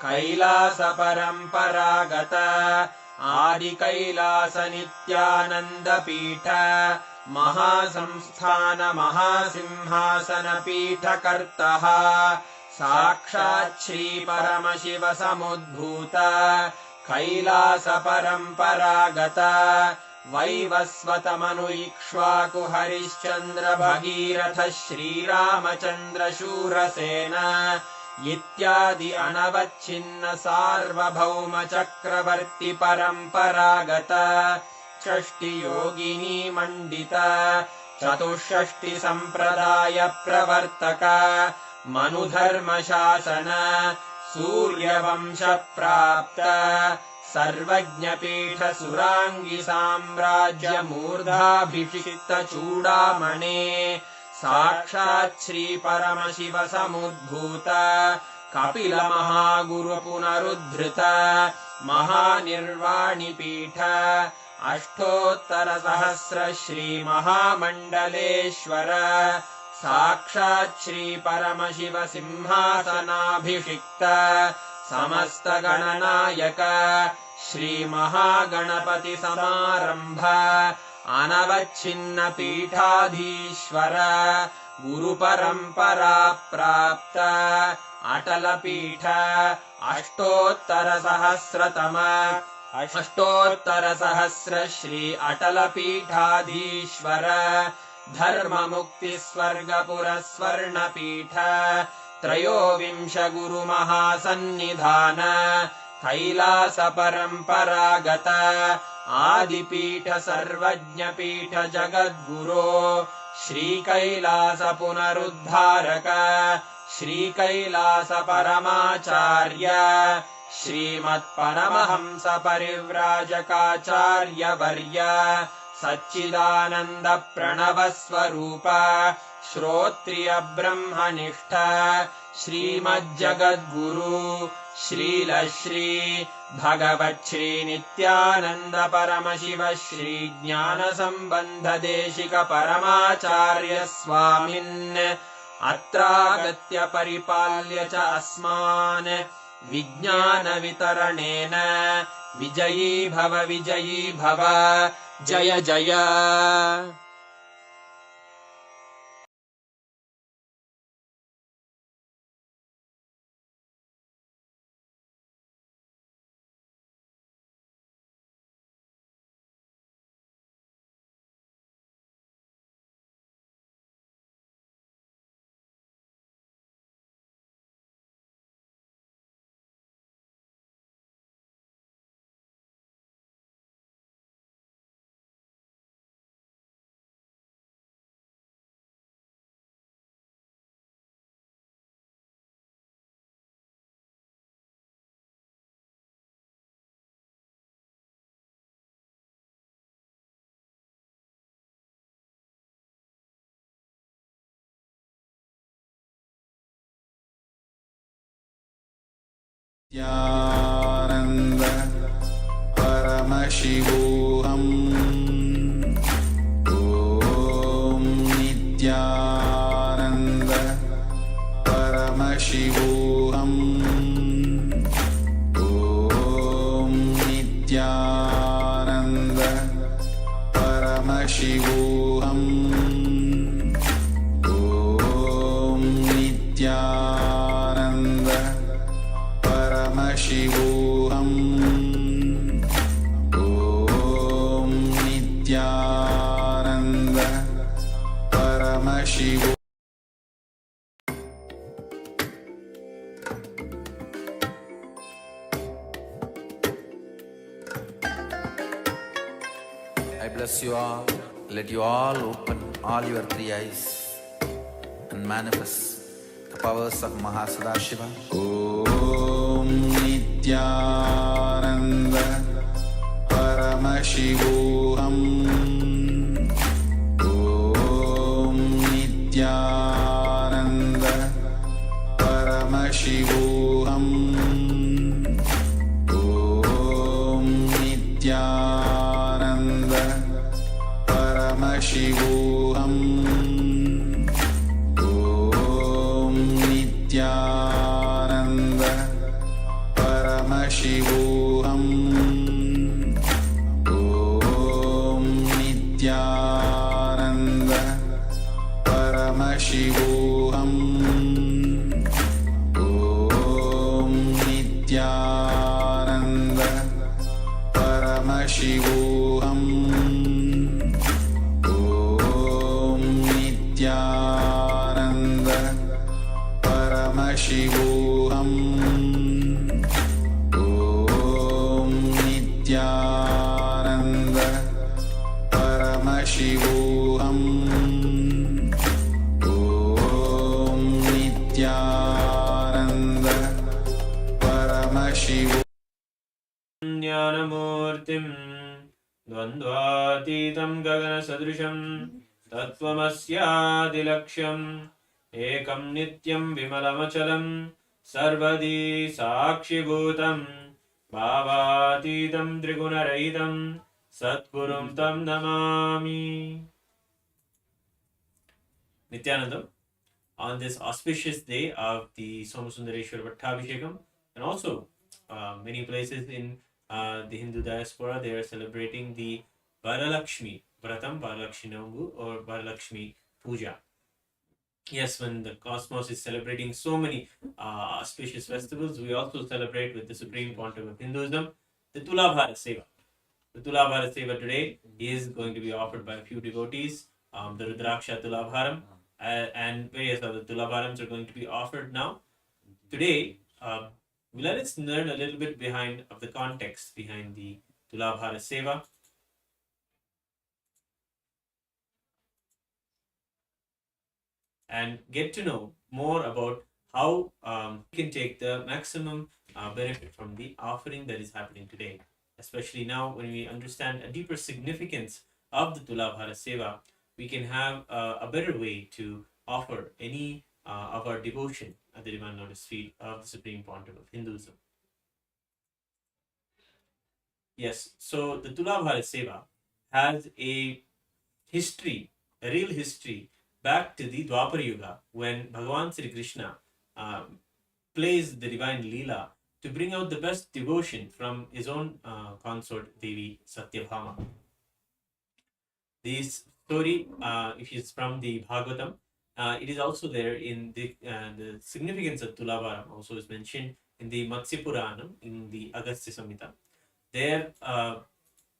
G: कैलास परंपरागत आदि कैलास नित्यानंद पीठ महासंस्थान महासिंहासन पीठ कर्तः साक्षात् श्री परमशिव समुद्भूत कैलास परंपरागत वैवस्वत मनु इक्ष्वाकु हरिश्चंद्र भगीरथ श्रीरामचंद्र शूरसेन इत्यादि अनवच्छिन्न सार्वभौम चक्रवर्ती परंपरागत षष्टि योगिनी मंडित चतुष्षष्टि संप्रदाय प्रवर्तक मनुधर्म शासन सूर्यवंश प्राप्त सर्वज्ञ पीठ सुरांगी साम्राज्य मूर्धाभिषिक्त चूड़ामणे साक्षात् श्री परमशिव समुद्भूत कपिल महागुरु पुनरुद्धृत महानिर्वाणि पीठ अष्टोत्तर सहस्र श्री महामंडलेश्वर साक्षात् श्री परमशिव सिंहासनाभिषिक्त समस्त गणनायक श्री महागणपति समारंभ अनवच्छिन्न पीठाधीश्वर गुरु परंपरा प्राप्त अटल पीठ अष्टोत्तर सहस्र श्री अटल पीठाधीश्वर धर्म मुक्ति स्वर्गपुर स्वर्ण पीठ त्रयोविंश गुरु महासन्निधान कैलास परंपरागत आदिपीठ सर्वज्ञ पीठ जगद्गुरो श्री कैलास पुनरुद्धारक श्री कैलास परमाचार्य श्रीमत्परमहंस परिव्राजकाचार्य वर्य सच्चिदानंद प्रणव स्वरूप श्रोत्रिय ब्रह्मनिष्ठ श्रीमज्जगद्गुरु श्रीलश्री भगवच्छ्री नित्यानंद परमशिव श्री ज्ञान संबंध देशिक परमाचार्य स्वामिन् अत्रागत्य परिपाल्य च अस्मान् विज्ञानवितरणेन विजयी भव जय जय।
C: नित्यानन्द परमशिवोऽहम् ॐ नित्यानन्द परमशिवोऽहम् ॐ नित्यानन्द परमशिवोऽहम् ॐ नित्यानन्द परमशिवोऽहम् ॐ Nityanand परमशिवो। I bless you all. Let you all open all your three eyes and manifest the powers of Maha Sadashiva. Om Nityananda Paramashivoham. Om Nityananda Paramashivoham. Om Nityananda Paramashivoham. Om Nityananda Paramashivoham. Om Nityananda Paramashivoham. Om Nityananda Paramashivoham. Om Nityananda Paramashivoham. Om Nityananda Paramashivoham. Om Nityananda Paramashivoham.
A: ज्ञानमूर्तिं द्वन्द्वातीतं गगनसदृशं तत्त्वमस्यादिलक्ष्यम् एकं नित्यं विमलमचलं सर्वदी साक्षिभूतं भावातीतं त्रिगुणरहितं सद्गुरुं तं Namami. Nityanandam, on this auspicious day of the Somasundareshwara Pattabishekam, and also many places in the Hindu diaspora, they are celebrating the Varalakshmi Vratam, Varalakshmi Navambu, or Varalakshmi Puja. Yes, when the cosmos is celebrating so many auspicious festivals, we also celebrate with the Supreme Pontiff of Hinduism, the Tulabhara Seva. The Tulabhara Seva today is going to be offered by a few devotees. The Rudraksha Tulabharam and various other Tulabharams are going to be offered now. Today, let us learn a little bit of the context behind the Tulabhara Seva. And get to know more about how we can take the maximum benefit from the offering that is happening today. Especially now when we understand a deeper significance of the Tulabhara Seva, we can have a better way to offer any of our devotion at the Divine Lotus feet of the Supreme Pontiff of Hinduism. Yes, so the Tulabhara Seva has a history, a real history, back to the Dwapara Yuga, when Bhagavan Sri Krishna plays the divine Leela to bring out the best devotion from his own consort Devi Satyabhama. This story is from the Bhagavatam. It is also there in the significance of Tulabharam also is mentioned in the Matsya Puranam in the Agastya Samhita. There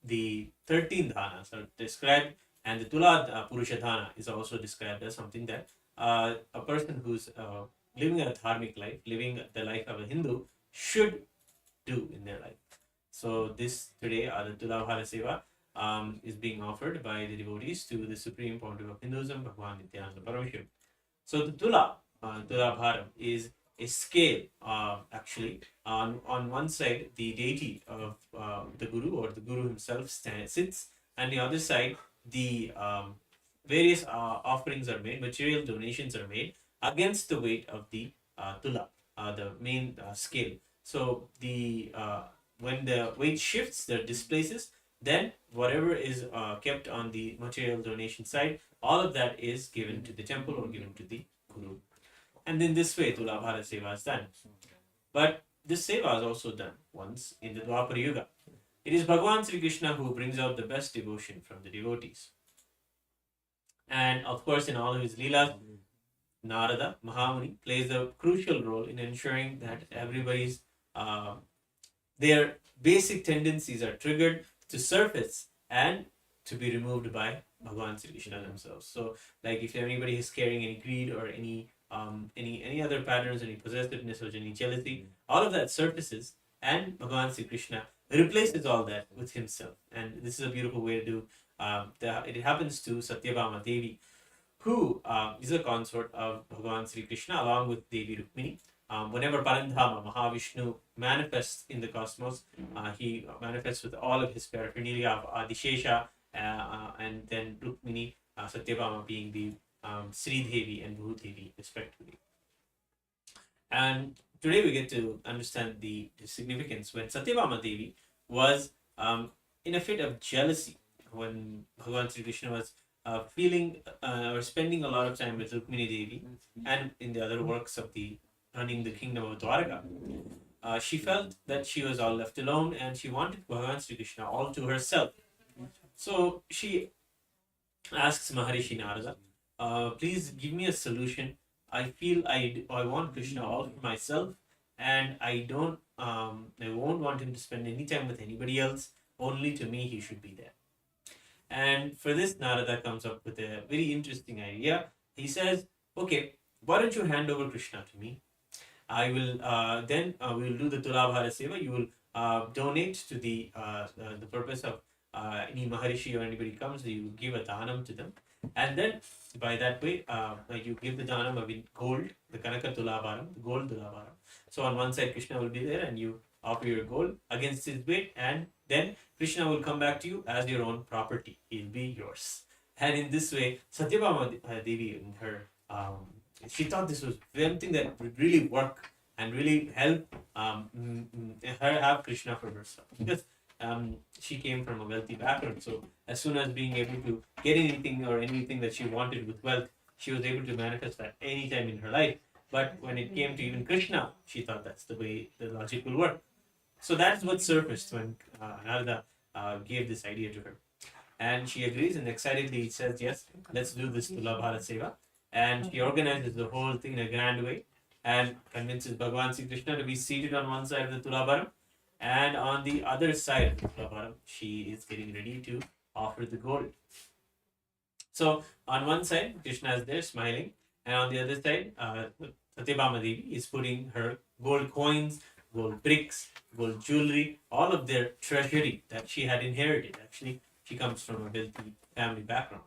A: the 13 dhanas are described, and the Tula Purusha dhana is also described as something that a person who's living a dharmic life, living the life of a Hindu, should do in their life. So this today, the Tula Bhara Seva is being offered by the devotees to the Supreme Pontiff of Hinduism, Bhagavan Nithyananda Paramashivam. So the Tula Bharam is a scale, actually. On one side, the deity of the Guru or the Guru himself sits, and the other side, the various offerings are made, material donations are made against the weight of the Tula, the main scale. So the when the weight shifts, the displaces, then whatever is kept on the material donation side, all of that is given to the temple or given to the Guru. And in this way, Tula Bhara Seva is done. But this Seva is also done once in the Dwapara Yuga. It is Bhagavan Sri Krishna who brings out the best devotion from the devotees. And of course, in all of his Leelas, Narada, Mahamuni, plays a crucial role in ensuring that everybody's their basic tendencies are triggered to surface and to be removed by Bhagavan Sri Krishna themselves. So, like if anybody is carrying any greed or any other patterns, any possessiveness or any jealousy, all of that surfaces, and Bhagavan Sri Krishna replaces all that with himself. And this is a beautiful way to do. It happens to Satyabhama Devi, who is a consort of Bhagavan Sri Krishna along with Devi Rukmini. Whenever Parandhama, Mahavishnu, manifests in the cosmos, he manifests with all of his paraphernalia of Adishesha, and then Rukmini, Satyabhama being the Sri Devi and Bhu Devi respectively. And today we get to understand the significance when Satyabhama Devi was in a fit of jealousy when Bhagavan Sri Krishna was feeling or spending a lot of time with Rukmini Devi and in the other works of the running the kingdom of Dwarka. She felt that she was all left alone and she wanted Bhagavan Sri Krishna all to herself. So she asks Maharishi Narada, please give me a solution. I feel I want Krishna all for myself, and I won't want him to spend any time with anybody else. Only to me he should be there. And for this, Narada comes up with a very interesting idea. He says, okay, why don't you hand over Krishna to me? I will then we will do the Tulabhara Seva. You will donate to the purpose of any Maharishi or anybody comes, you give a Dhanam to them. And then by that way, you give the Dhanam of gold, the Kanaka Tulabharam, the gold Tulabharam. So on one side, Krishna will be there and you offer your gold against his weight, and then Krishna will come back to you as your own property. He'll be yours. And in this way, Satyabhama Devi, in her she thought this was something that would really work and really help her have Krishna for herself. Because she came from a wealthy background. So as soon as being able to get anything that she wanted with wealth, she was able to manifest that any time in her life. But when it came to even Krishna, she thought that's the way the logic will work. So that's what surfaced when Narada gave this idea to her. And she agrees and excitedly says, yes, let's do this Tulabhara Seva. And she organizes the whole thing in a grand way and convinces Bhagavan Sri Krishna to be seated on one side of the Tulabharam, and on the other side of the Tulabharam, she is getting ready to offer the gold. So on one side, Krishna is there smiling, and on the other side, Satyabhama Devi is putting her gold coins, gold bricks, gold jewelry, all of their treasury that she had inherited. Actually, she comes from a wealthy family background.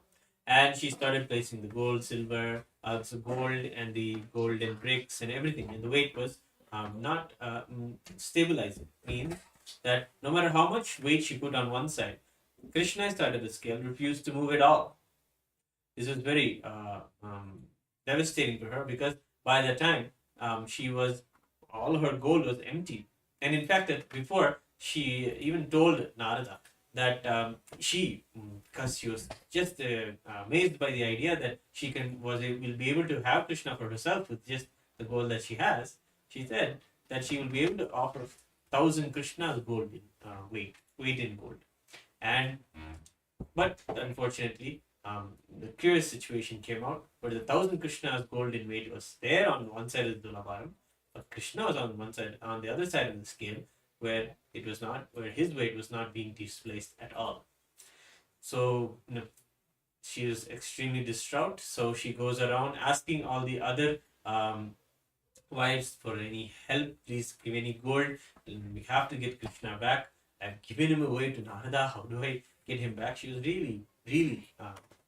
A: And she started placing the gold, silver, so gold and the golden bricks and everything. And the weight was not stabilizing. Means that no matter how much weight she put on one side, Krishna started the scale, refused to move at all. This was very devastating for her, because by that time all her gold was empty. And in fact, that before she even told Narada that because she was just amazed by the idea that will be able to have Krishna for herself with just the gold that she has. She said, that she will be able to offer 1,000 Krishna's gold in weight in gold. But unfortunately, the curious situation came out where the 1,000 Krishna's gold in weight was there on one side of the Tulabharam, but Krishna was on one side, on the other side of the scale, where it was not, where his weight was not being displaced at all. So she was extremely distraught. So she goes around asking all the other wives for any help. Please give any gold. We have to get Krishna back. I've given him away to Narada. How do I get him back? She was really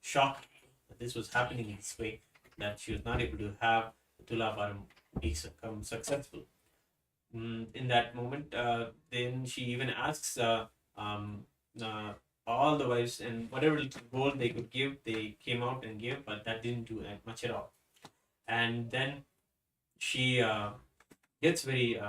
A: shocked that this was happening in this way, that she was not able to have Tulabharam become successful. In that moment, then she even asks all the wives, and whatever little gold they could give, they came out and gave, but that didn't do much at all. And then she gets very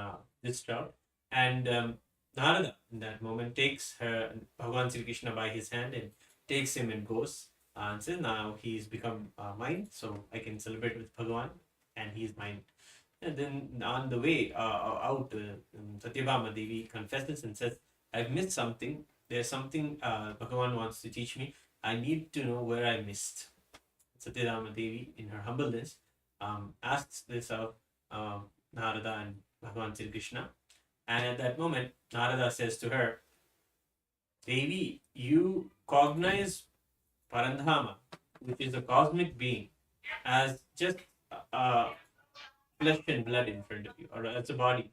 A: distraught, and Narada in that moment takes her Bhagavan Sri Krishna by his hand and takes him and goes and says, now he's become mine, so I can celebrate with Bhagavan and he's mine. And then on the way out, Satyabhama Devi confesses and says, I've missed something. There's something Bhagavan wants to teach me. I need to know where I missed. Satyabhama Devi, in her humbleness, asks this of Narada and Bhagavan Sri Krishna. And at that moment, Narada says to her, Devi, you cognize Parandhama, which is a cosmic being, as just flesh and blood in front of you, or as a body.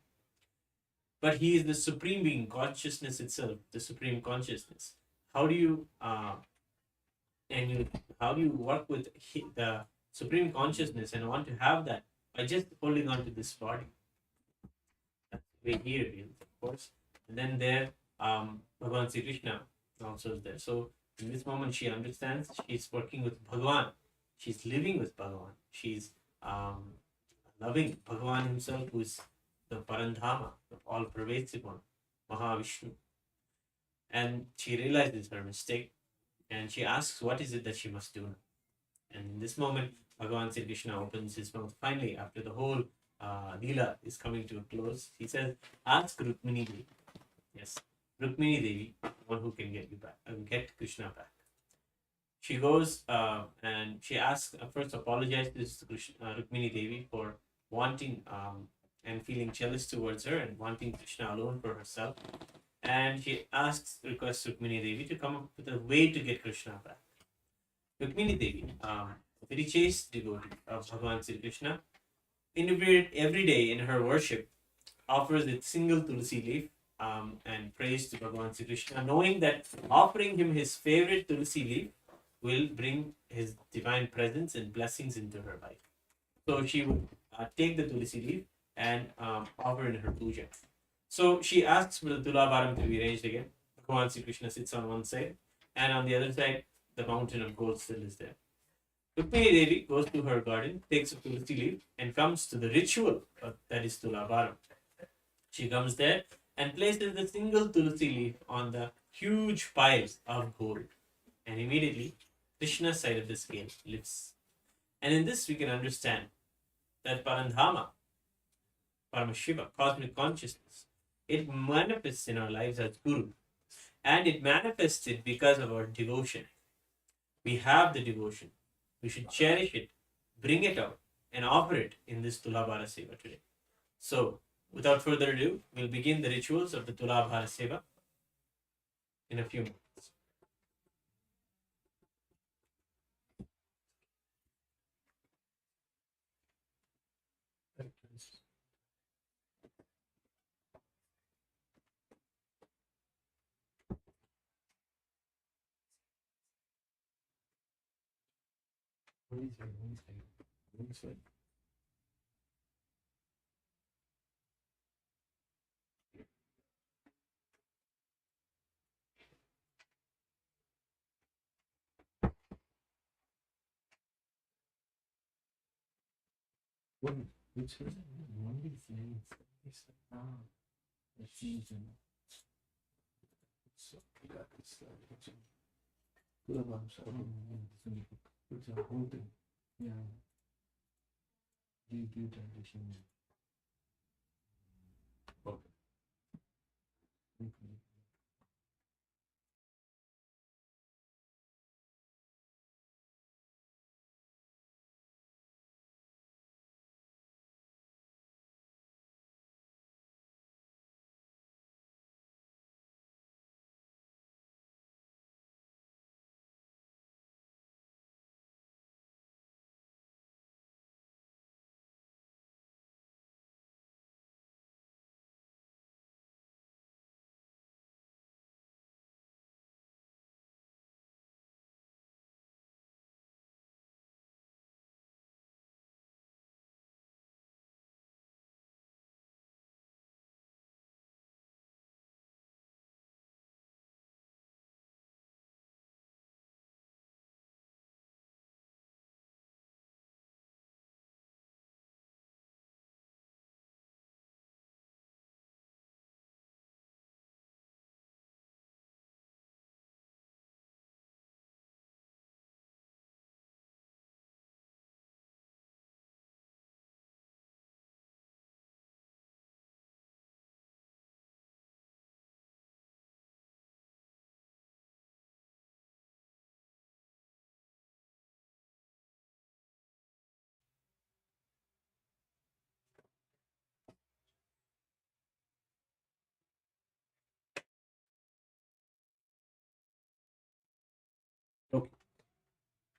A: But he is the supreme being, consciousness itself, the supreme consciousness. How do you work with the supreme consciousness and want to have that by just holding on to this body? That's the way he reveals, of course. And then there, Bhagavan Sri Krishna also is there. So in this moment, she understands she's working with Bhagavan. She's living with Bhagavan. She's loving Bhagavan himself, who is the Parandhama, the all-pervasive one, Mahavishnu. And she realizes her mistake, and she asks, what is it that she must do now? And in this moment, Bhagavan Sri Krishna opens his mouth. Finally, after the whole Leela is coming to a close, he says, ask Rukmini Devi. Yes, Rukmini Devi, one who can get you back, get Krishna back. She goes and she asks, first apologizes to Rukmini Devi for wanting and feeling jealous towards her and wanting Krishna alone for herself. And she requests Rukmini Devi to come up with a way to get Krishna back. Rukmini Devi, a very chaste devotee of Bhagavan Sri Krishna, every day in her worship offers a single tulsi leaf and prays to Bhagavan Sri Krishna, knowing that offering him his favorite tulsi leaf will bring his divine presence and blessings into her life. So she would take the tulsi leaf and offer in her puja. So she asks for the Tulabharam to be arranged again. Bhagavan Sri Krishna sits on one side, and on the other side, the mountain of gold still is there. Rukmini Devi goes to her garden, takes a tulsi leaf, and comes to the ritual that is Tulabharam. She comes there and places the single tulsi leaf on the huge piles of gold. And immediately, Krishna's side of the scale lifts. And in this, we can understand that Parandhama, Paramashiva, cosmic consciousness, it manifests in our lives as Guru. And it manifested because of our devotion. We have the devotion. We should cherish it, bring it out, and offer it in this Tulabhara Seva today. So, without further ado, we'll begin the rituals of the Tulabhara Seva in a few minutes.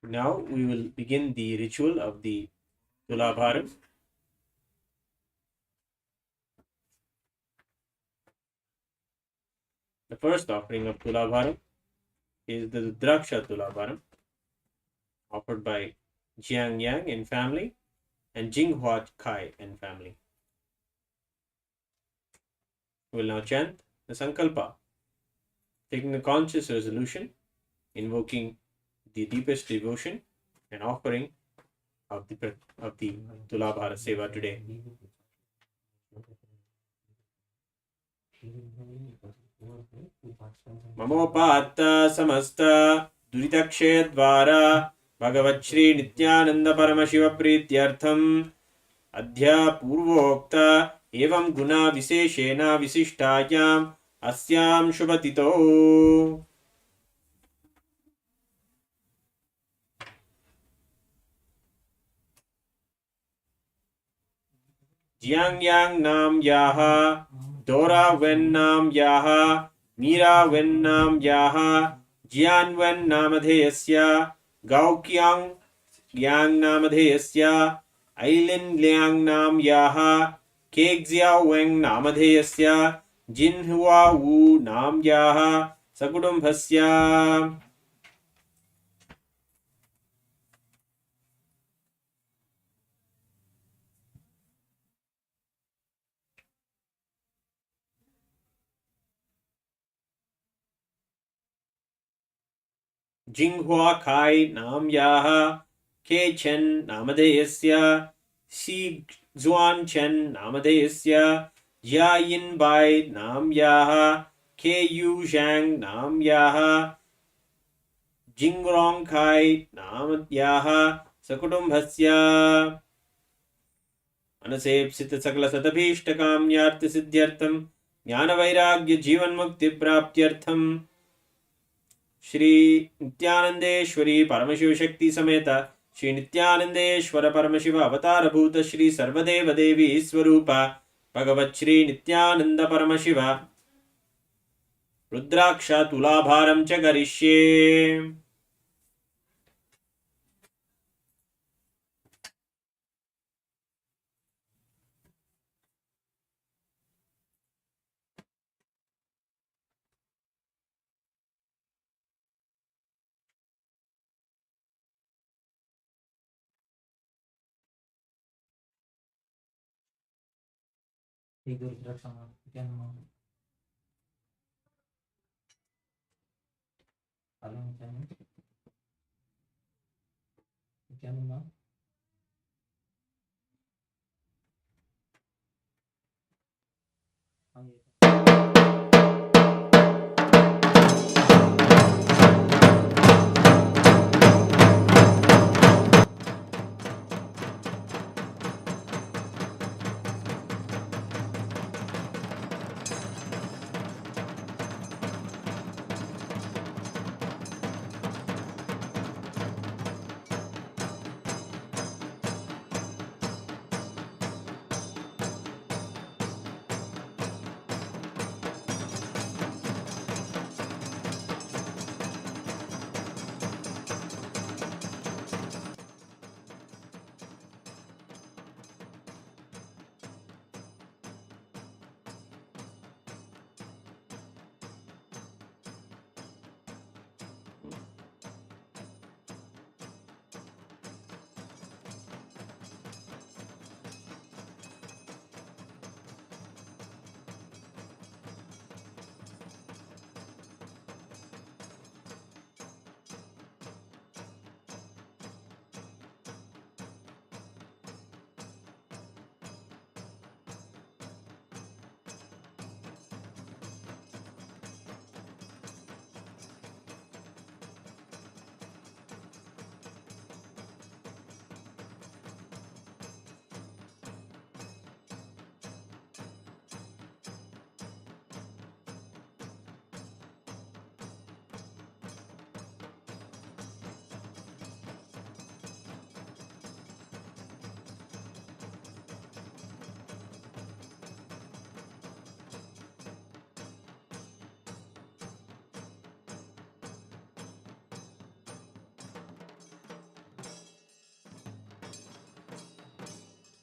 A: Now we will begin the ritual of the Tulabharam. The first offering of Tulabharam is the Rudraksha Tulabharam, offered by Jiang Yang and family and Jing Hua Kai and family. We will now chant the Sankalpa, taking a conscious resolution, invoking the deepest devotion and offering of the Tulabhara Seva today. Mamopatta samasta duritakshay dvara Bhagavat Shri Nithyananda Paramashiva Prityartham Adhya Purvokta Evam Guna Viseshena Visishtayam Asyam Shubhatito. Jiang Yang Nam Yaha Dora Wen Nam Yaha Mira Wen Nam Yaha Jian Wen Namadheyasya Gao Kyang Yang Namadheyasya Ailin Liang Nam Yaha Kegzia Wen Namadheyasya Jin Hua Wu Nam Yaha Sakudumbhasya. Jinghua Kai Nam Yaha Ke Chen Namadeyasya Si Zuan Chen Namadeyasya Jia Yin Bai Nam Yaha Ke Yu Zhang Nam Yaha Jingrong Kai Nam Yaha Sakudumbhasya. Manasepsit Sakala Satabhishtakamyartha Siddhyartham Jnana Vairagya Jivan Mukti Praptyartham Shri Nithyanandeshwari Paramashiva Sameta Shri Nithyanandeshwara Paramashiva Avatara Bhuta Shri Sarvadeva Devi Swarupa Bhagavat Shri Nithyananda Paramashiva Rudraksha Tulabharam Cha Karishye.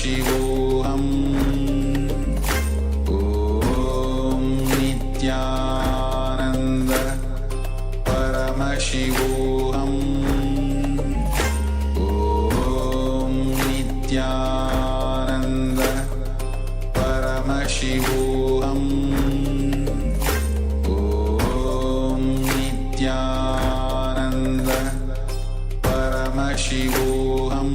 C: Paramashivoham. Om Nityananda Paramashivoham. Om Nityananda Paramashivoham. Om Nityananda Paramashivoham.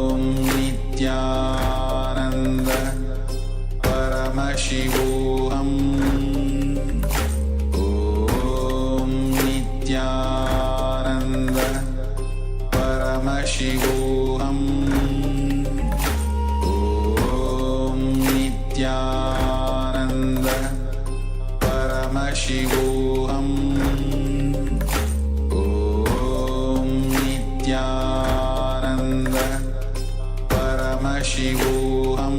C: Om Nityananda Paramashivoham. Om Nityananda Paramashivoham. Om Nityananda Paramashivoham. Om Nityananda Paramashivoham.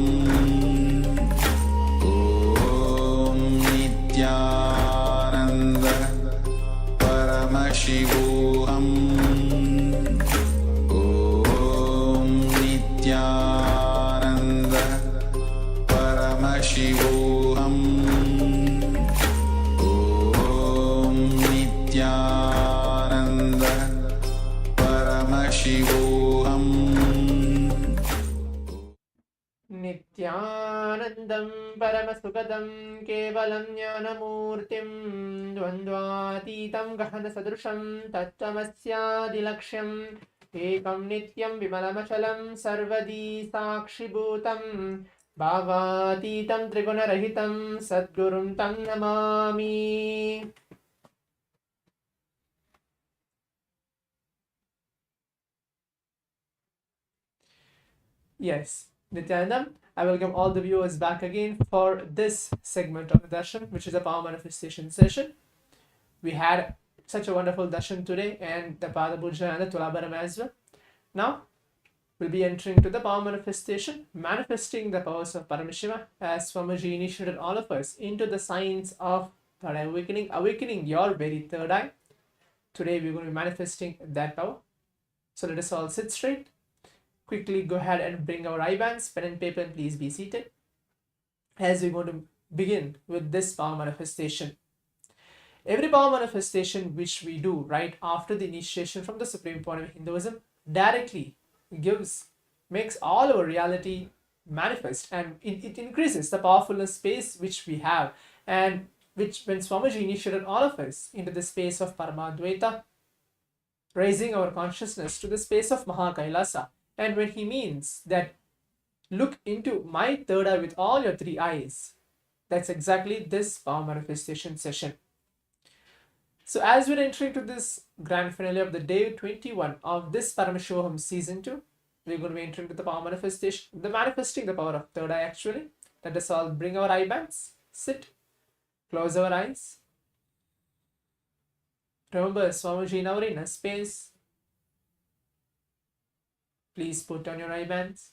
C: Om Nityananda Paramashivoham. Om Nityananda Paramashivoham. Om Nityananda Paramashivoham.
K: नित्यानन्दं परमसुखदं केवलं ज्ञानमूर्तिं द्वन्द्वातीतं गहनसदृशं तत्त्वमस्यादिलक्ष्यम् एकं नित्यं विमलमचलं सर्वदी साक्षिभूतं भावातीतं त्रिगुणरहितं सद्गुरुं तं Namami. Yes, Nityanandam, I welcome all the viewers back again for this segment of the Darshan, which is a power manifestation session. We had such a wonderful Darshan today and the Pada Puja and the Tulabharam as well. Now, we'll be entering to the power manifestation, manifesting the powers of Paramashiva as Swamiji initiated all of us into the science of third eye awakening, awakening your very third eye. Today, we're going to be manifesting that power. So let us all sit straight. Quickly go ahead and bring our eye bands, pen and paper, and please be seated as we're going to begin with this power manifestation. Every power manifestation which we do right after the initiation from the supreme point of Hinduism directly makes all our reality manifest, and it increases the powerfulness space which we have, and which when Swamiji initiated all of us into the space of Paramadvaita, raising our consciousness to the space of Maha Kailasa. And when he means that look into my third eye with all your three eyes, that's exactly this power manifestation session. So as we're entering to this grand finale of the day 21 of this Paramashivam season 2, we're going to be entering to the power manifestation, the manifesting the power of third eye actually. Let us all bring our eye bands, sit, close our eyes. Remember, Swamiji in our inner space. Please put on your eye bands.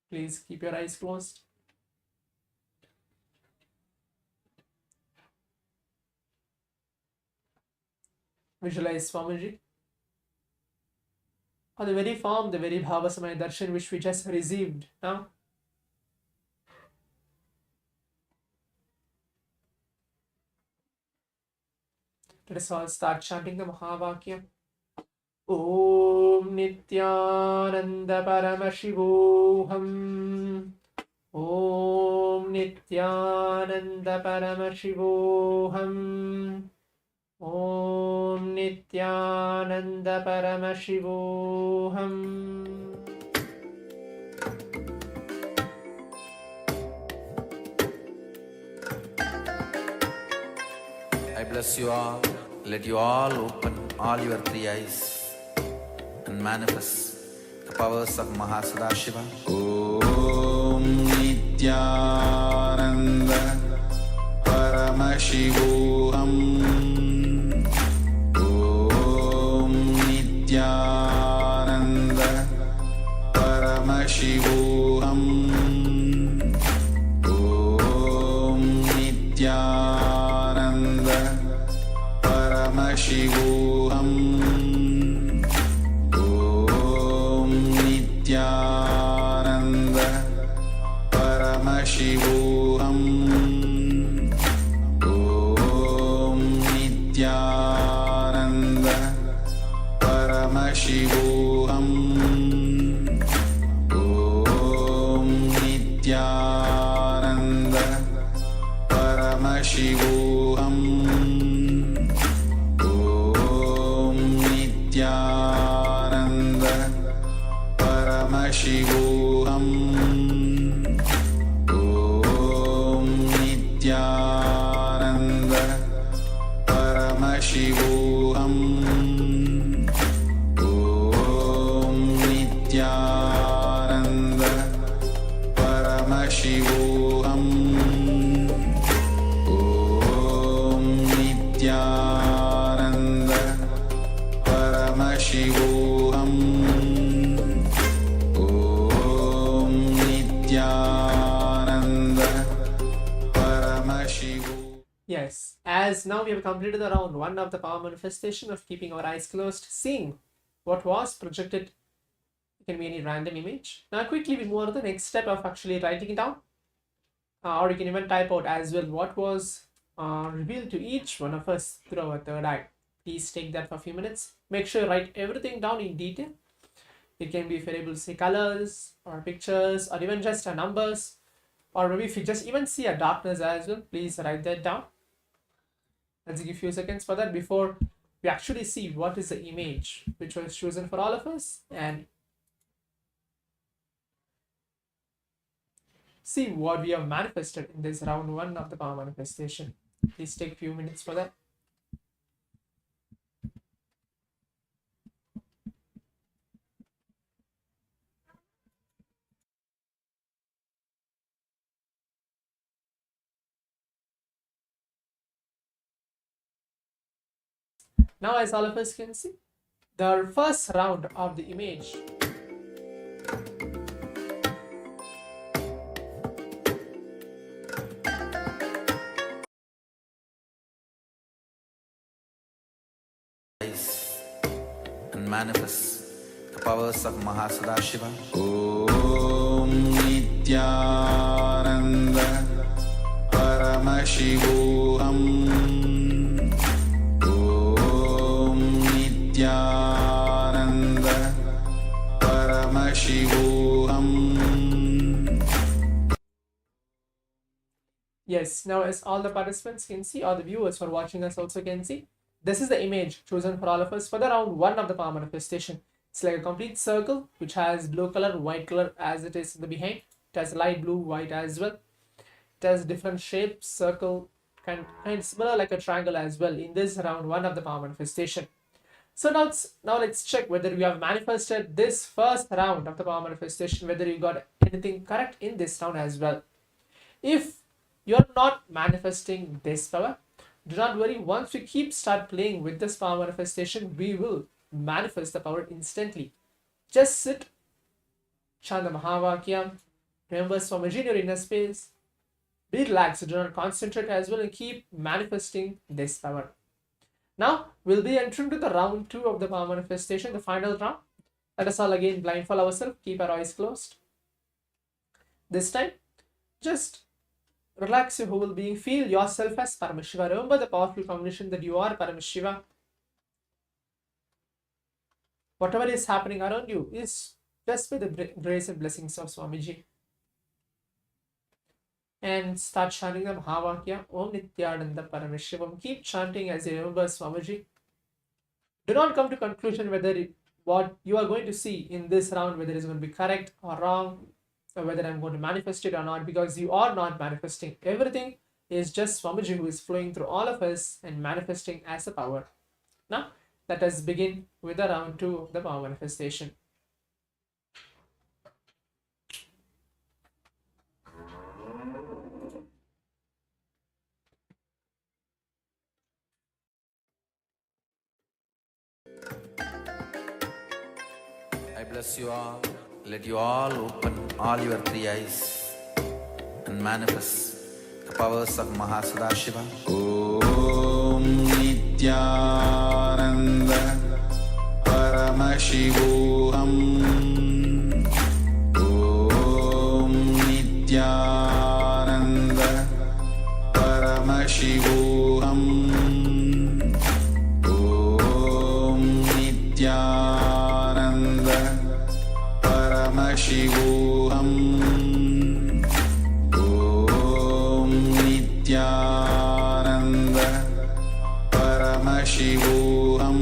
K: Please keep your eyes closed. Visualize Swamiji, or the very form, the very Bhavasamaya Darshan which we just received now. Let us all start chanting the Mahavakya. Om Nityananda Paramashivoham. Om Nityananda Paramashivoham. Om Nityananda Paramashivoham.
L: I bless you all. Let you all open all your three eyes and manifest the powers of Maha Sadashiva.
C: Om Nityananda Paramashivoham. Om Nityananda Paramashivoham. Om Paramashivoham. Om Nityananda Paramashivoham. Om Nityananda Paramashivoham. Om Nityananda Paramashivoham. Om Nityananda Paramashivoham. Om Nityananda Paramashivoham. Om Nityananda Paramashivoham. Om Nityananda Paramashivoham. Om Nityananda Paramashivoham.
K: Yes, as now we have completed the round 1 of the power manifestation of keeping our eyes closed, seeing what was projected. It can be any random image. Now quickly we move on to the next step of actually writing it down, or you can even type out as well what was revealed to each one of us through our third eye. Please take that for a few minutes. Make sure you write everything down in detail. It can be if you're able to see colors or pictures or even just numbers, or maybe if you just even see a darkness as well, please write that down. Let's give a few seconds for that before we actually see what is the image which was chosen for all of us and see what we have manifested in this round 1 of the power manifestation. Please take a few minutes for that. Now, as all of us can see, the first round of the image
L: and manifest the powers of Maha Sadashiva.
C: Om Nityananda Paramashivoham. Om Nityananda Paramashivoham.
K: Yes, now as all the participants can see, or the viewers who are watching us also can see, this is the image chosen for all of us for the round 1 of the power manifestation. It's like a complete circle which has blue color, white color as it is in the behind. It has light blue, white as well. It has different shapes, circle, kind of similar like a triangle as well in this round 1 of the power manifestation. So now let's check whether we have manifested this first round of the power manifestation, whether you got anything correct in this round as well. If you're not manifesting this power, do not worry. Once we start playing with this power manifestation, we will manifest the power instantly. Just sit, chant the Mahavakyam, remember Swamiji in your inner space, be relaxed, do not concentrate as well, and keep manifesting this power. Now we'll be entering to the round 2 of the power manifestation, the final round. Let us all again blindfold ourselves, keep our eyes closed. This time, just relax your whole being, feel yourself as Paramashiva. Remember the powerful combination that you are Paramashiva. Whatever is happening around you is just with the grace and blessings of Swamiji. And start chanting the Mahavakya, Om Nityananda Paramashivam. Keep chanting as you remember Swamiji. Do not come to conclusion whether what you are going to see in this round, whether it's going to be correct or wrong, or whether I'm going to manifest it or not, because you are not manifesting. Everything is just Swamiji who is flowing through all of us and manifesting as a power. Now, let us begin with the round 2 of the power manifestation.
L: I bless you all. Let you all open all your 3 eyes and manifest the powers of Maha Sadashiva.
C: Om Nityananda Paramashivoham. Om Nityananda Paramashivoham. Om Nityananda Paramashivoham. Om Nityananda Paramashivoham.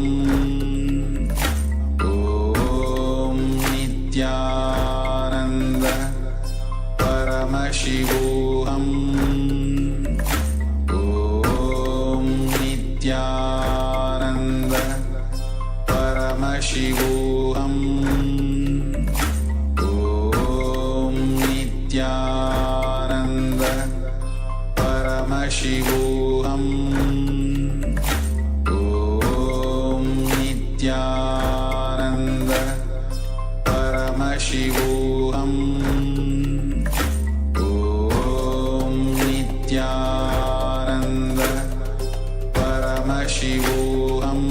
C: Om Nityananda Paramashivoham. Om Nityananda Paramashivoham. Om Nityananda Paramashivoham. Om Nityananda Paramashivoham. Om Nityananda Paramashivoham.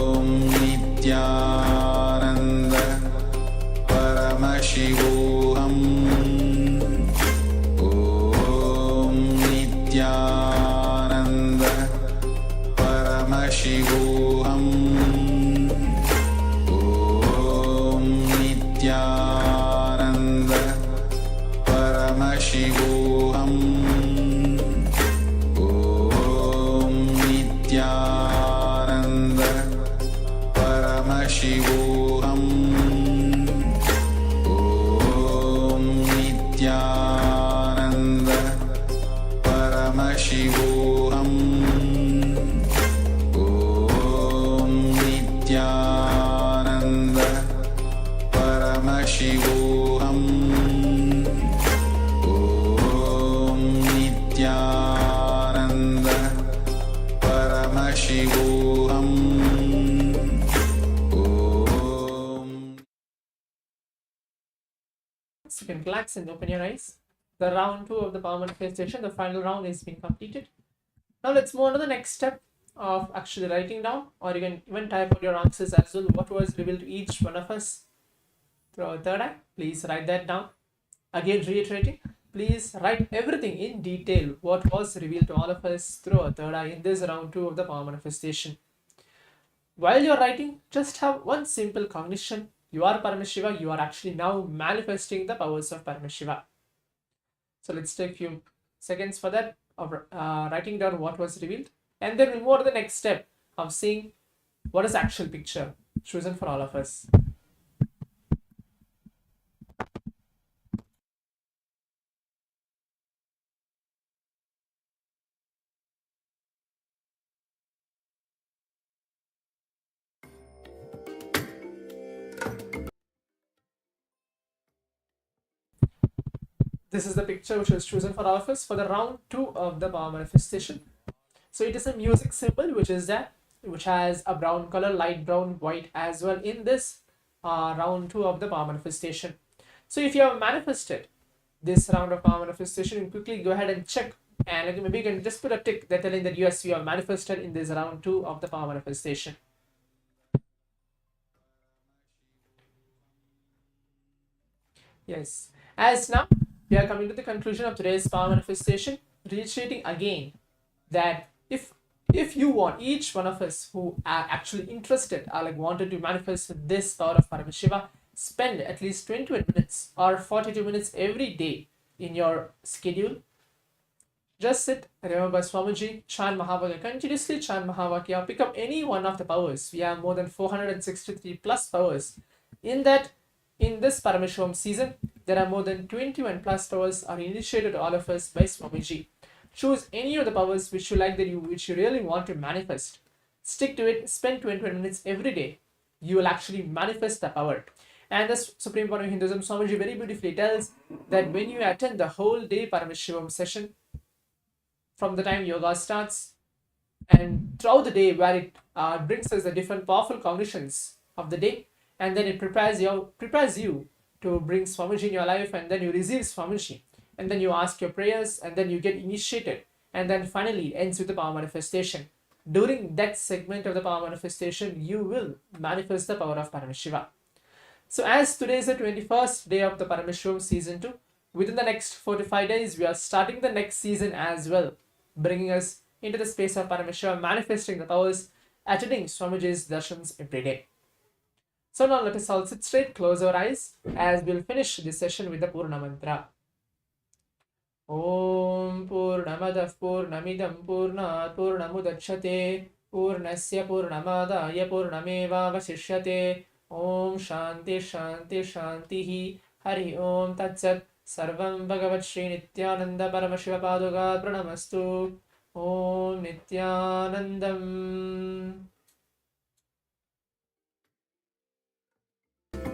C: Om Nityananda Paramashivoham. Om Nityananda Paramashivoham. Om Nityananda Paramashivoham. Om Nityananda Paramashivoham. Om Nityananda Paramashivoham. Om Nityananda Paramashivoham. Om Nityananda Paramashivoham. Om.
K: So you can relax and open your eyes. The round 2 of the power manifestation, the final round, has been completed. Now let's move on to the next step of actually writing down, or you can even type out your answers as well. What was revealed to each one of us through our third eye? Please write that down. Again, reiterating, please write everything in detail what was revealed to all of us through our third eye in this round 2 of the power manifestation. While you're writing, just have one simple cognition. You are Paramashiva, you are actually now manifesting the powers of Paramashiva. So let's take a few seconds for that, of writing down what was revealed, and then we'll move on to the next step of seeing what is the actual picture chosen for all of us. This is the picture which was chosen for all of us for the round 2 of the power manifestation. So it is a music symbol which is there, which has a brown color, light brown, white as well in this round 2 of the power manifestation. So if you have manifested this round of power manifestation, you quickly go ahead and check, and maybe you can just put a tick that telling that yes, you have manifested in this round 2 of the power manifestation. Yes, as now we are coming to the conclusion of today's power manifestation, reiterating again that if you want, each one of us who are actually interested or like wanted to manifest this power of Paramashiva, spend at least 21 minutes or 42 minutes every day in your schedule. Just sit, remember Swamiji, chant Mahavakya, continuously chant Mahavakya, pick up any one of the powers. We have more than 463 plus powers. In this Paramashivam season, there are more than 21 plus powers are initiated to all of us by Swamiji. Choose any of the powers which you like, which you really want to manifest. Stick to it, spend 21 minutes every day. You will actually manifest the power. And the Supreme Court of Hinduism, Swamiji very beautifully tells that when you attend the whole day Paramashivam session, from the time yoga starts and throughout the day, where it brings us the different powerful cognitions of the day, and then it prepares you to bring Swamiji in your life, and then you receive Swamiji, and then you ask your prayers, and then you get initiated, and then finally it ends with the power manifestation. during that segment of the power manifestation, you will manifest the power of Paramashiva. So as today is the 21st day of the Parameshwaram season 2, within the next 4 to 5 days, we are starting the next season as well, bringing us into the space of Parameshwara, manifesting the powers, attending Swamiji's darshans every day. So now let us all sit straight, close our eyes, as we'll finish this session with the Purna Mantra. Om Purnamadah Purnamidam Purnat Purnamudachyate Purnasya Purnamadaya Purnameva Vasishyate. Om Shanti Shanti Shantihi. Hari Om Tat Sat. Sarvam Bhagavat Sri Nithyananda Paramashiva Padukat Pranamastu. Om Nithyanandam.